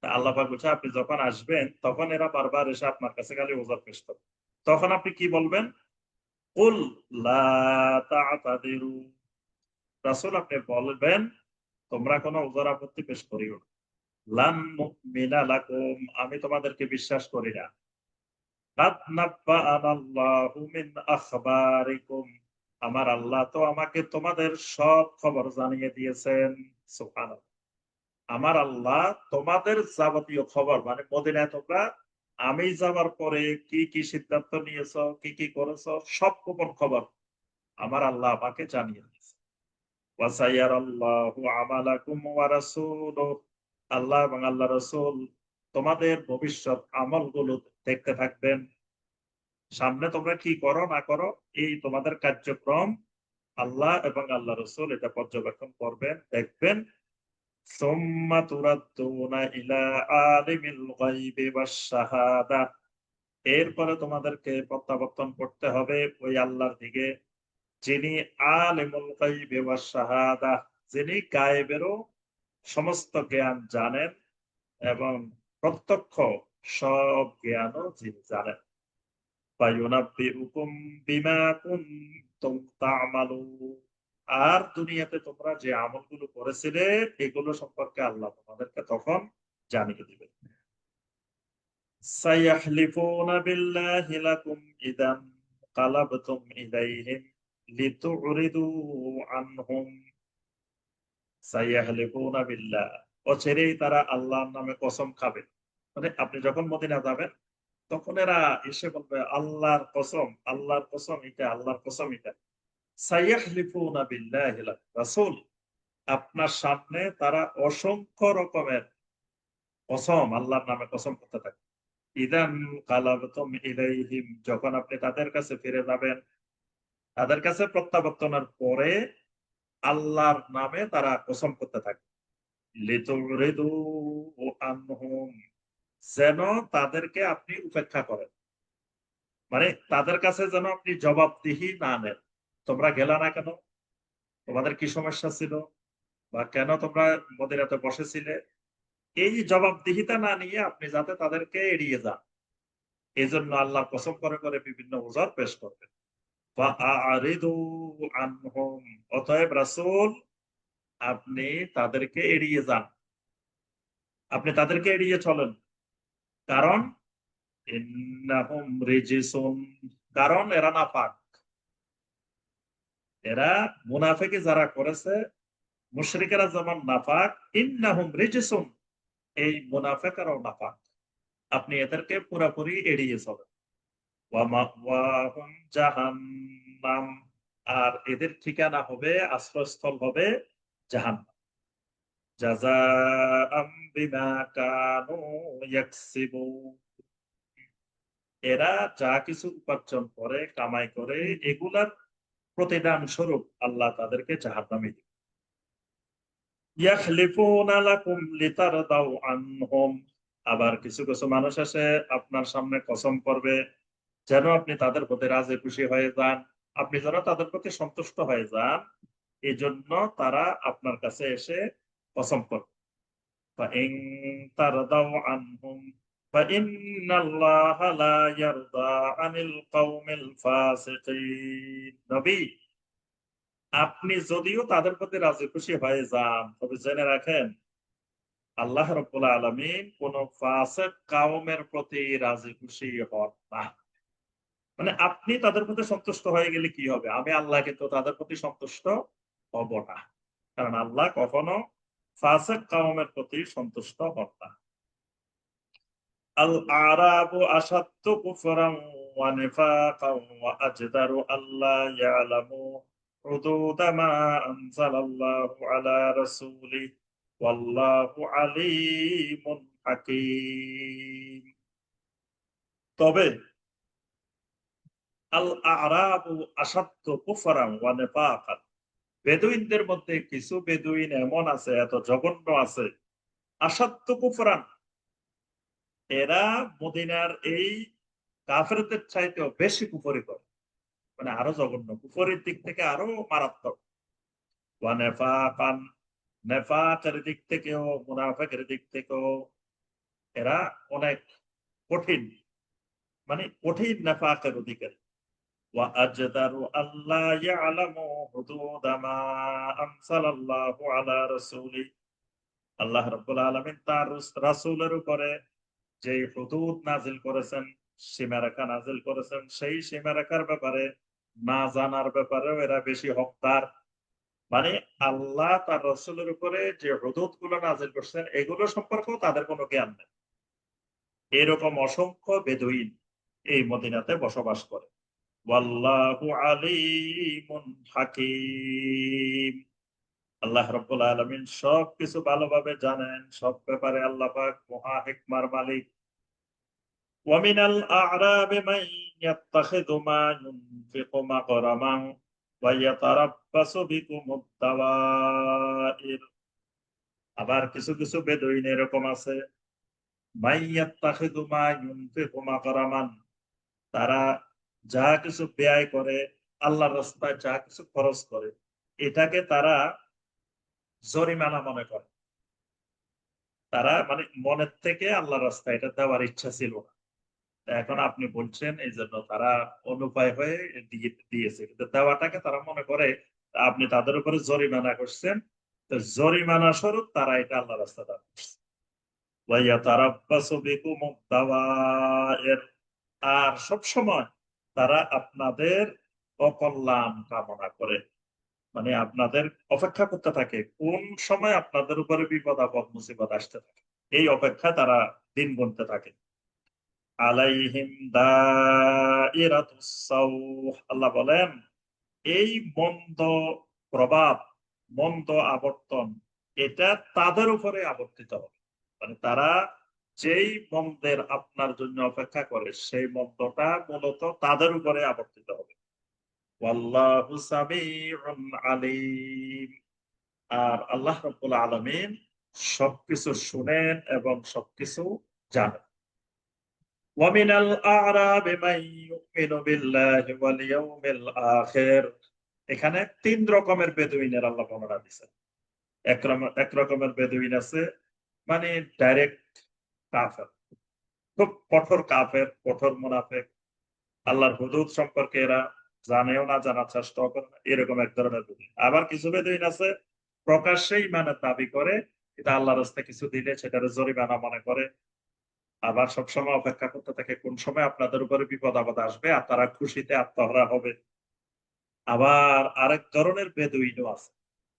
তা আল্লাহ পাক বলছে, আপনি যখন আসবেন তখন এরা বারবার এসে আপনার কাছে খালি ওযর পেশ করবে। তখন আপনি কি বলবেন? কুল লা তা'তাদিরু। রাসূল আপনি বলবেন, তোমরা কোন ওযর আপত্তি পেশ করিও না। লান নু'মিনা লাকুম, আমি তোমাদেরকে বিশ্বাস করি না। কাদ নাব্বা'আনাল্লাহু মিন আখবারিকুম, আমার আল্লাহ তো আমাকে তোমাদের সব খবর জানিয়ে দিয়েছেন। সুবহানাল্লাহ। আমার আল্লাহ তোমাদের যাবতীয় খবর মানে মদিনায় তোমরা আমি যাওয়ার পরে কি, কি সিদ্ধান্ত নিয়েছো, কি, কি করেছো সব গোপন খবর আমার আল্লাহ আমাকে জানিয়ে দিয়েছে। ওয়া সাইয়ারাল্লাহু আমালাকুম ওয়া রাসূলুহু, আল্লাহ এবং আল্লাহ রাসূল তোমাদের ভবিষ্যৎ আমলগুলো দেখতে থাকবেন। সামনে তোমরা কি করো না করো এই তোমাদের কার্যক্রম আল্লাহ এবং আল্লাহ রাসূল এটা পর্যবেক্ষণ করবেন, দেখবেন। সুম্মা তুরাদ্দুনা ইলা আলিমিল গায়বি ওয়াস শাহাদা, এরপরে তোমাদেরকে প্রত্যাবর্তন করতে হবে ওই আল্লাহর দিকে যিনি আলিমুল গায়বি ওয়াস শাহাদা, যিনি গায়েবেরও সমস্ত জ্ঞান জানেন এবং প্রত্যক্ষ সব জ্ঞানও যিনি জানেন। ফায়ুনাব্বিউকুম বিমা কুনতুম তা'মালুন, আর দুনিয়াতে তোমরা যে আমলগুলো করেছিলে এগুলো সম্পর্কে আল্লাহ তোমাদেরকে তখন জানিয়ে দিবেন। সায়াহলিফুনা বিল্লাহি লাকুম ইদান কালাবতুম ইলাইহিম লিতু'রিদু আনহুম। সায়াহলিফুনা বিল্লাহ, অচিরেই তারা আল্লাহর নামে কসম খাবে। মানে আপনি যখন মদিনা যাবেন তখন এরা এসে বলবে আল্লাহর কসম, আল্লাহর কসম এটা, আল্লাহর কসম এটা। সাইয়াহলিফুনা বিল্লাহি রাসূল, আপনার সামনে তারা অসংখ্য রকমের কসম আল্লাহর নামে কসম করতে থাকে। ইদান কালাবতুম ইলাইহিম, যখন আপনি তাদের কাছে ফিরে যাবেন, তাদের কাছে প্রত্যাবর্তনের পরে আল্লাহর নামে তারা কসম করতে থাকে। লিতুরিদু আনহুম, যেন তাদেরকে আপনি উপেক্ষা করেন। মানে তাদের কাছে যেন আপনি জবাবদিহি না নেন। তোমরা গেলা না কেন? তোমাদের কি সমস্যা ছিল? বা কেন তোমরা মদিনাতে বসেছিলে? এই জবাবদিহিতা না নিয়ে আপনি যাতে তাদেরকে এড়িয়ে যান। এজন্য আল্লাহর কসম করে, করে বিভিন্ন ওযর পেশ করবেন। ফাআরিদু আনহুম, অতএব রাসূল আপনি তাদেরকে এড়িয়ে যান। আপনি তাদেরকে এড়িয়ে চলেন। কারণ ইন্নাহুম রিজিসুন, কারণ এরা নাপাক। এরা মুনাফিকি যারা করেছে, মুশরিকেরা যেমন নাপাক, ইন্নাহুম রিজিসুন, এই মুনাফিকরাও নাপাক। আপনি এদেরকে পুরাপুরি এড়িয়ে চলেন। ওয়া মাওয়াহুম জাহান্নাম, আর এদের ঠিকানা হবে, আশ্রয়স্থল হবে জাহান্নাম। জাযাআম বিমা কানু ইয়াকসিবুন, এরা যা কিছু উপার্জন করে, কামাই করে এগুলার প্রতিদান স্বরূপ আল্লাহ তাদেরকে জাহান্নামে দিবেন। ইয়াহলিফুনা লাকুম লিতারদাউ আনহুম, আবার কিছু, কিছু মানুষ এসে আপনার সামনে কসম করবে যেন আপনি তাদের প্রতি রাজি খুশি হয়ে যান। আপনি যেন তাদের প্রতি সন্তুষ্ট হয়ে যান। এজন্য তারা আপনার কাছে এসে কসম করবে। ফাইন তারদাউ আনহুম فإن الله لا يرضى عن القوم الفاسقين নবী, আপনি যদিও তাদের প্রতি রাজি খুশি হয়ে যান, তবে জেনে রাখেন আল্লাহ রাব্বুল আলামিন কোন ফাসিক কওমের প্রতি রাজি খুশি হন না। মানে আপনি তাদের প্রতি সন্তুষ্ট হয়ে গেলে কি হবে? আমি আল্লাহ কিন্তু তাদের প্রতি সন্তুষ্ট হব না। কারণ আল্লাহ কখনো ফাসিক কওমের প্রতি সন্তুষ্ট হন না। আল আরাবু আশাদ্দু কুফরান ওয়া নিফাকান ওয়া আজদারু আল্লা ইয়ালামু হুদুদা মা আনজালাল্লাহু আলা রাসূলিহি ওয়াল্লাহু আলীমুন হাকীম। তবে আল আরাবু আশাদ্দু কুফরান ওয়া নিফাকান, বেদুইনদের মধ্যে কিছু বেদুইন এমন আছে, এত জঘন্য আছে, আশাদ্দু কুফরান, এরা মদিনার এই কাফেরদের চাইতেও বেশি কুফরি করে, মানে আরো জঘন্য, কুফরির দিক থেকে আরো মারাত্মক। ওয়া নিফাকান, নেফাকের দিক থেকেও, মুনাফিকের দিক থেকেও এরা অনেক কঠিন, মানে কঠিন নেফাকের অধিকারী। ওয়া আজদারু আল্লা ইয়ালামু হুদুদা মা আনসালাল্লাহু আলা রাসূলিহি, আল্লাহ রাব্বুল আলামিন তার রাসূলের উপরে যে হুদুদ নাজিল করেছেন, সীমারেখা নাজিল করেছেন, সেই সীমারেখার ব্যাপারে না জানার ব্যাপারেও এরা বেশি হকদার। মানে আল্লাহ তার রাসূলের উপরে যে হুদুদ গুলো নাজিল করছেন, এগুলো সম্পর্কেও তাদের কোনো জ্ঞান নেই। এরকম অসংখ্য বেদুইন এই মদিনাতে বসবাস করে। ওয়াল্লাহু আলীমুন হাকীম, আল্লাহ রাব্বুল আলামিন সবকিছু ভালোভাবে জানেন, সব ব্যাপারে আল্লাহ পাক মহা হিকমার মালিক। ওয়া মিনাল আ'রাবি মান ইয়াত্তাখিযু মা ইউনফিকু মাগরামান ওয়া ইয়াতারাব্বাসু বিকুমুদ দাওয়াইর, আবার কিছু কিছু বেদুইন এরকম আছে, মান ইয়াত্তাখিযু মা ইউনফিকু মাগরামান, তারা যা কিছু ব্যয় করে, আল্লাহর রাস্তায় যা কিছু খরচ করে, এটাকে তারা জরিমানা মনে করে। তারা মানে মনের থেকে আল্লাহর রাস্তায় এটা দেওয়ার ইচ্ছা ছিল না। এখন আপনি বলছেন এই জন্য তারা অনুপায় হয়ে দিয়েছে, কিন্তু দেওয়াটাকে তারা মনে করে আপনি তাদের উপরে জরিমানা করছেন, তো জরিমানা স্বরূপ তারা এটা আল্লাহ রাস্তা দান করছে। ওয়াইয়াতারাব্বাসু বিকুমুদ দাওয়াইর, আর সব সময় তারা আপনাদের অকল্যাণ কামনা করে, মানে আপনাদের অপেক্ষা করতে থাকে কোন সময় আপনাদের উপরে বিপদ আপদ মুসিবত আসতে থাকে, এই অপেক্ষায় তারা দিন গুনতে থাকে। আলাইহিম দাইরাতুস সাউহ, আল্লাহ বলেন এই মন্দ প্রভাব, মন্দ আবর্তন, এটা তাদের উপরে আবর্তিত হবে। মানে তারা যেই মন্দের আপনার জন্য অপেক্ষা করে, সেই মন্দটা মূলত তাদের উপরে আবর্তিত হবে। ওয়াল্লাহু সামিউন আলীম, আর আল্লাহ রাব্বুল আলামিন সবকিছু শুনেন এবং সবকিছু জানেন। ومن الأعراب من يؤمن بالله واليوم الآخر, এখানে তিন রকমের বেদুইনের আল্লাহ বর্ণনা দিয়েছেন। এক রকমের বেদুইন আছে, মানে ডাইরেক্ট কাফের, খুব কঠোর কাফের, কঠোর মুনাফিক, আল্লাহর হুদুদ সম্পর্কে এরা জানেও না, জানার চেষ্টাও করে না, এরকম এক ধরনের বেদুইন। আবার কিছু বেদুইন আছে প্রকাশ্যে ইমানের দাবি করে, এটা আল্লাহর রাস্তায় কিছু দিলে সেটার জরিমানা মনে করে, আবার সবসময় অপেক্ষা করতে থাকে কোন সময় আপনাদের উপরে বিপদ আপদ আসবে আর তারা খুশিতে আত্মহারা হবে। আবার আরেক ধরনের বেদুইনও আছে,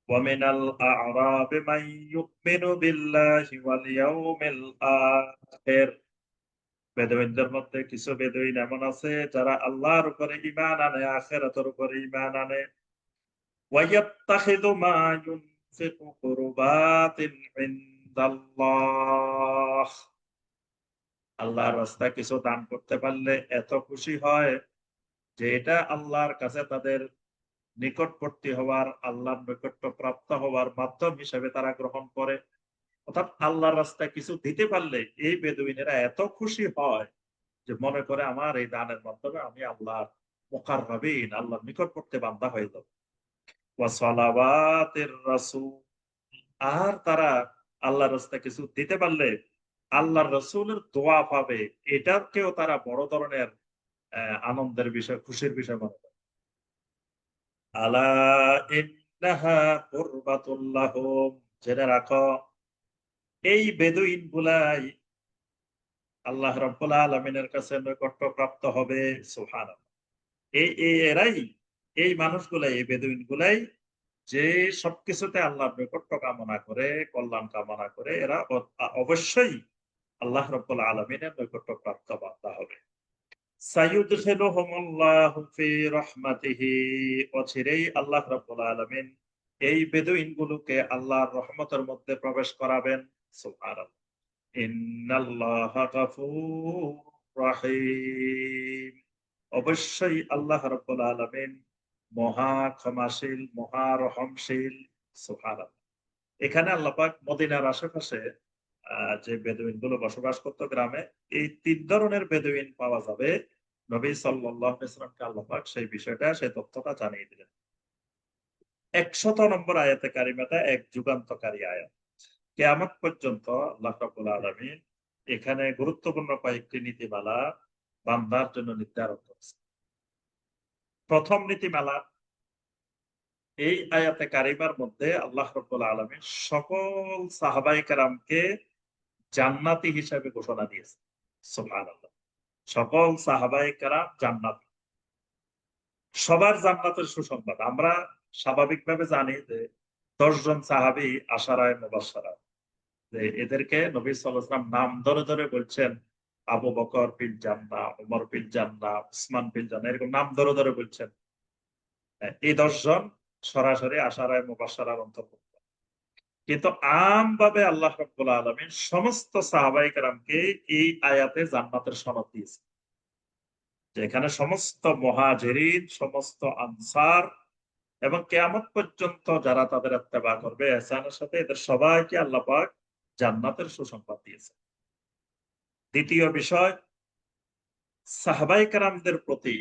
وَمِنَ الْأَعْرَابِ مَن يُؤْمِنُ بِاللَّهِ وَالْيَوْمِ الْآخِرِ, বেদুইনদের মধ্যে কিছু বেদুইন এমন আছে যারা আল্লাহর উপরে ঈমান আনে, আখিরাতের উপরে ঈমান আনে। وَيَتَّخِذُ مَا يُنفِقُ قُرُبَاتٍ عِندَ اللَّهِ, আল্লাহর রাস্তায় কিছু দান করতে পারলে এত খুশি হয় যে এটা আল্লাহর কাছে তাদের নিকটবর্তী হওয়ার, আল্লাহর নৈকট্য প্রাপ্ত হওয়ার মাধ্যম হিসেবে তারা গ্রহণ করে। অর্থাৎ আল্লাহর রাস্তায় কিছু দিতে পারলে এই বেদুইনেরা এত খুশি হয় যে মনে করে আমার এই দানের মাধ্যমে আমি আল্লাহর মুকাররাবিন, আল্লাহর নিকটবর্তী বান্দা হয়ে যাব। ওয়া সালাওয়াতির রাসূল, আর তারা আল্লাহর রাস্তায় কিছু দিতে পারলে আল্লাহর রসুলের দোয়া পাবে, এটাকেও তারা বড় ধরনের আনন্দের বিষয়, খুশির বিষয় মনে করে। আলা ইন্নাহা কুরবাতুল লাহুম, জেনে রাখো এই বেদুইন গুলাই আল্লাহ রাব্বুল আলামিনের কাছে নৈকট্য প্রাপ্ত হবে। সুবহানাল্লাহ। এরাই, এই মানুষগুলাই, এই বেদুইন গুলাই যে সবকিছুতে আল্লাহর নৈকট্য কামনা করে, কল্যাণ কামনা করে, এরা অবশ্যই আল্লাহ রাব্বুল আলামিনের নৈকট্য প্রাপ্ত বান্দা হবে। সাইয়্যুদখিলুহুমুল্লাহু ফি রাহমাতিহি, অচিরেই আল্লাহ রাব্বুল আলামিন এই বেদুইন গুলোকে আল্লাহর রহমতের মধ্যে প্রবেশ করাবেন। সুবহানাল্লাহ। ইন্নাল্লাহা গাফুরুর রাহিম, অবশ্যই আল্লাহ রাব্বুল আলামিন মহা ক্ষমাশীল, মহা রহমশীল। সুবহানাল্লাহ। এখানে আল্লাহ পাক মদিনার আশেপাশে যে বেদুইন গুলো বসবাস করত গ্রামে, এই ৩ ধরনের বেদুইন পাওয়া যাবে। নবী সাল্লাল্লাহু আলাইহি ওয়াসাল্লামকে আল্লাহ পাক সেই বিষয়টা, সেই তথ্যটা জানিয়ে দিলেন। ১০০ নম্বর আয়াতে কারিমাটা এক যুগান্তকারী আয়াত। কিয়ামত পর্যন্ত আল্লাহ রাব্বুল আলামিন এখানে গুরুত্বপূর্ণ কয়েকটি নীতিমালা বান্দার জন্য নির্ধারণ করেছেন। প্রথম নীতিমালা, এই আয়াতে কারিমার মধ্যে আল্লাহ রাব্বুল আলামিন সকল সাহাবায়ে কেরামকে জান্নাতি হিসেবে ঘোষণা দিয়েছেন। সুবহানাল্লাহ। সকল সাহাবায়ে কেরাম জান্নাতি। সবার জান্নাতের সুসংবাদ। আমরা স্বাভাবিকভাবে জানি যে ১০ জন সাহাবী আশারায়ে মুবাশশারা, যে এদেরকে নবী সাল্লাল্লাহু আলাইহি ওয়াসাল্লাম নাম ধরে ধরে বলছেন, আবু বকর ফিল জান্নাহ, ওমর ফিল জান্নাহ, উসমান ফিল জান্নাহ, এরকম নাম ধরে ধরে বলছেন। এই ১০ জন সরাসরি আশারায়ে মুবাশশারার অন্তর্ভুক্ত। কিন্তু আমভাবে আল্লাহ রাব্বুল আলামিন সমস্ত সাহাবায়ে কেরামকে এই আয়াতে জান্নাতের সনদ দিয়েছেন। যে এখানে সমস্ত মুহাজিরিন, সমস্ত আনসার এবং কিয়ামত পর্যন্ত যারা তাদের ইত্তেবা করবে ইহসানের সাথে, এদের সবাইকে আল্লাহ পাক জান্নাতের সুসংবাদ দিয়েছেন। দ্বিতীয় বিষয়, সাহাবায়ে কেরামদের প্রতি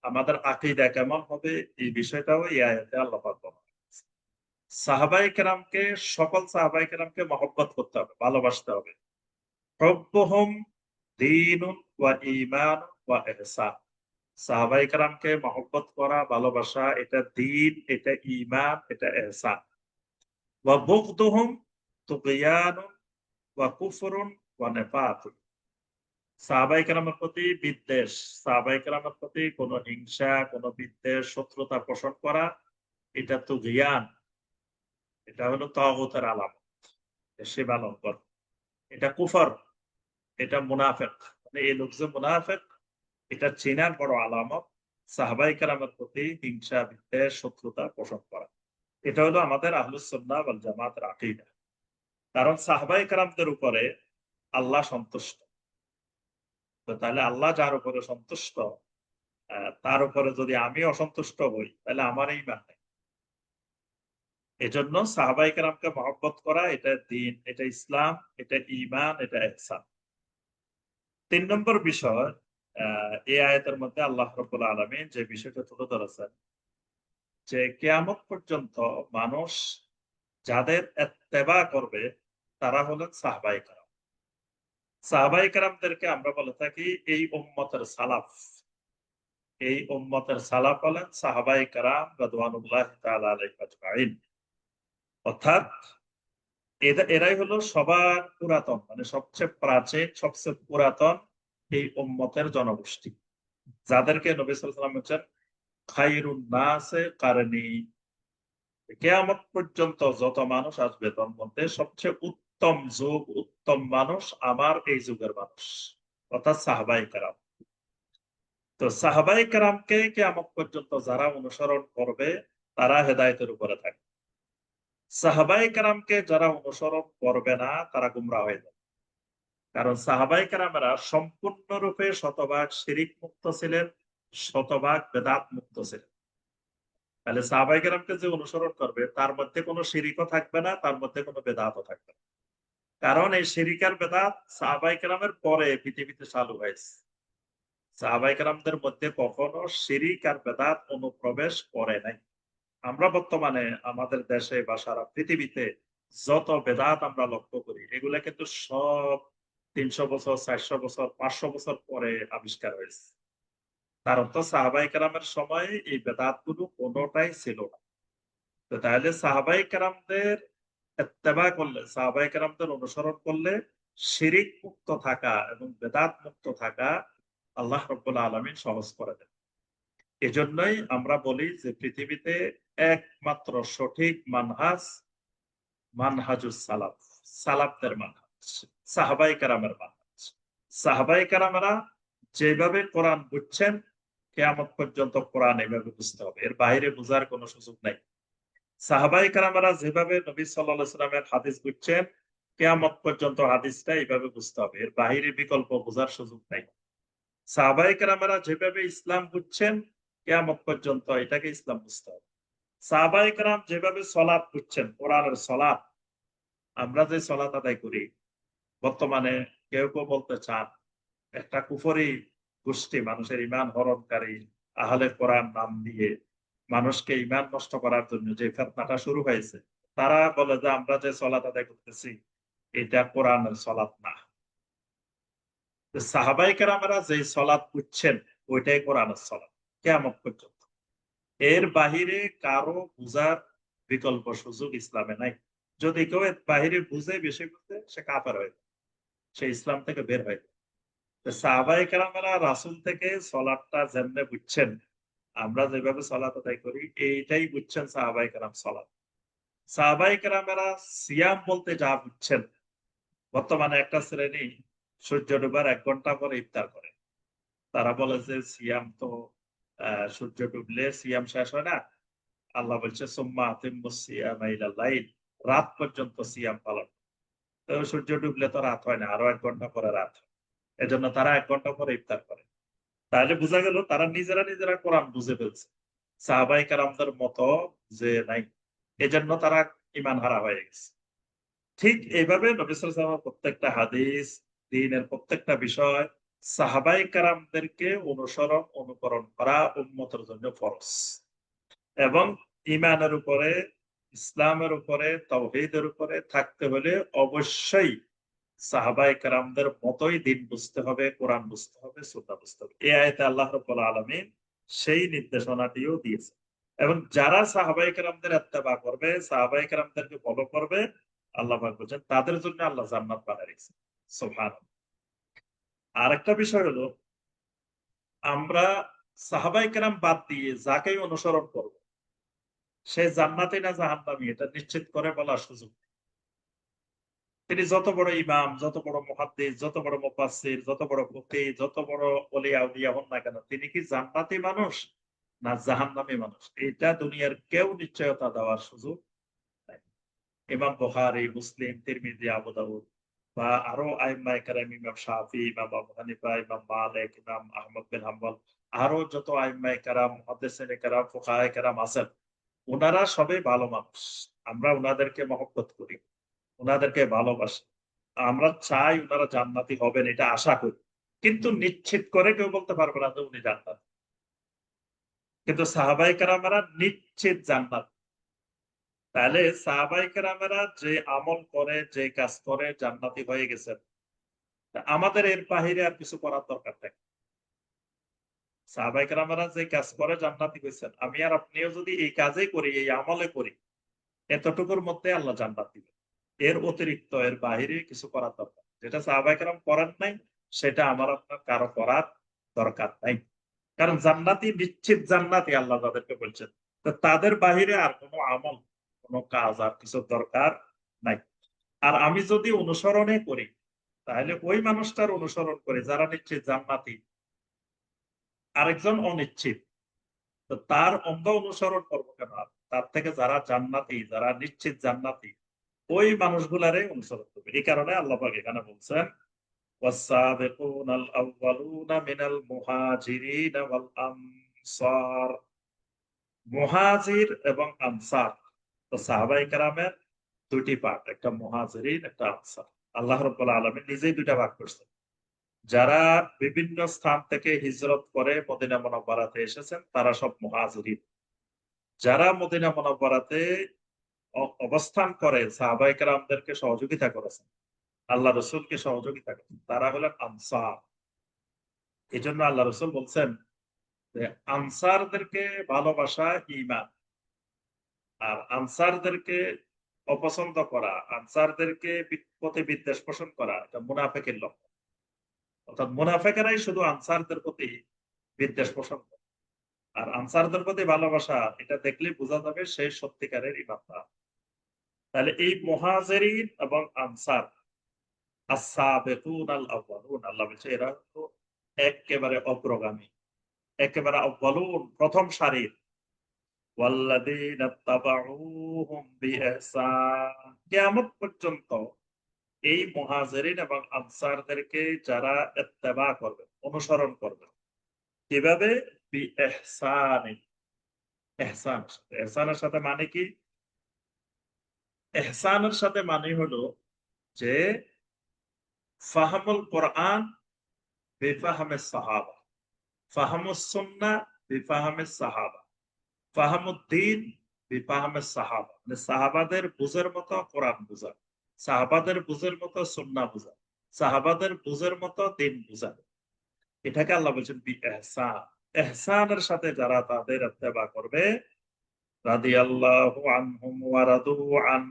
আমাদের আকীদা কেমন হবে, এই বিষয়টাও এই আয়াতে আল্লাহ পাক বলেন। সাহাবায়ে কেরামকে, সকল সাহাবায়ে কেরামকে মহব্বত করতে হবে, ভালোবাসতে হবে। হুব্বুহুম দীনুন ওয়া ঈমানুন ওয়া ইহসান। সাহাবায়ে কেরামকে মহব্বত করা, ভালোবাসা, এটা দ্বীন, এটা ঈমান, এটা ইহসান। ওয়া বুগদুহুম তুগয়ানুন ওয়া কুফরুন ওয়া নিফাকুন। সাহাবায়ে কেরামের প্রতি বিদ্বেষ, সাহাবায়ে কেরামের প্রতি কোন হিংসা, কোন বিদ্বেষ, শত্রুতা পোষণ করা, এটা তুগয়ান, এটা হলো তাগুতের আলামত, সীমালঙ্ঘন। এটা কুফর, এটা মুনাফিক। মানে এই লোক যে মুনাফিক, এটা চেনার বড় আলামত সাহাবায়ে কেরামের প্রতি হিংসা, বিদ্বেষ, শত্রুতা পোষণ করা। এটা হলো আমাদের আহলুস সুন্নাহ ওয়াল জামাতের আকীদা। কারণ সাহাবায়ে কেরামদের উপরে আল্লাহ সন্তুষ্ট। তো তাহলে আল্লাহ যার উপরে সন্তুষ্ট, তার উপরে যদি আমি অসন্তুষ্ট হই, তাহলে আমার ঈমান নেই। এজন্য সাহাবায়ে কেরামকে মহব্বত করা, এটা দ্বীন, এটা ইসলাম, এটা ঈমান, এটা ইহসান। ৩ নম্বর বিষয়, এই আয়াতের মধ্যে আল্লাহ রাব্বুল আলামিন যে বিষয়টা তুলে ধরেছেন, যে কিয়ামত পর্যন্ত মানুষ যাদের ইত্তেবা করবে তারা হলেন সাহাবায়ে কেরাম। সাহাবায়ে কেরামদেরকে আমরা বলে থাকি এই উম্মতের সালাফ। এই উম্মতের সালাফ হলেন সাহাবায়ে কেরাম রাদওয়ানুল্লাহি তাআলা আলাইহিম আজমাইন। অর্থাৎ এরাই হলো সবার পুরাতন, মানে সবচেয়ে প্রাচীন, সবচেয়ে পুরাতন এই উম্মতের জনগোষ্ঠী, যাদেরকে নবী সাল্লাল্লাহু আলাইহি ওয়াসাল্লাম বলেছেন খায়রুন নাসে কারনী। কিয়ামত পর্যন্ত যত মানুষ আসবে তার মধ্যে সবচেয়ে উত্তম যুগ, উত্তম মানুষ আমার এই যুগের মানুষ, অর্থাৎ সাহাবায়ে কেরাম। তো সাহাবায়ে কেরামকে কিয়ামত পর্যন্ত যারা অনুসরণ করবে তারা হেদায়েতের উপরে থাকবে। সাহাবায়ে কেরামকে যারা অনুসরণ করবে না তারা গুমরাহ হয়ে যাবে। কারণ সাহাবায়ে কেরামেরা সম্পূর্ণরূপে শতভাগ শিরিক মুক্ত ছিলেন, শতভাগ বেদাত মুক্ত ছিলেন। তাহলে সাহাবায়ে কেরামকে যে অনুসরণ করবে তার মধ্যে কোনো শিরিকও থাকবে না, তার মধ্যে কোনো বেদাতও থাকবে না। কারণ এই শিরিক আর বেদাত সাহাবায়ে কেরামের পরে পৃথিবীতে চালু হয়েছে। সাহাবায়ে কেরামদের মধ্যে কখনো শিরিক আর বেদাত অনুপ্রবেশ করে নাই। আমরা বর্তমানে আমাদের দেশে বা সারা পৃথিবীতে যত বেদাত আমরা লক্ষ্য করি, এগুলা কিন্তু সব 300 বছর, 400 বছর, 500 বছর পরে আবিষ্কার হয়েছে। তার অর্থ সাহাবায়ে কেরামের সময়ে এই বেদাত গুলো কোনটাই ছিল না। তো তাহলে সাহাবায়ে কেরামদের ইত্তেবা করলে, সাহাবায়ে কেরামদের অনুসরণ করলে শিরিক মুক্ত থাকা এবং বেদাত মুক্ত থাকা আল্লাহ রাব্বুল আলামিন সহজ করে দেন। এজন্যই আমরা বলি যে পৃথিবীতে একমাত্র সঠিক মানহাজ মানহাজুস সালাফ, সালাফদের মানহাজ, সাহাবায়ে কেরামের মানহাজ। সাহাবায়ে কেরামেরা যেভাবে কোরআন বুঝছেন, কিয়ামত পর্যন্ত কোরআন এভাবে বুঝতে হবে। এর বাইরে বুঝার কোনো সুযোগ নাই। সাহাবায়ে কেরামেরা যেভাবে নবী সাল্লাল্লাহু আলাইহি ওয়াসাল্লামের হাদিস বুঝছেন, কিয়ামত পর্যন্ত হাদিসটা এভাবে বুঝতে হবে। এর বাহিরে বিকল্প বোঝার সুযোগ নাই। সাহাবায়ে কেরামেরা যেভাবে ইসলাম বুঝছেন, কিয়ামত পর্যন্ত এটাকে ইসলাম বুঝতে হবে। সাহাবায়ে কেরাম যেভাবে সলাত বুঝছেন, কোরআনের সলাত, আমরা যে সলাত আদায় করি, বর্তমানে কেউ কেউ বলতে চান একটা কুফরি গোষ্ঠী মানুষের ঈমান হরণকারী আহলে কোরআন নাম দিয়ে মানুষকে ঈমান নষ্ট করার জন্য যে ফিতনাটা শুরু হয়েছে, তারা বলে যে আমরা যে সলাত আদায় করতেছি এটা কোরআনের সলাত না। সাহাবায়ে কেরামেরা যে সলাত বুঝছেন ওইটাই কোরআনের সলাত কিয়ামত পর্যন্ত। এর বাহিরে কারো বুঝার বিকল্প সুযোগ ইসলামে নাই। যদি কেউ এর বাহিরে বুঝে, বেশি বুঝে, সে কাফের হয়ে যায়, সে ইসলাম থেকে বের হয়ে যায়। তো সাহাবায়ে কেরামেরা রাসূল থেকে সলাতটা যেমনে বুঝছেন, আমরা যেভাবে সলাত আদায় করি এইটাই বুঝছেন সাহাবায়ে কেরাম সলাত। সাহাবায়ে কেরামেরা সিয়াম বলতে যা বুঝছেন, বর্তমানে একটা শ্রেণী সূর্য ডোবার ১ ঘন্টা পরে ইফতার করে। তারা বলে যে সিয়াম তো সূর্য ডুবলে সিয়াম শেষ হয় না। আল্লাহ বলছে সুম্মা আতিম্মুস সিয়ামা ইলাল লাইল, রাত পর্যন্ত সিয়াম পালন। তো সূর্য ডুবলে তো রাত হয় না, আরো ১ ঘন্টা পরে রাত হয়। এজন্য তারা ১ ঘন্টা পরে ইফতার করে। তাহলে বোঝা গেল তারা নিজেরা কোরআন বুঝে ফেলছে। সাহাবায়ে কেরামদের মতো যে নাই। এজন্য তারা ঈমান হারা হয়ে গেছে। ঠিক এইভাবে নবী সাল্লাল্লাহু আলাইহি ওয়াসাল্লামের প্রত্যেকটা হাদিস, দ্বীনের প্রত্যেকটা বিষয় সাহাবায়ে কেরামদেরকে অনুসরণ, অনুকরণ করা উম্মতের জন্য ফরজ। এবং ঈমানের উপরে, ইসলামের উপরে, তাওহীদের উপরে থাকতে হলে অবশ্যই সাহাবায়ে কেরামদের মতোই দ্বীন বুঝতে হবে, কোরআন বুঝতে হবে, সুন্নাহ বুঝতে হবে। এই আয়াতে আল্লাহ রাব্বুল আলামিন সেই নির্দেশনাটিও দিয়েছেন। এবং যারা সাহাবায়ে কেরামদের ইত্তেবা করবে, সাহাবায়ে কেরামদেরকে ফলো করবে, আল্লাহ পাক বলছেন তাদের জন্য আল্লাহ জান্নাত বানায় রেখেছেন। সুবহানাল্লাহ। আরেকটা বিষয় হলো আমরা সাহাবায়ে কেরাম বাদ দিয়ে যাকেই অনুসরণ করব, সে জান্নাতি না জাহান্নামী এটা নিশ্চিত করে বলার সুযোগ নেই। তিনি যত বড় ইমাম, যত বড় মুহাদ্দিস, যত বড় মুফাসসির, যত বড় ফকিহ, যত বড় ওলিয়া উলিয়া হন না কেন, তিনি কি জান্নাতি মানুষ না জাহান্নামী মানুষ, এটা দুনিয়ার কেউ নিশ্চয়তা দেওয়ার সুযোগ নাই। ইমাম বুখারী, মুসলিম, তিরমিজি, আবু দাউদ বা আরো আইম্মায়ে কেরাম, ইমাম শাফিঈ, ইমাম আবু হানিফা, ইমাম মালিক, ইমাম আহমদ বিন হাম্বল, আরো যত আইম্মায়ে কেরাম, মুহাদ্দিসিনে কেরাম, ফুকাহায়ে কেরাম আছেন, উনারা সবাই ভালো মানুষ। আমরা উনাদেরকে মহব্বত করি, উনাদেরকে ভালোবাসি। আমরা চাই উনারা জান্নাতি হবেন, এটা আশা করি। কিন্তু নিশ্চিত করে কেউ বলতে পারবে না যে উনি জান্নাতি। কিন্তু সাহাবায়ে কেরামেরা নিশ্চিত জান্নাত। তাহলে সাহাবায়ে কেরামেরা যে আমল করে, যে কাজ করে জান্নাতি হয়ে গেছেন। তা আমাদের এর বাহিরে আর কিছু করার দরকার নাই। সাহাবায়ে কেরামেরা যে কাজ করে জান্নাতি হইছেন। আমি আর আপনিও যদি এই কাজেই করি, এই আমলে করি, এতটুকুর মধ্যে আল্লাহ জান্নাত দিবেন। এর অতিরিক্ত, এর বাহিরে কিছু করার দরকার নেই। যেটা সাহাবায়ে কেরাম করেন নাই, সেটা আমার আপনার কারো করার দরকার নাই। কারণ জান্নাতি নিশ্চিত জান্নাতি আল্লাহ তাদেরকে বলছেন। তো তাদের বাহিরে আর কোন আমল, কোন কাজ আর কিছুর দরকার নাই। আর আমি যদি অনুসরণে করি, তাহলে ওই মানুষটার অনুসরণ করে যারা নিশ্চিত জান্নাতি, আরেকজন অনিশ্চিত। তো তার অন্ধ অনুসরণ করবো কেন? তার থেকে যারা জান্নাতি, যারা নিশ্চিত জান্নাতি, ওই মানুষগুলারে অনুসরণ করবে। এই কারণে আল্লাহ পাক এখানে বলছেন ওয়াস-সাবিকুন আল-আউওয়ালুনা মিনাল মুহাজিরিন ওয়াল আনসার। মুহাজির এবং আনসার। তো সাহাবায়ে কেরামের দুটি পার্ট, একটা মুহাজিরিন, একটা আনসার। আল্লাহ রাব্বুল আলামিন নিজেই দুইটা ভাগ করছেন। যারা বিভিন্ন স্থান থেকে হিজরত করে মদিনা মুনাওয়ারাতে এসেছেন তারা সব মুহাজিরিন। যারা মদিনা মুনাওয়ারাতে অবস্থান করে সাহাবায়ে কেরামদেরকে সহযোগিতা করেছেন, আল্লাহ রসুলকে সহযোগিতা করত, তারা হলেন আনসার। এই জন্য আল্লাহ রসুল বলছেন যে আনসারদেরকে ভালোবাসা ঈমান, আর আনসারদেরকে অপছন্দ করা, আনসারদেরকে প্রতি বিদ্বেষ পোষণ করা, এটা মুনাফিকের লক্ষণ। অর্থাৎ মুনাফিকেরাই শুধু আনসারদের প্রতি বিদ্বেষ পোষণ করে। আর আনসারদের প্রতি ভালোবাসা, এটা দেখলেই বোঝা যাবে সেই সত্যিকারের ইমানদার। তাহলে এই মুহাজিরিন এবং আনসার, আস-সাবিকুন আল-আউয়ালুন, আল্লাহ বলছে এরা তো একেবারে অগ্রগামী, একেবারে আউয়ালুন, প্রথম সারির। ওয়াল্লাযীনা তাবাউহুম বিইহসান, কিয়ামত পর্যন্ত এই মুহাজিরিন এবং আনসারদেরকে যারা ইত্তেবা করবে, অনুসরণ করবে, কিভাবে? বিইহসানিন, ইহসান, ইহসানের সাথে মানে কি? ইহসানের সাথে মানে হলো যে ফাহমুল কোরআন বিফাহমিস সাহাবা, ফাহমুস সুন্নাহ বিফাহমিস সাহাবা, ফাহমুদ্দিন বিফাহমিস সাহাবা, মানে সাহাবাদের বুঝের মতো কোরআন বুঝা, সাহাবাদের বুঝের মতো সুন্নাহ বুঝা, সাহাবাদের বুঝের মতো দিন বুঝা। এটাকে আল্লাহ বলছেন বিইহসান। ইহসানের সাথে যারা তাদের ইত্তেবা করবে, রাদিয়াল্লাহু আনহুম ওয়া রাদু আন,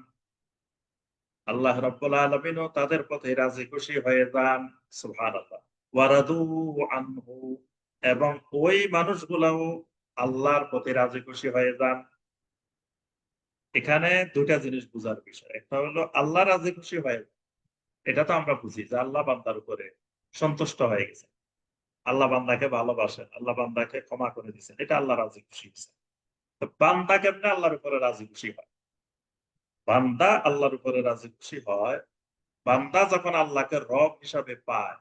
আল্লাহ রাব্বুল আলামিনও তাদের পথে রাজি খুশি হয়ে যান। সুবহানাল্লাহ। ওয়া রাদু আনহু, এবং ওই মানুষগুলাও আল্লাহর প্রতি রাজি খুশি হয়ে যান। এখানে দুইটা জিনিস বুঝার বিষয়। একটা হলো আল্লাহ রাজি খুশি হয়ে যান। এটা তো আমরা বুঝি যে আল্লাহ বান্দার উপরে সন্তুষ্ট হয়ে গেছে। আল্লাহ বান্দাকে ভালোবাসেন, আল্লাহ বান্দাকে ক্ষমা করে দিয়েছেন। এটা আল্লাহ রাজি খুশি হয়েছে। তো বান্দা কেমনে আল্লাহর উপরে রাজি খুশি হয়? বান্দা আল্লাহর উপরে রাজি খুশি হয় বান্দা যখন আল্লাহকে রব হিসাবে পায়,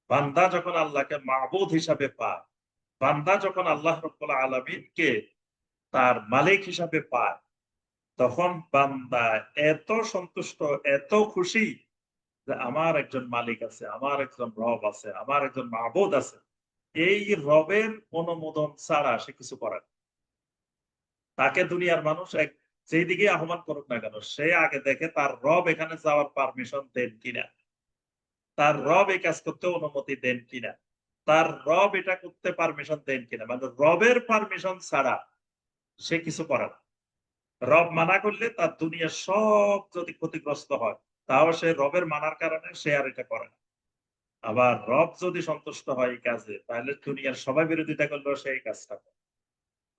বান্দা যখন আল্লাহকে মাবুদ হিসাবে পায়, বান্দা যখন আল্লাহ রাব্বুল আলামিনকে তার মালিক হিসাবে পায়, তখন বান্দা এত সন্তুষ্ট, এত খুশি যে আমার একজন মালিক আছে, আমার একজন রব আছে, আমার একজন মাবুদ আছে। এই রবের অনুমোদন ছাড়া সে কিছু করে না। তাকে দুনিয়ার মানুষ যেই দিকে আহ্বান করুক না কেন, সে আগে দেখে তার রব এখানে যাওয়ার পারমিশন দেন কিনা, তার রব এই কাজ করতে অনুমতি দেন কিনা, তার রব এটা করতে পারমিশন দেন কিনা, মানে রবের পারমিশন ছাড়া সে কিছু করে না। রব মানা করলে তার দুনিয়ার সব যদি ক্ষতিগ্রস্ত হয়, তাও সে রবের মানার কারণে সে আর এটা করে না। আবার রব যদি সন্তুষ্ট হয় এই কাজে, তাহলে দুনিয়ার সবাই বিরোধিতা করলেও সে এই কাজটা করে।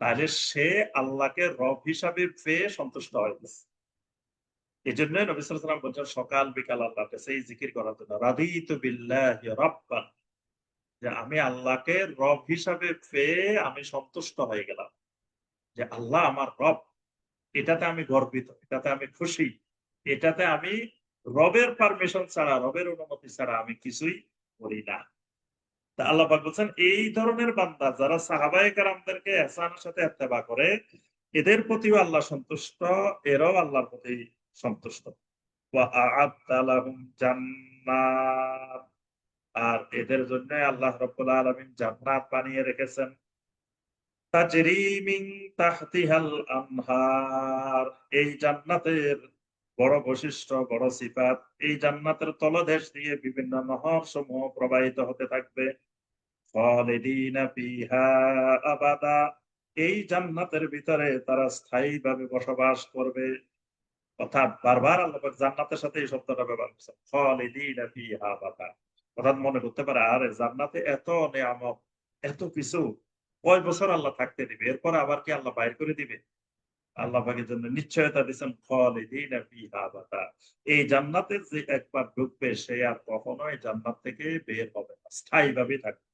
তাহলে সে আল্লাহকে রব হিসাবে পেয়ে সন্তুষ্ট হয়ে গেছে। এই জন্য নবী সাল্লাল্লাহু আলাইহি ওয়াসাল্লাম বলছেন সকাল বিকাল আল্লাহর কাছে এই জিকির করার জন্য, রাদিতু বিল্লাহি রাব্বান, যে আমি আল্লাহকে রব হিসাবে পেয়ে আমি সন্তুষ্ট হয়ে গেলাম, যে আল্লাহ আমার রব। এটাতে আমি গর্বিত, এটাতে আমি খুশি, এটাতে আমি রবের পারমিশন ছাড়া, রবের অনুমতি ছাড়া আমি কিছুই করি না। তা আল্লাহ পাক বলছেন এই ধরনের বান্দা যারা সাহাবায়ে কেরামদেরকে ইহসানের সাথে ইত্তেবা করে, এদের প্রতিও আল্লাহ সন্তুষ্ট, এরাও আল্লাহর প্রতি সন্তুষ্ট। ওয়া আ'আদ্দা লাহুম জান্নাত, আর এদের জন্য আল্লাহ রাব্বুল আলামিন জান্নাত বানিয়ে রেখেছেন। তাজরি মিন তাহতিহাল আনহার, এই জান্নাতের বড় বৈশিষ্ট্য, বড় সিফাত, এই জান্নাতের তলদেশ দিয়ে বিভিন্ন নহর সমূহ প্রবাহিত হতে থাকবে। খালিদিনা ফিহা আবাদা, এই জান্নাতের ভিতরে তারা স্থায়ীভাবে বসবাস করবে। অর্থাৎ বারবার আল্লাহ পাক জান্নাতের সাথে এই শব্দটা ব্যবহার করছেন, খালিদিনা ফিহা আবাদা। অর্থাৎ মনে করতে পারে আরে জান্নাতে এত নেয়ামত, এত কিছু, কয় বছর আল্লাহ থাকতে দিবে, এরপর আবার কি আল্লাহ বাইর করে দিবে? আল্লাহ পাকের জন্য নিশ্চয়তা দিচ্ছেন খালিদিনা ফিহা আবাদা। এই জান্নাতে যে একবার ঢুকবে সে আর কখনোই জান্নাত থেকে বের হবে না, স্থায়ীভাবে থাকবে।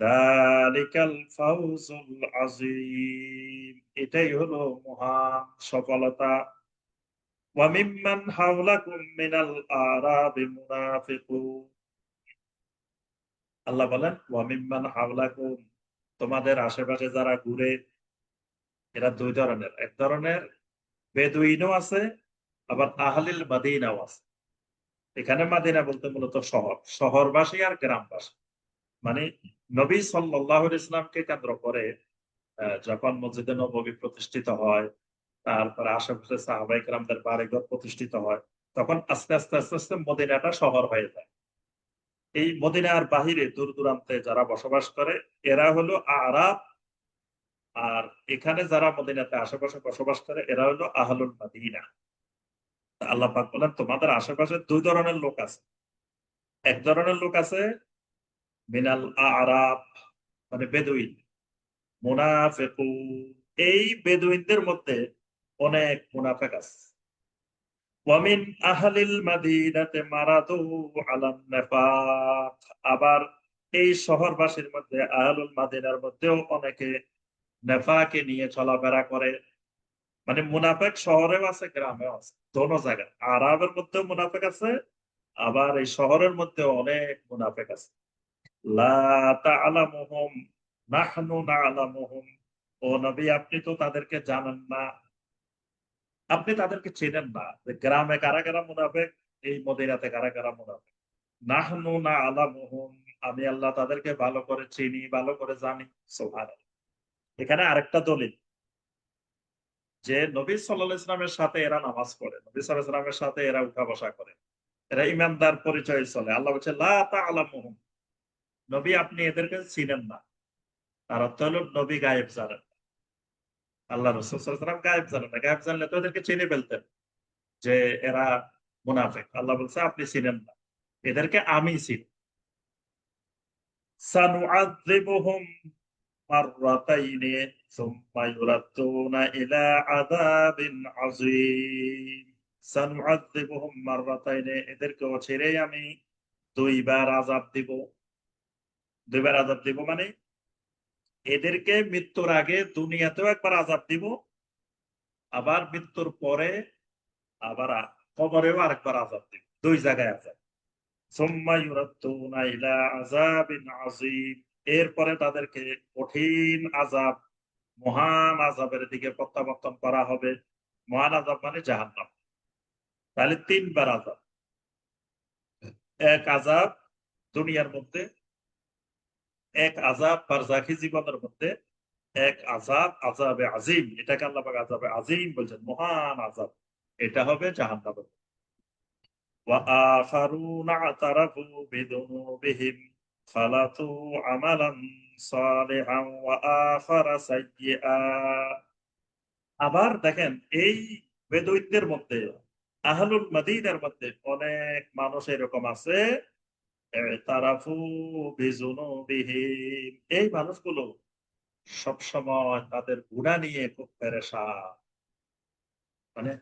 যালিকাল ফাউজুল আযীম, এটাই হলো মহান সফলতা। ওয়া মিম্মান হাওলাকুম মিনাল আরাবি মুনাফিকুন, আল্লাহ বলেন ওয়া মিম্মান হাওলাকুম, তোমাদের আশেপাশে যারা ঘুরে, এরা দুই ধরনের। এক ধরনের বেদুইনও আছে, আবার আহলিল মাদিনাও আছে। এখানে মাদিনা বলতে মূলত শহর, শহরবাসী আর গ্রামবাসী। মানে নবী সাল্লাল্লাহু আলাইহি ওয়াসাল্লামকে কেন্দ্র করে যখন মসজিদে নববী প্রতিষ্ঠিত হয়, তারপরে আশেপাশে সাহাবায়ে কেরামদের বাড়িঘর প্রতিষ্ঠিত হয়, তখন আস্তে আস্তে আস্তে আস্তে মদিনাটা শহর হয়ে যায়। এই মদিনার বাহিরে দূর দূরান্তে যারা বসবাস করে এরা হলো আরাব। আর এখানে যারা মদিনাতে আশেপাশে বসবাস করে এরা হলো আহলুল মাদিনা। আল্লাহ পাক বলেন তোমাদের আশেপাশে দুই ধরনের লোক আছে। এক ধরনের লোক আছে মিনাল আরাব, মানে বেদুইন, মুনাফিকুন। এই বেদুইনদের মধ্যে অনেক মুনাফিক আছে। ওয়ামিন আহলিল মাদিনাতে মারাদু আলান নিফাক। আবার এই শহরবাসীর মধ্যে আহলুল মাদিনার মধ্যেও অনেকে নেফাকে নিয়ে চলাফেরা করে। মানে মুনাফিক শহরেও আছে, গ্রামেও আছে, দোনো জায়গায়। আরবের মধ্যেও মুনাফিক আছে, আবার এই শহরের মধ্যে অনেক মুনাফিক আছে। লা তা'লামুহুম নাহনু না'লামুহুম। ও নবী আপনি তো তাদেরকে জানেন না, আপনি তাদেরকে চেনেন না যে গ্রামে কারা কারা মুনাফিক, এই মদিনাতে কারা কারা মুনাফিক। নাহনু না'লামুহুম, আমি আল্লাহ তাদেরকে ভালো করে চিনি, ভালো করে জানি। সুবহানাল্লাহ। এখানে আরেকটা দলিল যে নবী সাল্লাল্লাহু আলাইহি ওয়াসাল্লামের সাথে এরা নামাজ পড়ে, নবী সাল্লাল্লাহু আলাইহি ওয়াসাল্লামের সাথে এরা উঠা বসা করে, এরা ইমানদার পরিচয় চলে। আল্লাহ বলছে লা তা'লামুহুম, নবী আপনি এদেরকে চিনেন না। তার অর্থ হলো নবী গায়েব জানেন। আল্লাহ রাসূল সাল্লাল্লাহু আলাইহি ওয়াসাল্লাম গায়েব জানেন না। গায়েব জানলে তো এদেরকে চিনে ফেলতেন যে এরা মুনাফিক। আল্লাহ বলছে আপনি চিনেন না, এদেরকে আমি চিনি। সানুআযযিবুহুম মাররাতাইনি সুম্মা ইউরাদ্দুনা ইলা আযাবিন আযীম। সানুআযযিবুহুম মাররাতাইনি, এদেরকে ছেড়ে আমি দুইবার আযাব দিব। দুইবার আযাব দিব মানে এদেরকে মৃত্যুর আগে দুনিয়াতেও একবার আযাব দিব, আবার মৃত্যুর পরে আবার কবরেও আরেকবার আযাব দিব। দুই জায়গায় আযাব। সুম্মা ইউরাদ্দুনা ইলা আযাবিন আযীম, এরপরে তাদেরকে কঠিন আযাব, মহান আযাবের দিকে প্রত্যাবর্তন করা হবে। মহান আযাব মানে জাহান্নাম। তাহলে তিনবার আযাব। এক আযাব দুনিয়ার মধ্যে, এক আযাব বারযাখী জীবনের মধ্যে, এক আযাব আযাবে আযীম। এটাকে আল্লাহ পাক আযাবে আযীম বলছেন, মহান আযাব। এটা হবে জাহান্নামের। ওয়া আখারুনা আতারাফু বিযুনুবিহিম খালাতু আমালান সালিহান ওয়া আখারা সাইয়্যিআ। আবার দেখেন এই বেদুইনদের মধ্যে, আহলুল মাদিনার মধ্যে অনেক মানুষ এরকম আছে, ইতারাফু বিযুনুবিহিম, এই মানুষগুলো সবসময় তাদের গুনাহ নিয়ে খুব পেরেশান। মানে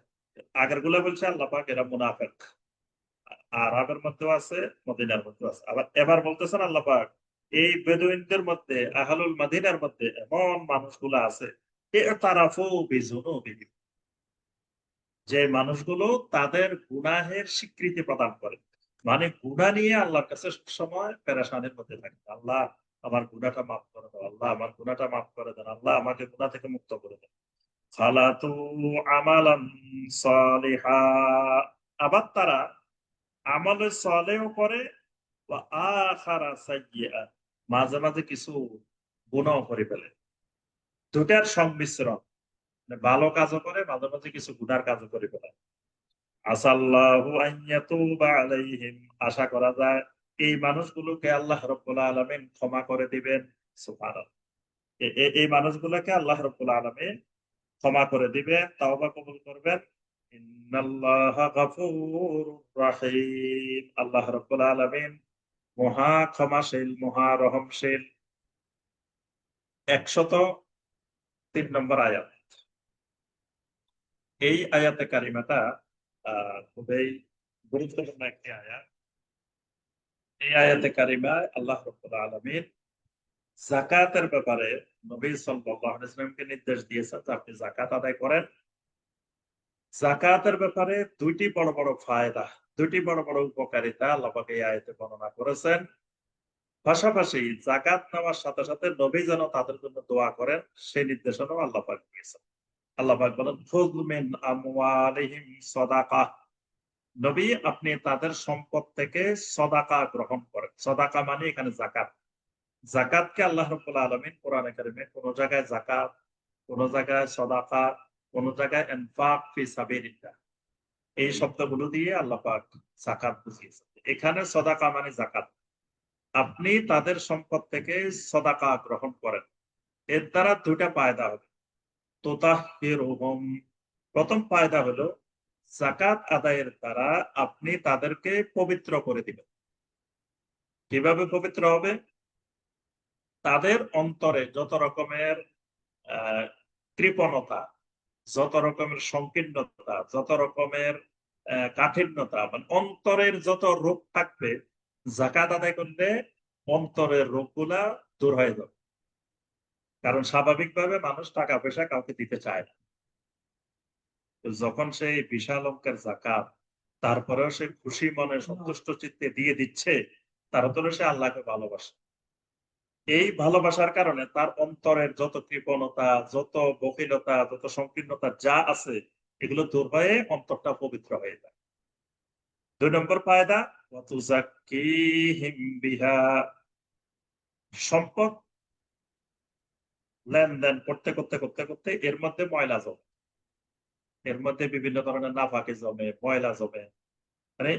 আগের গুলা বলছে আল্লাহ পাক এরা মুনাফিক। আরবের মধ্যেও আছে, মদিনার মধ্যেও আছে। আবার এবার বলতেছেন আল্লাহ পাক এই বেদুইনদের মধ্যে, আহলুল মাদিনার মধ্যে এমন মানুষগুলো আছে ইতারাফু বিযুনুবিহিম, যে মানুষগুলো তাদের গুনাহের স্বীকৃতি প্রদান করে। মানে গুনাহ নিয়ে আল্লাহর কাছে সবসময় পেরেশানির মধ্যে থাকে। আল্লাহ আমার গুনাহটা মাফ করে দাও, আল্লাহ আমার গুনাহটা মাফ করে দেন, আল্লাহ আমাকে গুনাহ থেকে মুক্ত করে দেন। খালাতু আমালান সালিহা, আবার তারা আমলে সালেহ করে, ওয়া আখারা সাইয়্যিআ, মাঝে মাঝে কিছু গুনাহ করে ফেলে। দুটার সংমিশ্রণ, মানে ভালো কাজও করে, মাঝে মাঝে কিছু গুনার কাজও করে ফেলে। আসাল্লাহু আন ইয়াতুবা আলাইহিম, আশা করা যায় এই মানুষগুলোকে আল্লাহ রাব্বুল আলামিন ক্ষমা করে দিবেন। সুবহানাল্লাহ। এই মানুষগুলোকে আল্লাহ রাব্বুল আলামিন ক্ষমা করে দিবেন, তাওবা কবুল করবেন। ইন্নাল্লাহা গাফুরুর রাহিম, আল্লাহ রাব্বুল আলামিন মহা ক্ষমাশীল, মহা রহমশীল। 103 নম্বর আয়াত। এই আয়াতে কারিমাটা খুবই গুরুত্বপূর্ণ একটি আয়াত। এই আয়াতে কারিমায় আল্লাহ রাব্বুল আলামিন যাকাতের ব্যাপারে নবী সাল্লাল্লাহু আলাইহি ওয়াসাল্লামকে নির্দেশ দিয়েছেন যে আপনি যাকাত আদায় করেন। যাকাতের ব্যাপারে দুইটি বড় বড় ফায়দা, দুইটি বড় বড় উপকারিতা আল্লাহ পাক এই আয়াতে বর্ণনা করেছেন। পাশাপাশি যাকাত নেওয়ার সাথে সাথে নবী যেন তাদের জন্য দোয়া করেন সেই নির্দেশনাও আল্লাহ পাক দিয়েছেন। আল্লাহ পাক বলেন খুয মিন আমওয়ালিহিম সাদাকাহ, নবী আপনি তাদের সম্পদ থেকে সদাকা গ্রহণ করেন। সদাকা মানে এখানে যাকাত। যাকাতকে আল্লাহ রাব্বুল আলামিন কোরআনে কারিমে কোন জায়গায় যাকাত, কোন জায়গায় সাদাকা, কোন জায়গায় ইনফাক ফি সাবিলিল্লাহ, এই শব্দগুলো দিয়ে আল্লাহ পাক যাকাত বুঝিয়েছেন। এখানে সদাকা মানে যাকাত। আপনি তাদের সম্পদ থেকে সদাকা গ্রহণ করেন, এর দ্বারা দুইটা ফায়দা হবে। তুতাহহিরুহুম, প্রথম ফায়দা হলো যাকাত আদায়ের দ্বারা আপনি তাদেরকে পবিত্র করে দিবেন। কিভাবে পবিত্র হবে? তাদের অন্তরে যত রকমের আহ কৃপণতা, যত রকমের সংকীর্ণতা, যত রকমের কাঠিন্যতা, মানে অন্তরের যত রোগ থাকবে, যাকাত আদায় করলে অন্তরের রোগগুলা দূর হয়ে যাবে। কারণ স্বাভাবিকভাবে মানুষ টাকা পয়সা কাউকে দিতে চায় না। তো যখন সেই বিশাল অঙ্কের যাকাত, তারপরেও সে খুশি মনে সন্তুষ্ট চিত্তে দিয়ে দিচ্ছে, তার তো সে আল্লাহকে ভালোবাসে। এই ভালোবাসার কারণে তার অন্তরের যত কৃপণতা, যত বকিলতা, যত সংকীর্ণতা যা আছে, এগুলো দূর হয়ে অন্তরটা পবিত্র হয়ে যায়। ২ নম্বর ফায়দা, ওয়াতুযাক্কিহিম বিহা, সম্পদ লেনদেন করতে করতে করতে করতে এর মধ্যে ময়লা জমে, এর মধ্যে বিভিন্ন ধরনের নাফাকি জমে, ময়লা জমে। মানে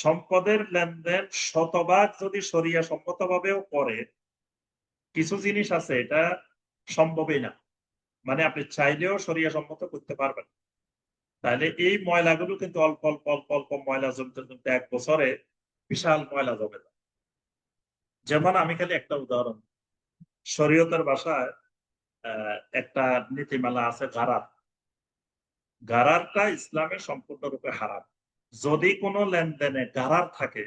সম্পদের লেনদেন শতভাগ যদি শরিয়া সম্মত ভাবেও করে, কিছু জিনিস আছে এটা সম্ভবই না, মানে আপনি চাইলেও শরিয়া সম্মত করতে পারবেন। তাহলে এই ময়লাগুলো কিন্তু অল্প অল্প অল্প অল্প ময়লা জমতে জমতে এক বছরে বিশাল ময়লা জমে যায়। যেমন আমি খালি একটা উদাহরণ, শরীয়তের ভাষায় একটা নীতিমালা আছে গারার। গারারটা ইসলামে সম্পূর্ণরূপে হারাম। যদি কোনো লেনদেনে গারার থাকে,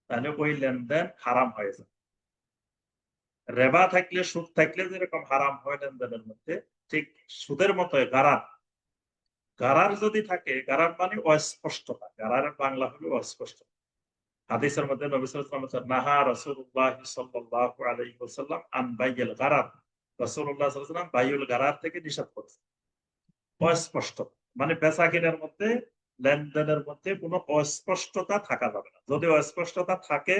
তাহলে ওই লেনদেন হারাম হয়ে যায়। রেবা থাকলে, সুদ থাকলে যেরকম হারাম হয় লেনদেনের মধ্যে, ঠিক সুদের মতো গারার, গারার যদি থাকে, গারার মানে অস্পষ্টতা। গারারের বাংলা হলো অস্পষ্ট। হাদিসের মধ্যে নবী সাল্লাল্লাহু আলাইহি ওয়াসাল্লাম নাহা রাসূলুল্লাহ সাল্লাল্লাহু আলাইহি ওয়াসাল্লাম আন বাইয়িল গারার। রাসূলুল্লাহ সাল্লাল্লাহু আলাইহি ওয়াসাল্লাম বাইউল গারার থেকে নিষেধ করেছেন। অস্পষ্ট মানে বেচাকেনার মধ্যে, লেনদেনের মধ্যে কোনো অস্পষ্টতা থাকা যাবে না। যদি অস্পষ্টতা থাকে,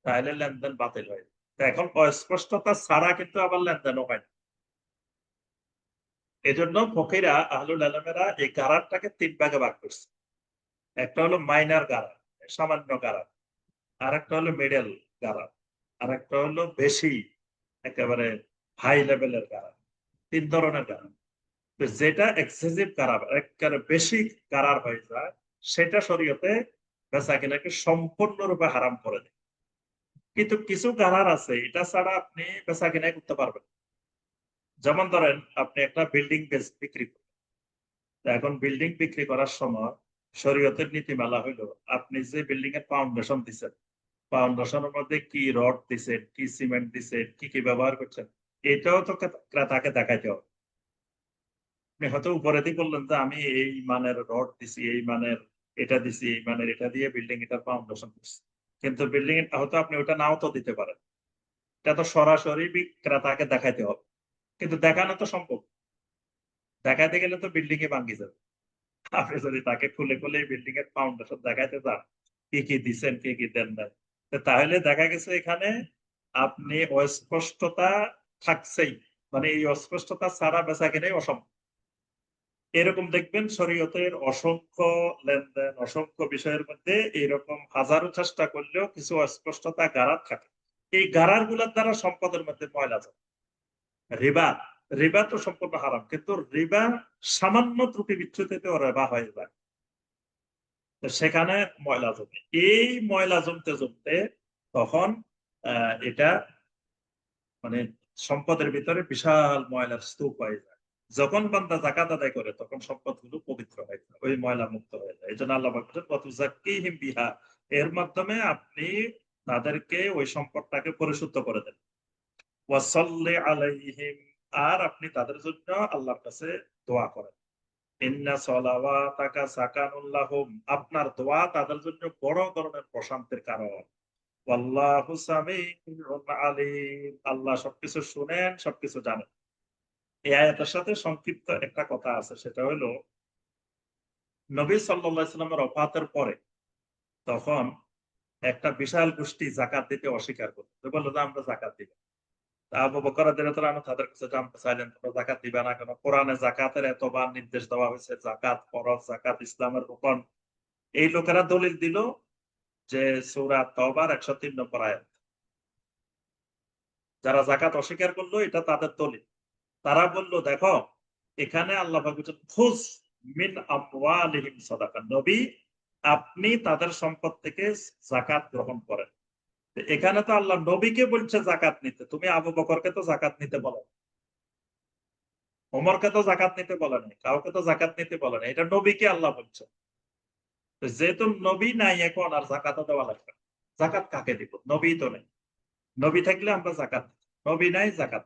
তাহলে লেনদেন বাতিল হয়। তো এখন অস্পষ্টতা ছাড়া কিন্তু আবার লেনদেনও হয় না। এজন্য ফকিরা, আহলুল ইলমেরা এই গারারটাকে ৩ ভাগে ভাগ করছে। একটা হলো মাইনার গারার, সামান্য গারার। আরেকটা হলো মিডল গারার। আরেকটা হলো বেশি, একেবারে হাই লেভেলের গারার। ৩ ধরনের গারার। তো যেটা এক্সেসিভ গারার, একেবারে বেশি গারার হয়ে যায়, সেটা শরীয়তে বেচাকেনাকে সম্পূর্ণরূপে হারাম করে দেয়। কিন্তু কিছু গারার আছে, এটা ছাড়া আপনি বেচাকেনা করতে পারবেন। যেমন ধরেন, আপনি একটা বিল্ডিং বিক্রি করেন। এখন বিল্ডিং বিক্রি করার সময় শরীয়তের নীতিমালা হইলো, আপনি যে বিল্ডিং এর ফাউন্ডেশন দিচ্ছেন, ফাউন্ডেশনের মধ্যে কি রড দিচ্ছেন, কি সিমেন্ট দিচ্ছেন, কি কি ব্যবহার করছেন, এটাও তো ক্রেতাকে দেখাইতে হবে। আপনি হয়তো উপরে দিয়ে বললেন যে আমি এই মানের রড দিছি, এই মানের এটা দিছি, এই মানের এটা দিয়ে বিল্ডিং এটার ফাউন্ডেশন দিচ্ছি, কিন্তু বিল্ডিং হয়তো আপনি ওটা নাও তো দিতে পারেন। এটা তো সরাসরি ক্রেতাকে দেখাইতে হবে। কিন্তু দেখানো তো সম্ভব, দেখাইতে গেলে তো বিল্ডিং এ ভাঙ্গি যাবে। আপনি যদি তাকে খুলে খুলে বিল্ডিং এর ফাউন্ডেশন দেখাইতে চান, কি কি দিচ্ছেন, কি কি দেন নাই, তাহলে দেখা গেছে এখানে আপনি অস্পষ্টতা থাকছেই, মানে এই অস্পষ্টতা ছাড়া বেচা কিনাই অসম্ভব। এরকম দেখবেন শরীয়তের অসংখ্য লেনদেন, অসংখ্য বিষয়ের মধ্যে এরকম হাজারো চেষ্টা করলেও কিছু অস্পষ্টতা গারার থাকে। এই গারার গুলার দ্বারা সম্পদের মধ্যে ময়লা যায়। রিবা, রিবা তো সম্পূর্ণ হারাম, কিন্তু রিবা সামান্য ত্রুটি বিচ্ছুতিতেও রিবা হয়ে যায়। সেখানে ময়লা জমে, এই ময়লা জমতে জমতে তখন এটা মানে সম্পদের ভিতরে বিশাল ময়লার স্তূপ হয়ে যায়। যখন বান্দা যাকাত আদায় করে, তখন সম্পদগুলো পবিত্র হয়ে যায়, ওই ময়লা মুক্ত হয়ে যায়। এই জন্য আল্লাহ বলছেন ওয়াতুযাক্কিহিম বিহা, এর মাধ্যমে আপনি তাদেরকে ওই সম্পদটাকে পরিশুদ্ধ করে দেন। ওয়াসাল্লি আলাইহিম, আর আপনি তাদের জন্য আল্লাহর কাছে দোয়া করেন। ইন্না সলাওয়াতাকা সাকানুল লাহুম, আপনার দোয়া তাদের জন্য বড় ধরনের প্রশান্তির কারণ। ওয়াল্লাহু সামিউন আলিম, আল্লাহ সবকিছু শুনেন, সবকিছু জানেন। এই আয়াতের সাথে সংক্ষিপ্ত একটা কথা আছে, সেটা হলো নবী সাল্লাল্লাহু আলাইহি ওয়াসাল্লামের ওফাতের পরে তখন একটা বিশাল গোষ্ঠী যাকাত দিতে অস্বীকার করলো। তো বললো যে আমরা যাকাত দিব। আবু বকর রাদিয়াল্লাহু তাআলা তাদের কাছে জানতে চাইলেন, তোমরা যাকাত দিবে না কেন? কোরআনে যাকাতের এতবার নির্দেশ দেওয়া হয়েছে, যাকাত ফরজ, যাকাত ইসলামের রুকন, এই লোকেরা দলিল দিল যে সূরা তাওবার 103 নম্বর আয়াত। যারা যাকাত অস্বীকার করলো এটা তাদের দলিল। তারা বলল দেখো এখানে আল্লাহ পাক বলছেন খুজ মিন আমওয়ালিহিম সাদাকা। নবী আপনি তাদের সম্পদ থেকে যাকাত গ্রহণ করেন। তো এখানে তো আল্লাহ নবীকে বলছে যাকাত নিতে, তুমি আবু বকরকে তো যাকাত নিতে বলো, ওমরকে তো যাকাত নিতে বলে নাই, কাউকে তো যাকাত নিতে বলে নাই, এটা নবীকে আল্লাহ বলছে। তো যেহেতু নবী নাই এখন আর যাকাত দেওয়া লাগবে না। যাকাত কাকে দিব? নবী তো নেই। নবী থাকলে আমরা যাকাত, নবী নাই যাকাত।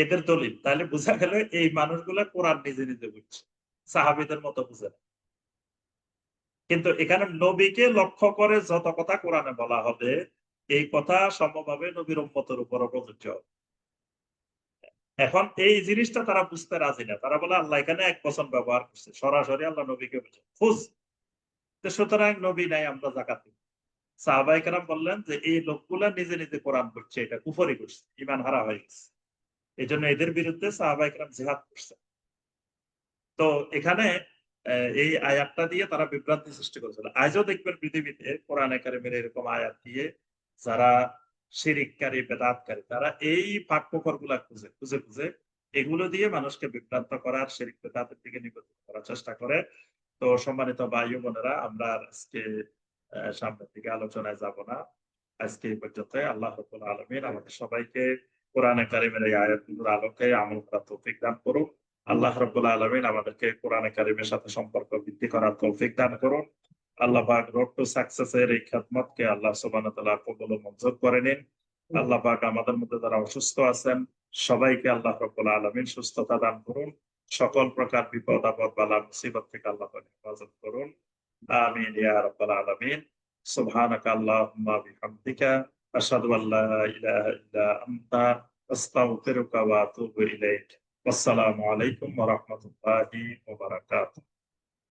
এদের দলিল। তাহলে বোঝা গেল এই মানুষগুলা কোরআন নিজে নিজে বুঝছে, সাহাবীদের মতো বুঝে না। কিন্তু এখানে নবীকে লক্ষ্য করে যত কথা কোরআনে বলা হবে এই কথা সমভাবে নবীর উম্মতের উপর প্রযোজ্য হবে। এখন এই জিনিসটা তারা বুঝতে রাজি না। তারা বলে আল্লাহ এখানে এক বচন ব্যবহার করছে, সরাসরি আল্লাহ নবীকে বলছে খুঁজ। সুতরাং নবী নাই, আমরা যাকাত দিব। সাহাবায়ে কেরাম বললেন যে এই লোকগুলা নিজে নিজে কোরআন করছে, এটা কুফরি করছে, ঈমান হারা হয়ে গেছে। এই জন্য এদের বিরুদ্ধে সাহাবায়ে কেরাম জিহাদ করছে। তো এখানে এই আয়াতটা দিয়ে তারা বিভ্রান্তি সৃষ্টি করেছিল। আজও দেখবেন পৃথিবীতে কোরআনে কারিমের এরকম আয়াত দিয়ে যারা শিরিককারী বেদাতকারী তারা এই ফাঁক ফোকর গুলা খুঁজে খুঁজে খুঁজে এগুলো দিয়ে মানুষকে বিভ্রান্ত করার, শিরিক বেদাতের দিকে নিবদ্ধ করার চেষ্টা করে। তো সম্মানিত ভাই ও বোনেরা, আমরা আজকে সামনের দিকে আলোচনায় যাব না। আজকে এই পর্যন্ত। আল্লাহ রাব্বুল আলামিন আমাদের সবাইকে কোরআনে কারিমের এই আয়াতগুলোর আলোকে আমল করার তৌফিক দান করুন। আল্লাহ রাব্বুল আলামিন আমাদেরকে কোরআনে কারিমের সাথে সম্পর্ক বৃদ্ধি করার তৌফিক দান করুন। আল্লাহ পাক রোড টু সাকসেসের এই খেদমতকে আল্লাহ সুবহানাহু ওয়া তাআলা কবুল ও মঞ্জুর করে নিন। আল্লাহ পাক আমাদের মধ্যে যারা অসুস্থ আছেন সবাইকে আল্লাহ রাব্বুল আলামিন সুস্থতা দান করুন। সকল প্রকার বিপদ আপদ বালা মুসিবত থেকে আল্লাহ পাক হেফাজত করুন। আমিন ইয়া রাব্বাল আলামিন। সুবহানাকা আল্লাহুম্মা বিহামদিকা আশহাদু আল্লা ইলাহা ইল্লা আনতা আস্তাগফিরুকা ওয়া আতুবু ইলাইক। আসসালামু আলাইকুম ওয়া রাহমাতুল্লাহি ওয়া বারাকাতুহু।